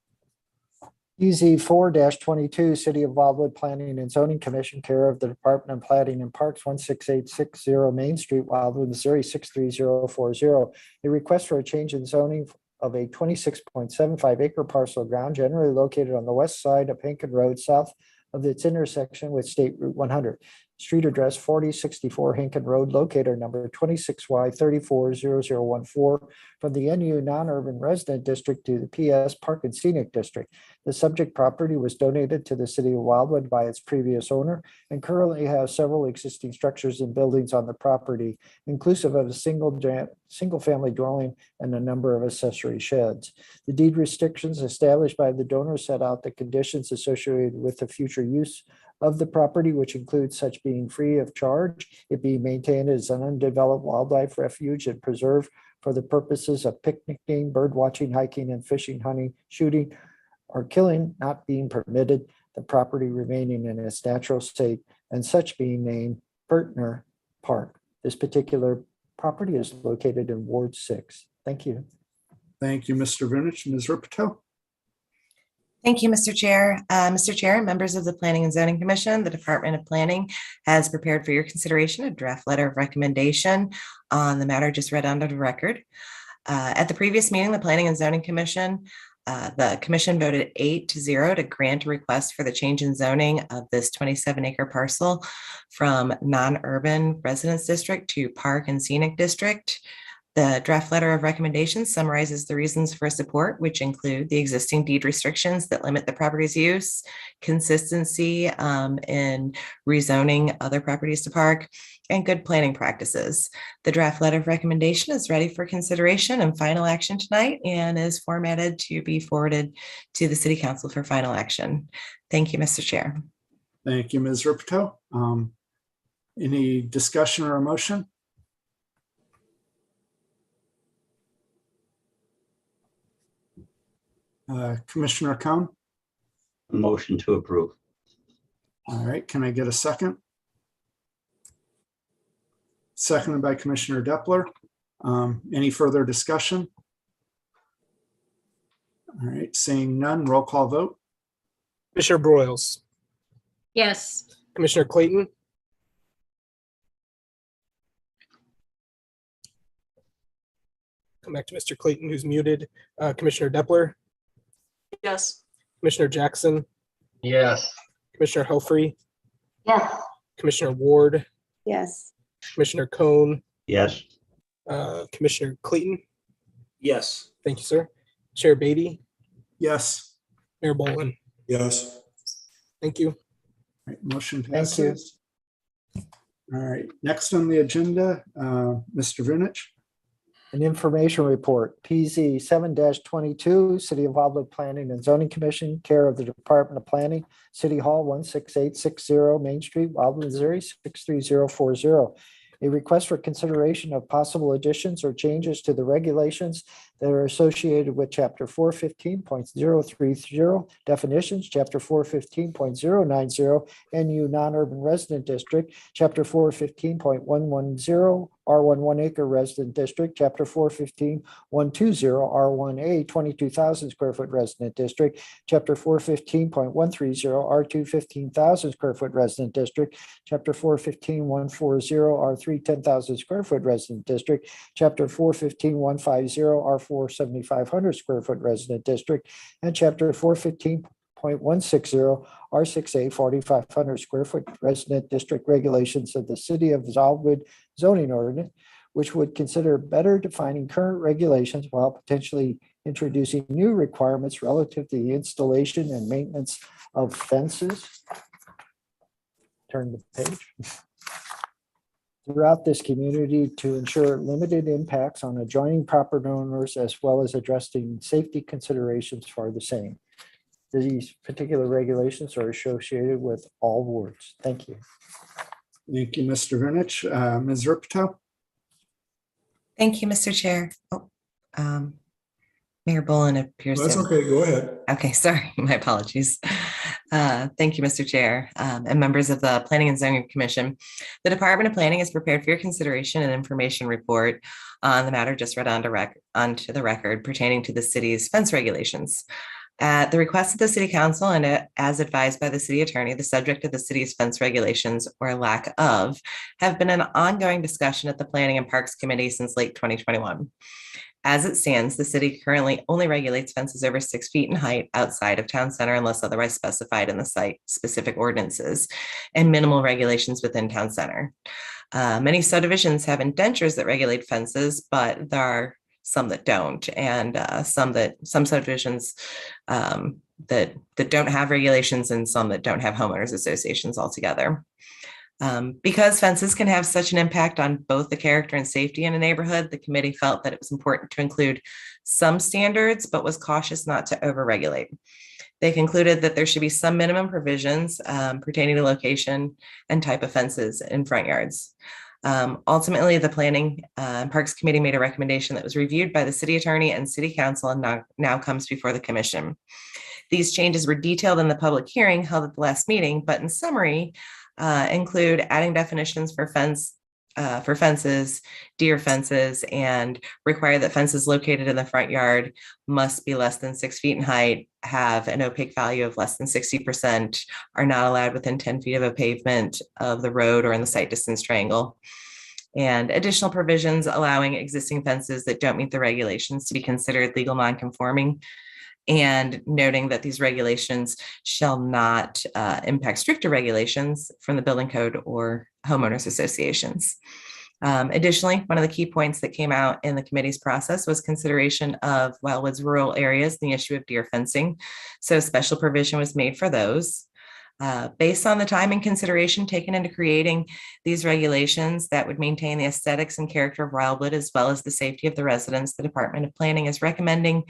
EZ 4-22, City of Wildwood Planning and Zoning Commission, care of the Department of Planning and Parks, 16860 Main Street, Wildwood, Missouri, 63040. A request for a change in zoning of a 26.75 acre parcel of ground generally located on the west side of Hankin Road, south of its intersection with State Route 100. Street address 4064 Hankin Road, locator number 26Y340014, from the NU non-urban resident district to the PS Park and Scenic District. The subject property was donated to the City of Wildwood by its previous owner and currently has several existing structures and buildings on the property, inclusive of a single-family dwelling and a number of accessory sheds. The deed restrictions established by the donor set out the conditions associated with the future use of the property, which includes such being free of charge, it being maintained as an undeveloped wildlife refuge and preserve for the purposes of picnicking, bird watching, hiking, and fishing, hunting, shooting, or killing not being permitted, the property remaining in its natural state, and such being named Burtner Park. This particular property is located in Ward 6. Thank you. Thank you, Mr. Vernich. Ms. Ripito? Thank you, Mr. Chair. Mr. Chair, members of the Planning and Zoning Commission, the Department of Planning has prepared for your consideration a draft letter of recommendation on the matter just read onto the record. At the previous meeting, the Planning and Zoning Commission, the commission voted 8-0 to grant a request for the change in zoning of this 27-acre parcel from non-urban residence district to park and scenic district. The draft letter of recommendation summarizes the reasons for support, which include the existing deed restrictions that limit the property's use, consistency in rezoning other properties to park, and good planning practices. The draft letter of recommendation is ready for consideration and final action tonight and is formatted to be forwarded to the City Council for final action. Thank you, Mr. Chair. Thank you, Ms. Ripito. Any discussion or motion? Commissioner Cohn? Motion to approve. All right, can I get a second? Seconded by Commissioner Depler. Any further discussion? All right, seeing none, roll call vote. Commissioner Broyles, Yes. Commissioner Clayton, come back to Mr. Clayton, who's muted. Commissioner Depler, Yes. Commissioner Jackson, Yes. Commissioner Helfrey, Yes. Commissioner Ward, Yes. Commissioner Cohn, Yes. Commissioner Clayton. Yes. Thank you, sir. Chair Beatty, Yes. Mayor Boland. Yes. Thank you. All right, motion Thank you. passes. All right, next on the agenda, Mr. Vunich. An information report, PZ 7-22, City of Wildwood Planning and Zoning Commission, care of the Department of Planning, City Hall, 16860 Main Street, Wildwood, Missouri, 63040. A request for consideration of possible additions or changes to the regulations that are associated with Chapter 415.030 definitions, Chapter 415.090 NU non-urban resident district, Chapter 415.110 R1 1 acre resident district, Chapter 415.120 R1A 22,000 square foot resident district, Chapter 415.130 R2 15,000 square foot resident district, Chapter 415.140 R3 10,000 square foot resident district, Chapter 415.150 R4 7,500 square foot resident district, and Chapter 415.160 R6A 4,500 square foot resident district regulations of the City of Wildwood zoning ordinance, which would consider better defining current regulations while potentially introducing new requirements relative to the installation and maintenance of fences. Turn the page. Throughout this community to ensure limited impacts on adjoining property owners as well as addressing safety considerations for the same. These particular regulations are associated with all wards. Thank you. Thank you, Mr. Vunich. Ms. Ripito? Thank you, Mr. Chair. Mayor Boland appears. That's okay. Go ahead. Okay, sorry, my apologies. Thank you, Mr. Chair, and members of the Planning and Zoning Commission. The Department of Planning is prepared for your consideration and information report on the matter just read onto the record pertaining to the city's fence regulations. At the request of the City Council and as advised by the City Attorney, the subject of the city's fence regulations or lack of have been an ongoing discussion at the Planning and Parks Committee since late 2021. As it stands, the city currently only regulates fences over 6 feet in height outside of town center unless otherwise specified in the site-specific ordinances, and minimal regulations within town center. Many subdivisions have indentures that regulate fences, but there are some that don't, and some subdivisions that don't have regulations, and some that don't have homeowners associations altogether. Because fences can have such an impact on both the character and safety in a neighborhood, the committee felt that it was important to include some standards, but was cautious not to overregulate. They concluded that there should be some minimum provisions pertaining to location and type of fences in front yards. Ultimately, the Planning and Parks Committee made a recommendation that was reviewed by the City Attorney and City Council and now comes before the Commission. These changes were detailed in the public hearing held at the last meeting, but in summary, include adding definitions for fences, deer fences, and require that fences located in the front yard must be less than 6 feet in height, have an opaque value of less than 60%, are not allowed within 10 feet of a pavement of the road or in the site distance triangle, and additional provisions allowing existing fences that don't meet the regulations to be considered legal non-conforming, and noting that these regulations shall not impact stricter regulations from the building code or homeowners associations. Additionally, one of the key points that came out in the committee's process was consideration of Wildwood's rural areas, and the issue of deer fencing. So special provision was made for those. Based on the time and consideration taken into creating these regulations that would maintain the aesthetics and character of Wildwood, as well as the safety of the residents, the Department of Planning is recommending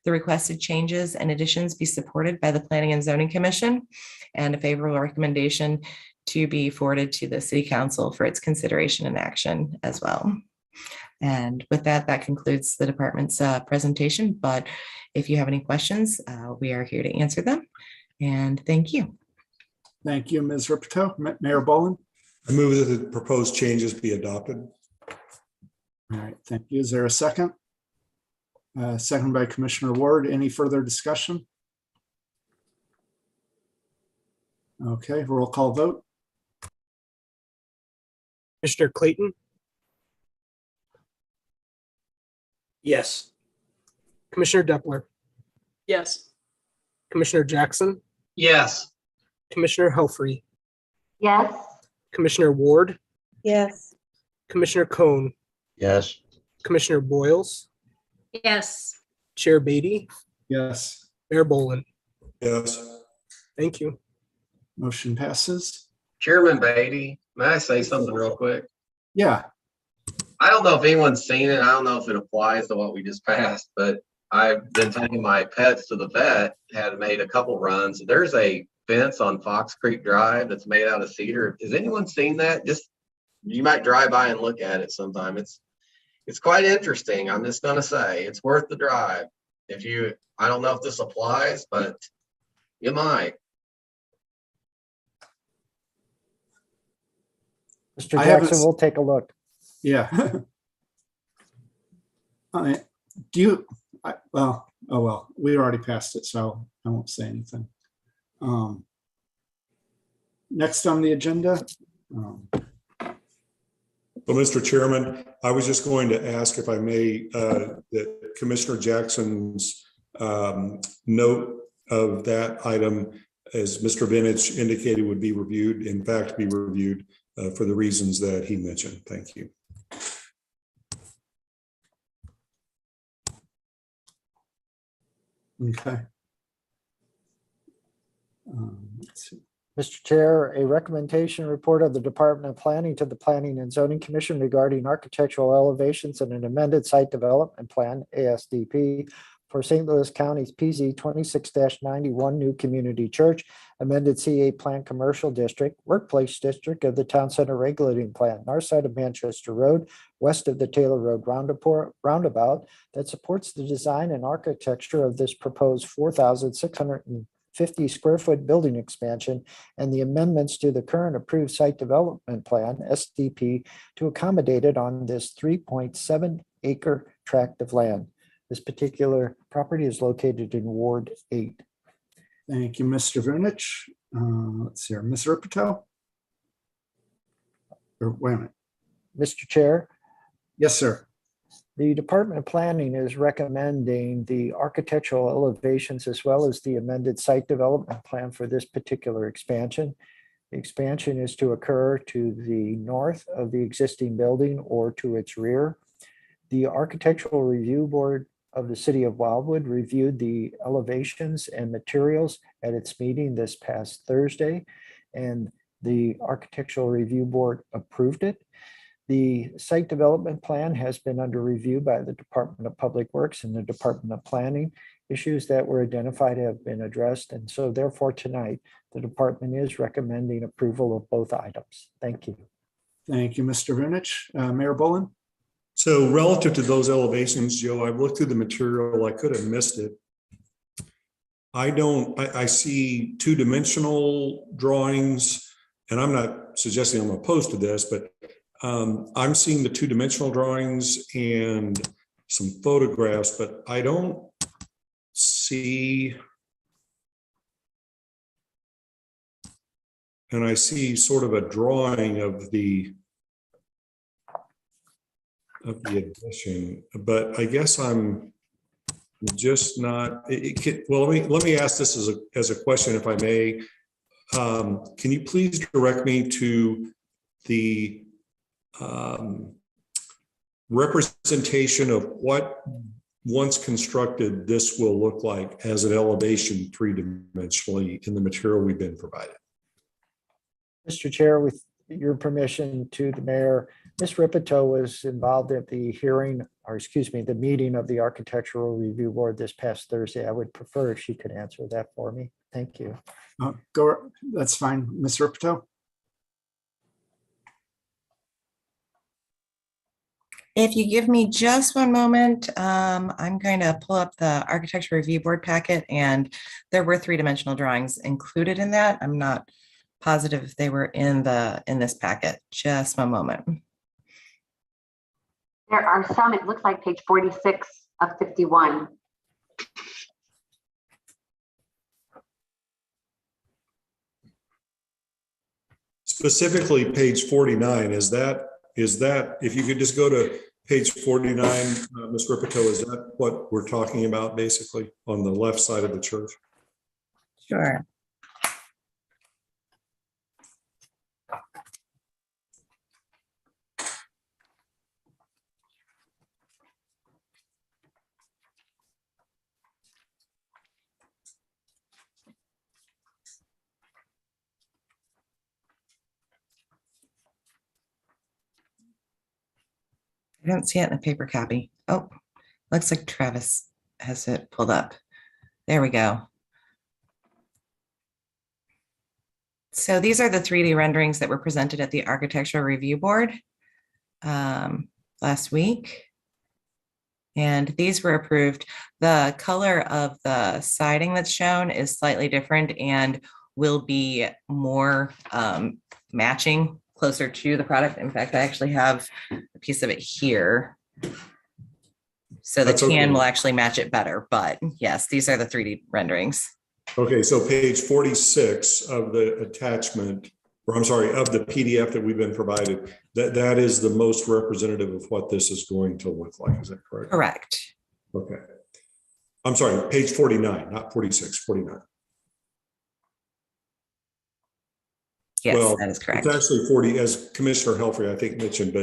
the requested changes and additions be supported by the Planning and Zoning Commission, and a favorable recommendation to be forwarded to the City Council for its consideration and action as well. And with that, that concludes the department's presentation. But if you have any questions, we are here to answer them. And thank you. Thank you, Ms. Ripito. Mayor Boland. I move that the proposed changes be adopted. All right, thank you. Is there a second? Second by Commissioner Ward. Any further discussion? Okay, roll call vote. Commissioner Clayton, Yes. Commissioner Depler, Yes. Commissioner Jackson, Yes. Commissioner Helfrey, Yes. Commissioner Ward, Yes. Commissioner Cohn, Yes. Commissioner Boyles, Yes. Chair Beatty, Yes. Mayor Boland. Yes. Thank you. Motion passes. Chairman Beatty, may I say something real quick? Yeah. I don't know if anyone's seen it. I don't know if it applies to what we just passed, but I've been taking my pets to the vet, had made a couple runs. There's a fence on Fox Creek Drive that's made out of cedar. Has anyone seen that? Just, you might drive by and look at it sometime. It's quite interesting. I'm just gonna say, it's worth the drive. I don't know if this applies, but you might. Mr. I haven't Jackson, we'll take a look. Yeah. Do you, well, oh, well, we already passed it, so I won't say anything. Next on the agenda. Well, Mr. Chairman, I was just going to ask if I may, that Commissioner Jackson's note of that item, as Mr. Vintage indicated, would be reviewed, in fact, be reviewed for the reasons that he mentioned. Thank you. Okay. Let's see. Mr. Chair, a recommendation report of the Department of Planning to the Planning and Zoning Commission regarding architectural elevations and an amended site development plan, ASDP, for St. Louis County's PZ 26-91 New Community Church, amended CA Plan Commercial District, Workplace District of the Town Center Regulating Plan, north side of Manchester Road, west of the Taylor Road roundabout, that supports the design and architecture of this proposed 4,650 square foot building expansion and the amendments to the current approved site development plan, SDP, to accommodate it on this 3.7 acre tract of land. This particular property is located in Ward 8. Thank you, Mr. Vunich. Let's see here, Ms. Ripito. Or wait a minute. Mr. Chair, Yes, sir. the Department of Planning is recommending the architectural elevations as well as the amended site development plan for this particular expansion. The expansion is to occur to the north of the existing building or to its rear. The Architectural Review Board of the City of Wildwood reviewed the elevations and materials at its meeting this past Thursday, and the Architectural Review Board approved it. The site development plan has been under review by the Department of Public Works and the Department of Planning. Issues that were identified have been addressed, and so therefore tonight, the department is recommending approval of both items. Thank you. Thank you, Mr. Vunich. Mayor Boland. So relative to those elevations, Joe, I've looked through the material. I could have missed it. I see two-dimensional drawings, and I'm not suggesting I'm opposed to this, but I'm seeing the two-dimensional drawings and some photographs, but I don't see, and I see sort of a drawing of the addition, but I guess I'm just not. Well, let me ask this as a question, if I may. Can you please direct me to the representation of what, once constructed, this will look like as an elevation three-dimensionally in the material we've been provided. Mr. Chair, with your permission to the mayor, Ms. Ripito was involved at the hearing, or excuse me, the meeting of the Architectural Review Board this past Thursday. I would prefer if she could answer that for me. Thank you. That's fine. Ms. Ripito? If you give me just one moment, I'm going to pull up the Architecture Review Board packet, and there were three-dimensional drawings included in that. I'm not positive if they were in this packet. Just one moment. There are some, it looks like page 46 of 51. Specifically, page 49, is that, if you could just go to page 49, Ms. Ripito, is that what we're talking about basically on the left side of the church? Sure. I don't see it in a paper copy. Oh, looks like Travis has it pulled up. There we go. So these are the 3D renderings that were presented at the Architectural Review Board last week. And these were approved. The color of the siding that's shown is slightly different and will be more matching, closer to the product. In fact, I actually have a piece of it here. So the tan will actually match it better, but yes, these are the 3D renderings. Okay, so page 46 of the attachment, or I'm sorry, of the PDF that we've been provided, that is the most representative of what this is going to look like. Is that correct? Correct. Okay. I'm sorry, page 49, not 46, 49. Yes, well, that is correct. It's actually 40, as Commissioner Helfrey, I think, mentioned,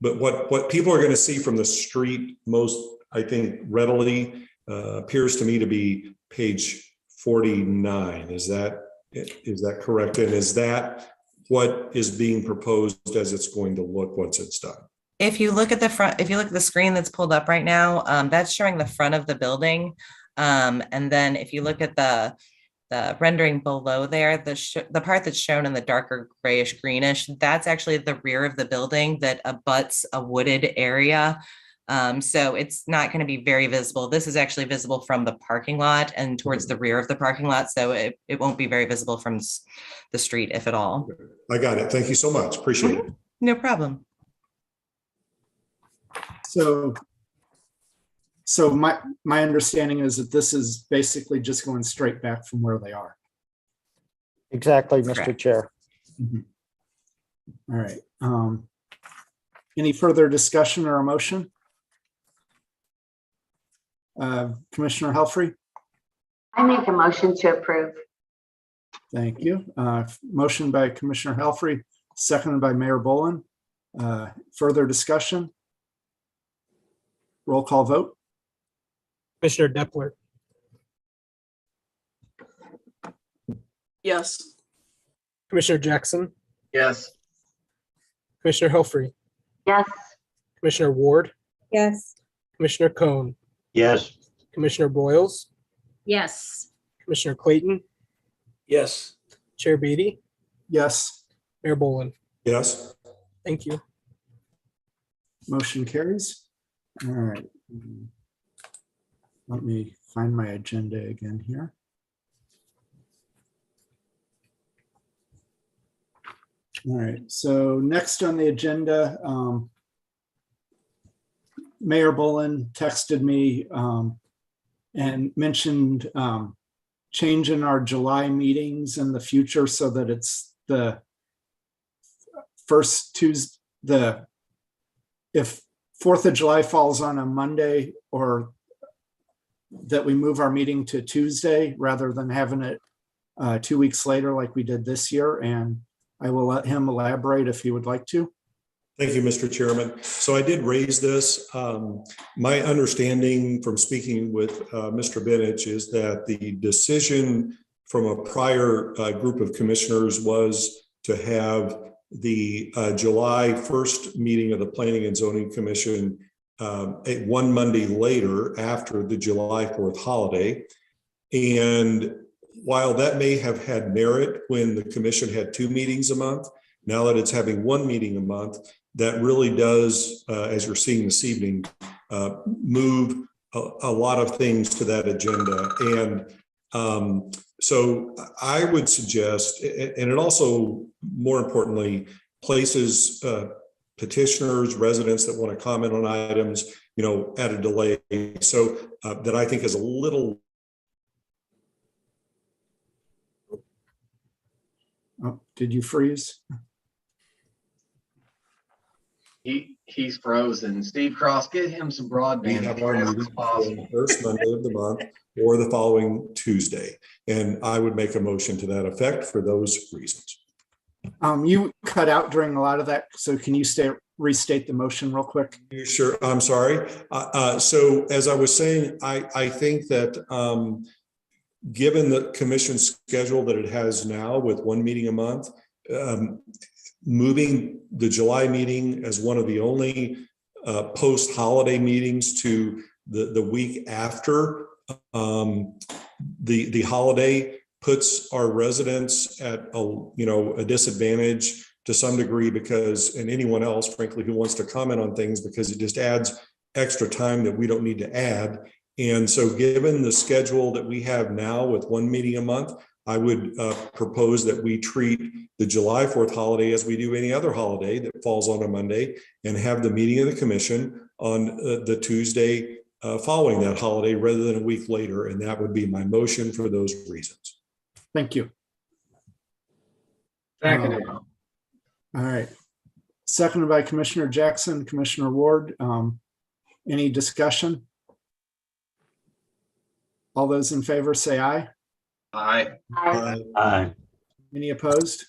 but what people are going to see from the street most, I think, readily appears to me to be page 49. Is that correct? And is that what is being proposed as it's going to look once it's done? If you look at the front, if you look at the screen that's pulled up right now, that's showing the front of the building. And then if you look at the rendering below there, the part that's shown in the darker grayish greenish, that's actually the rear of the building that abuts a wooded area. So it's not going to be very visible. This is actually visible from the parking lot and towards the rear of the parking lot. So it won't be very visible from the street, if at all. I got it. Thank you so much. Appreciate it. No problem. So my understanding is that this is basically just going straight back from where they are. Exactly, Mr. Chair. Mm-hmm. All right. Any further discussion or a motion? Commissioner Helfrey? I make a motion to approve. Thank you. Motion by Commissioner Helfrey, seconded by Mayor Boland. Further discussion? Roll call vote. Commissioner Depler, Yes. Commissioner Jackson, Yes. Commissioner Helfrey, Yes. Commissioner Ward, Yes. Commissioner Cohn, Yes. Commissioner Boyles, Yes. Commissioner Clayton, Yes. Chair Beatty, Yes. Mayor Boland. Yes. Thank you. Motion carries. All right. Let me find my agenda again here. All right, so next on the agenda, Mayor Boland texted me and mentioned changing our July meetings in the future so that it's the first Tuesday, if 4th of July falls on a Monday, or that we move our meeting to Tuesday rather than having it 2 weeks later like we did this year. And I will let him elaborate if he would like to. Thank you, Mr. Chairman. So I did raise this. My understanding from speaking with Mr. Benich is that the decision from a prior group of commissioners was to have the July 1st meeting of the Planning and Zoning Commission one Monday later after the July 4th holiday. And while that may have had merit when the commission had 2 meetings a month, now that it's having 1 meeting a month, that really does, as you're seeing this evening, move a lot of things to that agenda. And so I would suggest, and it also, more importantly, places petitioners, residents that want to comment on items, at a delay. So that I think is a little. Oh, did you freeze? He's frozen. Steve Cross, get him some broadband. We have our meeting on the first Monday of the month or the following Tuesday. And I would make a motion to that effect for those reasons. You cut out during a lot of that. So can you restate the motion real quick? Sure. I'm sorry. So as I was saying, I think that given the commission's schedule that it has now with 1 meeting a month, moving the July meeting as one of the only post-holiday meetings to the week after the holiday puts our residents at a disadvantage to some degree, because, and anyone else, frankly, who wants to comment on things, because it just adds extra time that we don't need to add. And so given the schedule that we have now with 1 meeting a month, I would propose that we treat the July 4th holiday as we do any other holiday that falls on a Monday, and have the meeting of the commission on the Tuesday following that holiday rather than a week later. And that would be my motion for those reasons. Thank you. Seconded. All right. Seconded by Commissioner Jackson, Commissioner Ward. Any discussion? All those in favor say aye. Aye. Aye. Any opposed?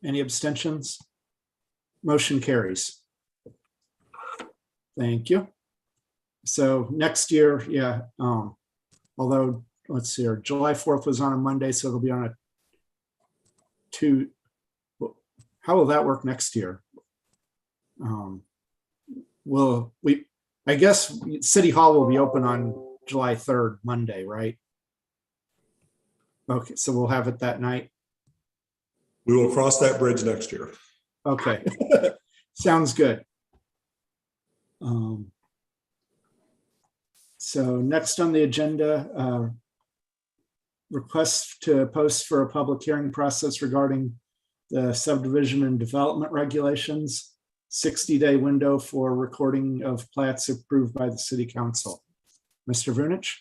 Any abstentions? Motion carries. Thank you. So next year, yeah, although, let's see here, July 4th was on a Monday, so it'll be on a how will that work next year? I guess City Hall will be open on July 3rd, Monday, right? Okay, so we'll have it that night. We will cross that bridge next year. Okay, sounds good. So next on the agenda, request to post for a public hearing process regarding the subdivision and development regulations, 60-day window for recording of plats approved by the City Council. Mr. Vunich.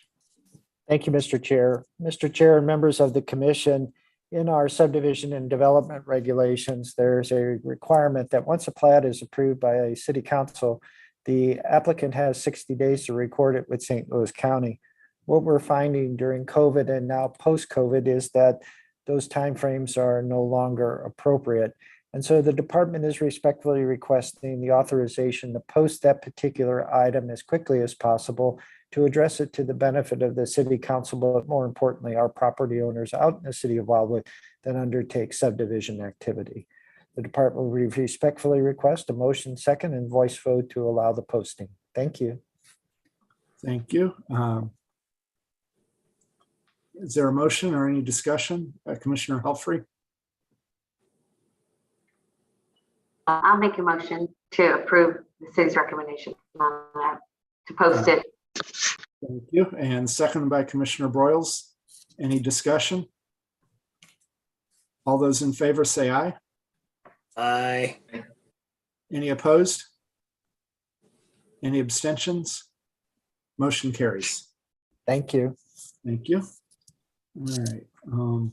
Thank you, Mr. Chair. Mr. Chair and members of the commission, in our subdivision and development regulations, there's a requirement that once a plat is approved by a city council, the applicant has 60 days to record it with St. Louis County. What we're finding during COVID and now post-COVID is that those timeframes are no longer appropriate. And so the department is respectfully requesting the authorization to post that particular item as quickly as possible to address it to the benefit of the city council, but more importantly, our property owners out in the city of Wildwood that undertake subdivision activity. The department will respectfully request a motion second and voice vote to allow the posting. Thank you. Thank you. Is there a motion or any discussion? Commissioner Helfrey? I'll make a motion to approve the city's recommendation on that, to post it. Thank you. And seconded by Commissioner Broyles. Any discussion? All those in favor say aye. Aye. Any opposed? Any abstentions? Motion carries. Thank you. Thank you. All right.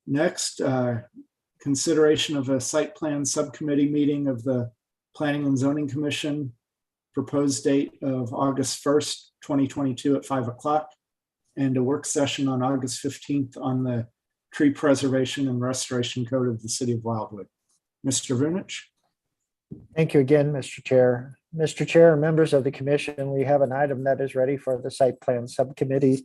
Next, consideration of a site plan subcommittee meeting of the Planning and Zoning Commission, proposed date of August 1st, 2022 at 5 o'clock, and a work session on August 15th on the Tree Preservation and Restoration Code of the City of Wildwood. Mr. Vunich. Thank you again, Mr. Chair. Mr. Chair, and members of the commission, we have an item that is ready for the site plan subcommittee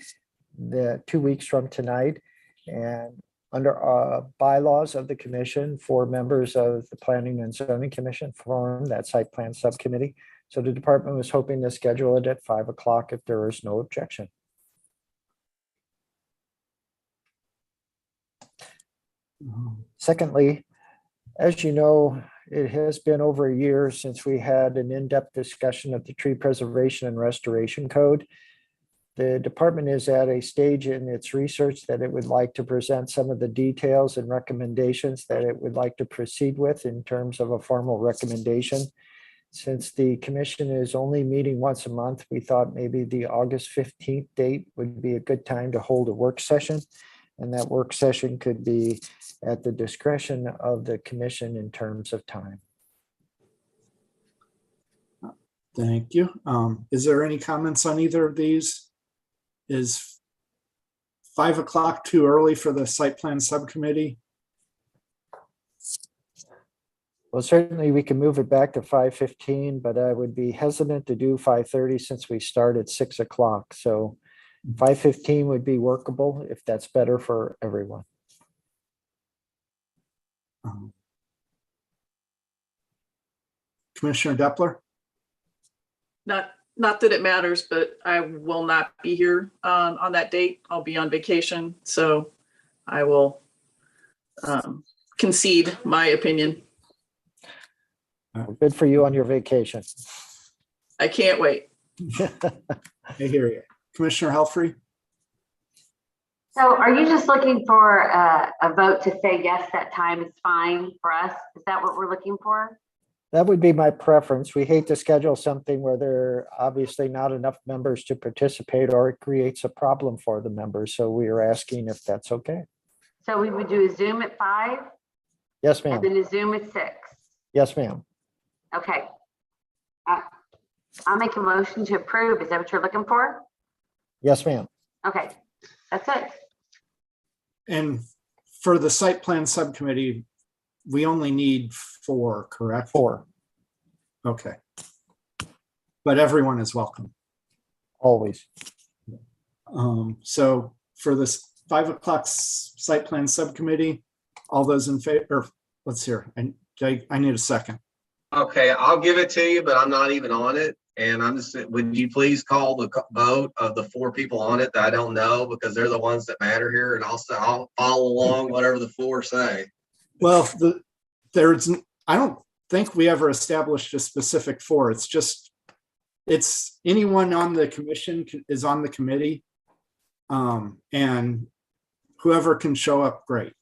2 weeks from tonight. And under bylaws of the commission, 4 members of the Planning and Zoning Commission form that site plan subcommittee. So the department was hoping to schedule it at 5 o'clock if there is no objection. Secondly, as you know, it has been over a year since we had an in-depth discussion of the tree preservation and restoration code. The department is at a stage in its research that it would like to present some of the details and recommendations that it would like to proceed with in terms of a formal recommendation. Since the commission is only meeting once a month, we thought maybe the August 15th date would be a good time to hold a work session. And that work session could be at the discretion of the commission in terms of time. Thank you. Is there any comments on either of these? Is 5 o'clock too early for the site plan subcommittee? Well, certainly we can move it back to 5:15, but I would be hesitant to do 5:30 since we start at 6 o'clock. So 5:15 would be workable if that's better for everyone. Commissioner Depler? Not that it matters, but I will not be here on that date. I'll be on vacation, so I will concede my opinion. Good for you on your vacation. I can't wait. I hear you. Commissioner Helfrey? So are you just looking for a vote to say, yes, that time is fine for us? Is that what we're looking for? That would be my preference. We hate to schedule something where there are obviously not enough members to participate or it creates a problem for the members. So we are asking if that's okay. So we would do a Zoom at 5? Yes, And ma'am. then a Zoom at 6? Yes, ma'am. Okay. I'll make a motion to approve. Is that what you're looking for? Yes, ma'am. Okay, that's it. And for the site plan subcommittee, we only need 4, correct? 4. Okay. But everyone is welcome. Always. So for this 5 o'clock site plan subcommittee, all those in favor, let's hear. I need a second. Okay, I'll give it to you, but I'm not even on it. And I'm just, would you please call the vote of the 4 people on it that I don't know, because they're the ones that matter here, and I'll follow along whatever the 4 say. Well, I don't think we ever established a specific 4. It's just, it's anyone on the commission is on the committee. And whoever can show up, great.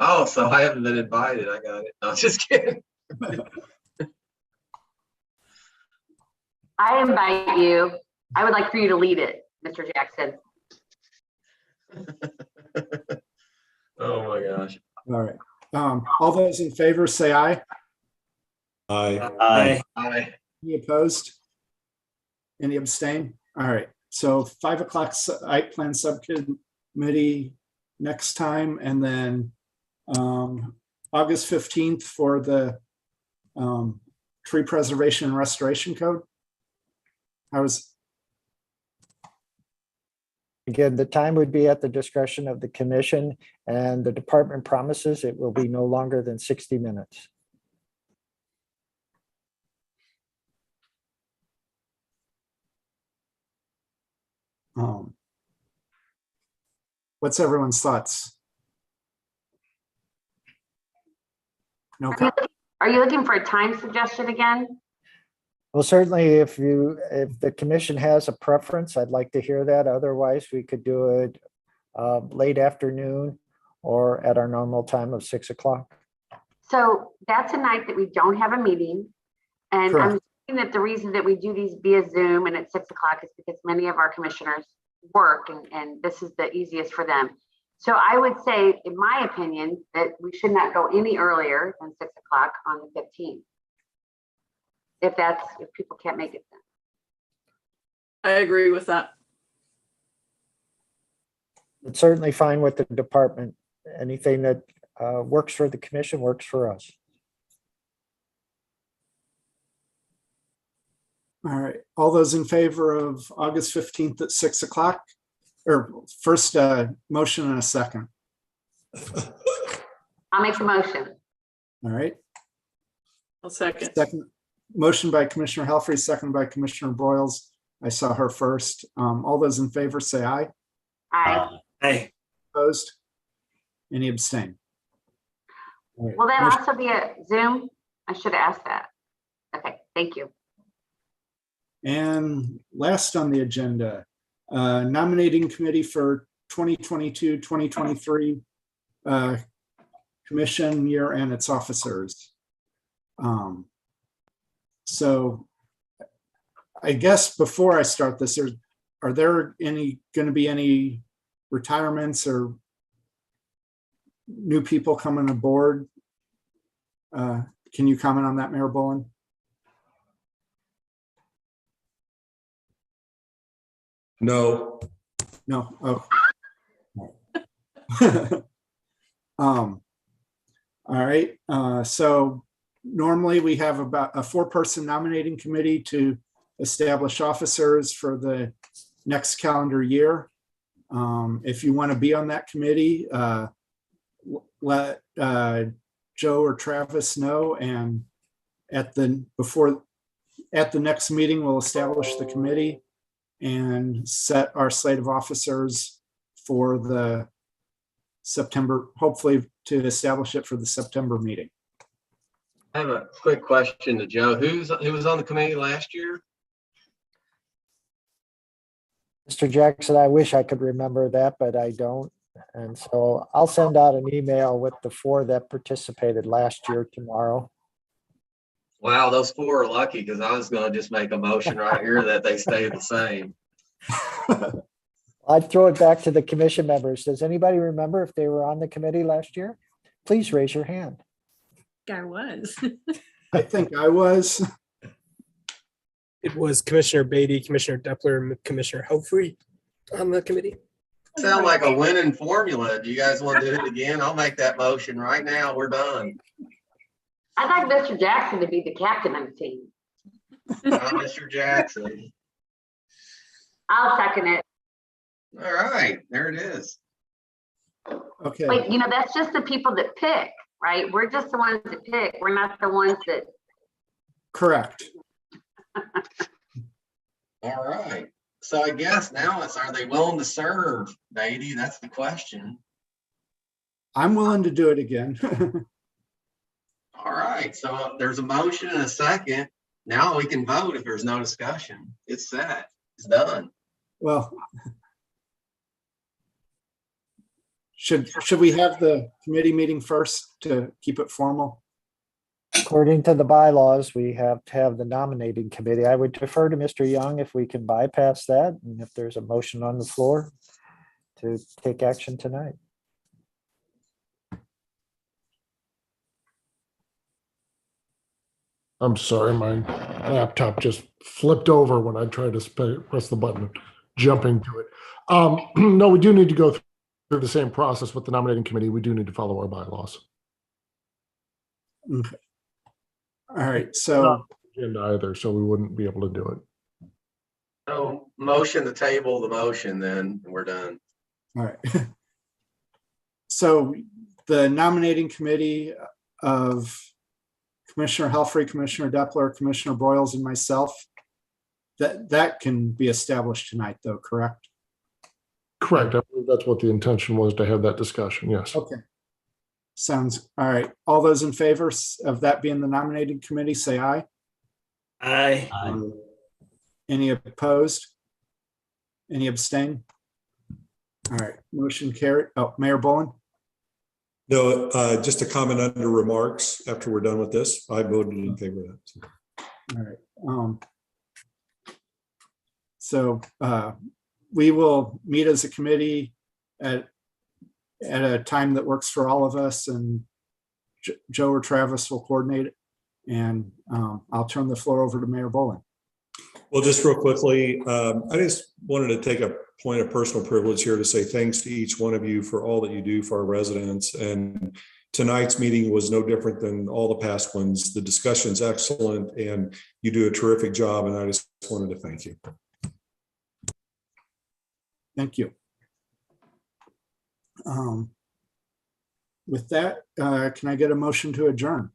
Oh, so I haven't been invited. I got it. No, just kidding. I invite you. I would like for you to lead it, Mr. Jackson. Oh my gosh. All right. All those in favor say aye. Aye. Aye. Any opposed? Any abstain? All right. So 5 o'clock site plan subcommittee next time, and then August 15th for the tree preservation and restoration code. Again, the time would be at the discretion of the commission, and the department promises it will be no longer than 60 minutes. What's everyone's thoughts? No. Are you looking for a time suggestion again? Well, certainly if the commission has a preference, I'd like to hear that. Otherwise, we could do it late afternoon or at our normal time of 6 o'clock. So that's a night that we don't have a meeting. And Correct. I'm thinking that the reason that we do these via Zoom and at 6 o'clock is because many of our commissioners work and this is the easiest for them. So I would say, in my opinion, that we should not go any earlier than 6 o'clock on the 15th. If people can't make it then. I agree with that. It's certainly fine with the department. Anything that works for the commission works for us. All right, all those in favor of August 15th at 6 o'clock? Or first motion and a second. I'll make the motion. All right. I'll second. Second, motion by Commissioner Helfrey, second by Commissioner Broyles. I saw her first. All those in favor say aye. Aye. Aye. Opposed? Any abstain? All right, Will that motion- also be a Zoom? I should have asked that. Okay, thank you. And last on the agenda, nominating committee for 2022-2023 commission year and its officers. So I guess before I start this, are there going to be any retirements or new people coming aboard? Can you comment on that, Mayor Bowen? No. No. Oh. All right. So normally we have about a 4-person nominating committee to establish officers for the next calendar year. If you want to be on that committee, let Joe or Travis know, and at the next meeting, we'll establish the committee and set our slate of officers for the September, hopefully to establish it for the September meeting. I have a quick question to Joe. Who was on the committee last year? Mr. Jackson, I wish I could remember that, but I don't. And so I'll send out an email with the 4 that participated last year tomorrow. Wow, those 4 are lucky, because I was going to just make a motion right here that they stay the same. I'd throw it back to the commission members. Does anybody remember if they were on the committee last year? Please raise your hand. I was. I think I was. It was Commissioner Beatty, Commissioner Depler, and Commissioner Helfrey on the committee. Sound like a winning formula. Do you guys want to do it again? I'll make that motion right now. We're done. I'd like Mr. Jackson to be the captain of the team. Mr. Jackson. I'll second it. All right, there it is. Okay. Wait, that's just the people that pick, right? We're just the ones that pick. We're not the ones that. Correct. All right. So I guess now are they willing to serve, Beatty? That's the question. I'm willing to do it again. All right. So there's a motion and a second. Now we can vote if there's no discussion. It's set. It's done. Well, should we have the committee meeting first to keep it formal? According to the bylaws, we have to have the nominating committee. I would defer to Mr. Young if we can bypass that, and if there's a motion on the floor to take action tonight. I'm sorry, my laptop just flipped over when I tried to press the button, jumping to it. No, we do need to go through the same process with the nominating committee. We do need to follow our bylaws. Okay. All right, so Agenda either, so we wouldn't be able to do it. So motion to table the motion, then we're done. all right. So the nominating committee of Commissioner Helfrey, Commissioner Depler, Commissioner Broyles, and myself, that can be established tonight, though, correct? Correct. I believe that's what the intention was, to have that discussion. Yes. Okay. Sounds all right. All those in favor of that being the nominating committee, say aye. Aye. Any opposed? Any abstain? All right, motion carried. Oh, Mayor Bowen? No, just a comment under remarks after we're done with this. I voted in favor of that. All right. So we will meet as a committee at a time that works for all of us, and Joe or Travis will coordinate it. And I'll turn the floor over to Mayor Bowen. Well, just real quickly, I just wanted to take a point of personal privilege here to say thanks to each one of you for all that you do for our residents. And tonight's meeting was no different than all the past ones. The discussion's excellent and you do a terrific job, and I just wanted to thank you. Thank you. With that, can I get a motion to adjourn?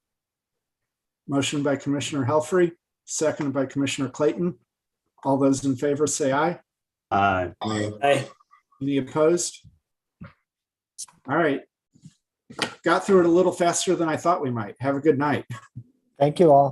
Motion by Commissioner Helfrey, seconded by Commissioner Clayton. All those in favor say aye. Aye. Aye. Any opposed? All right. Got through it a little faster than I thought we might. Have a good night. Thank you all.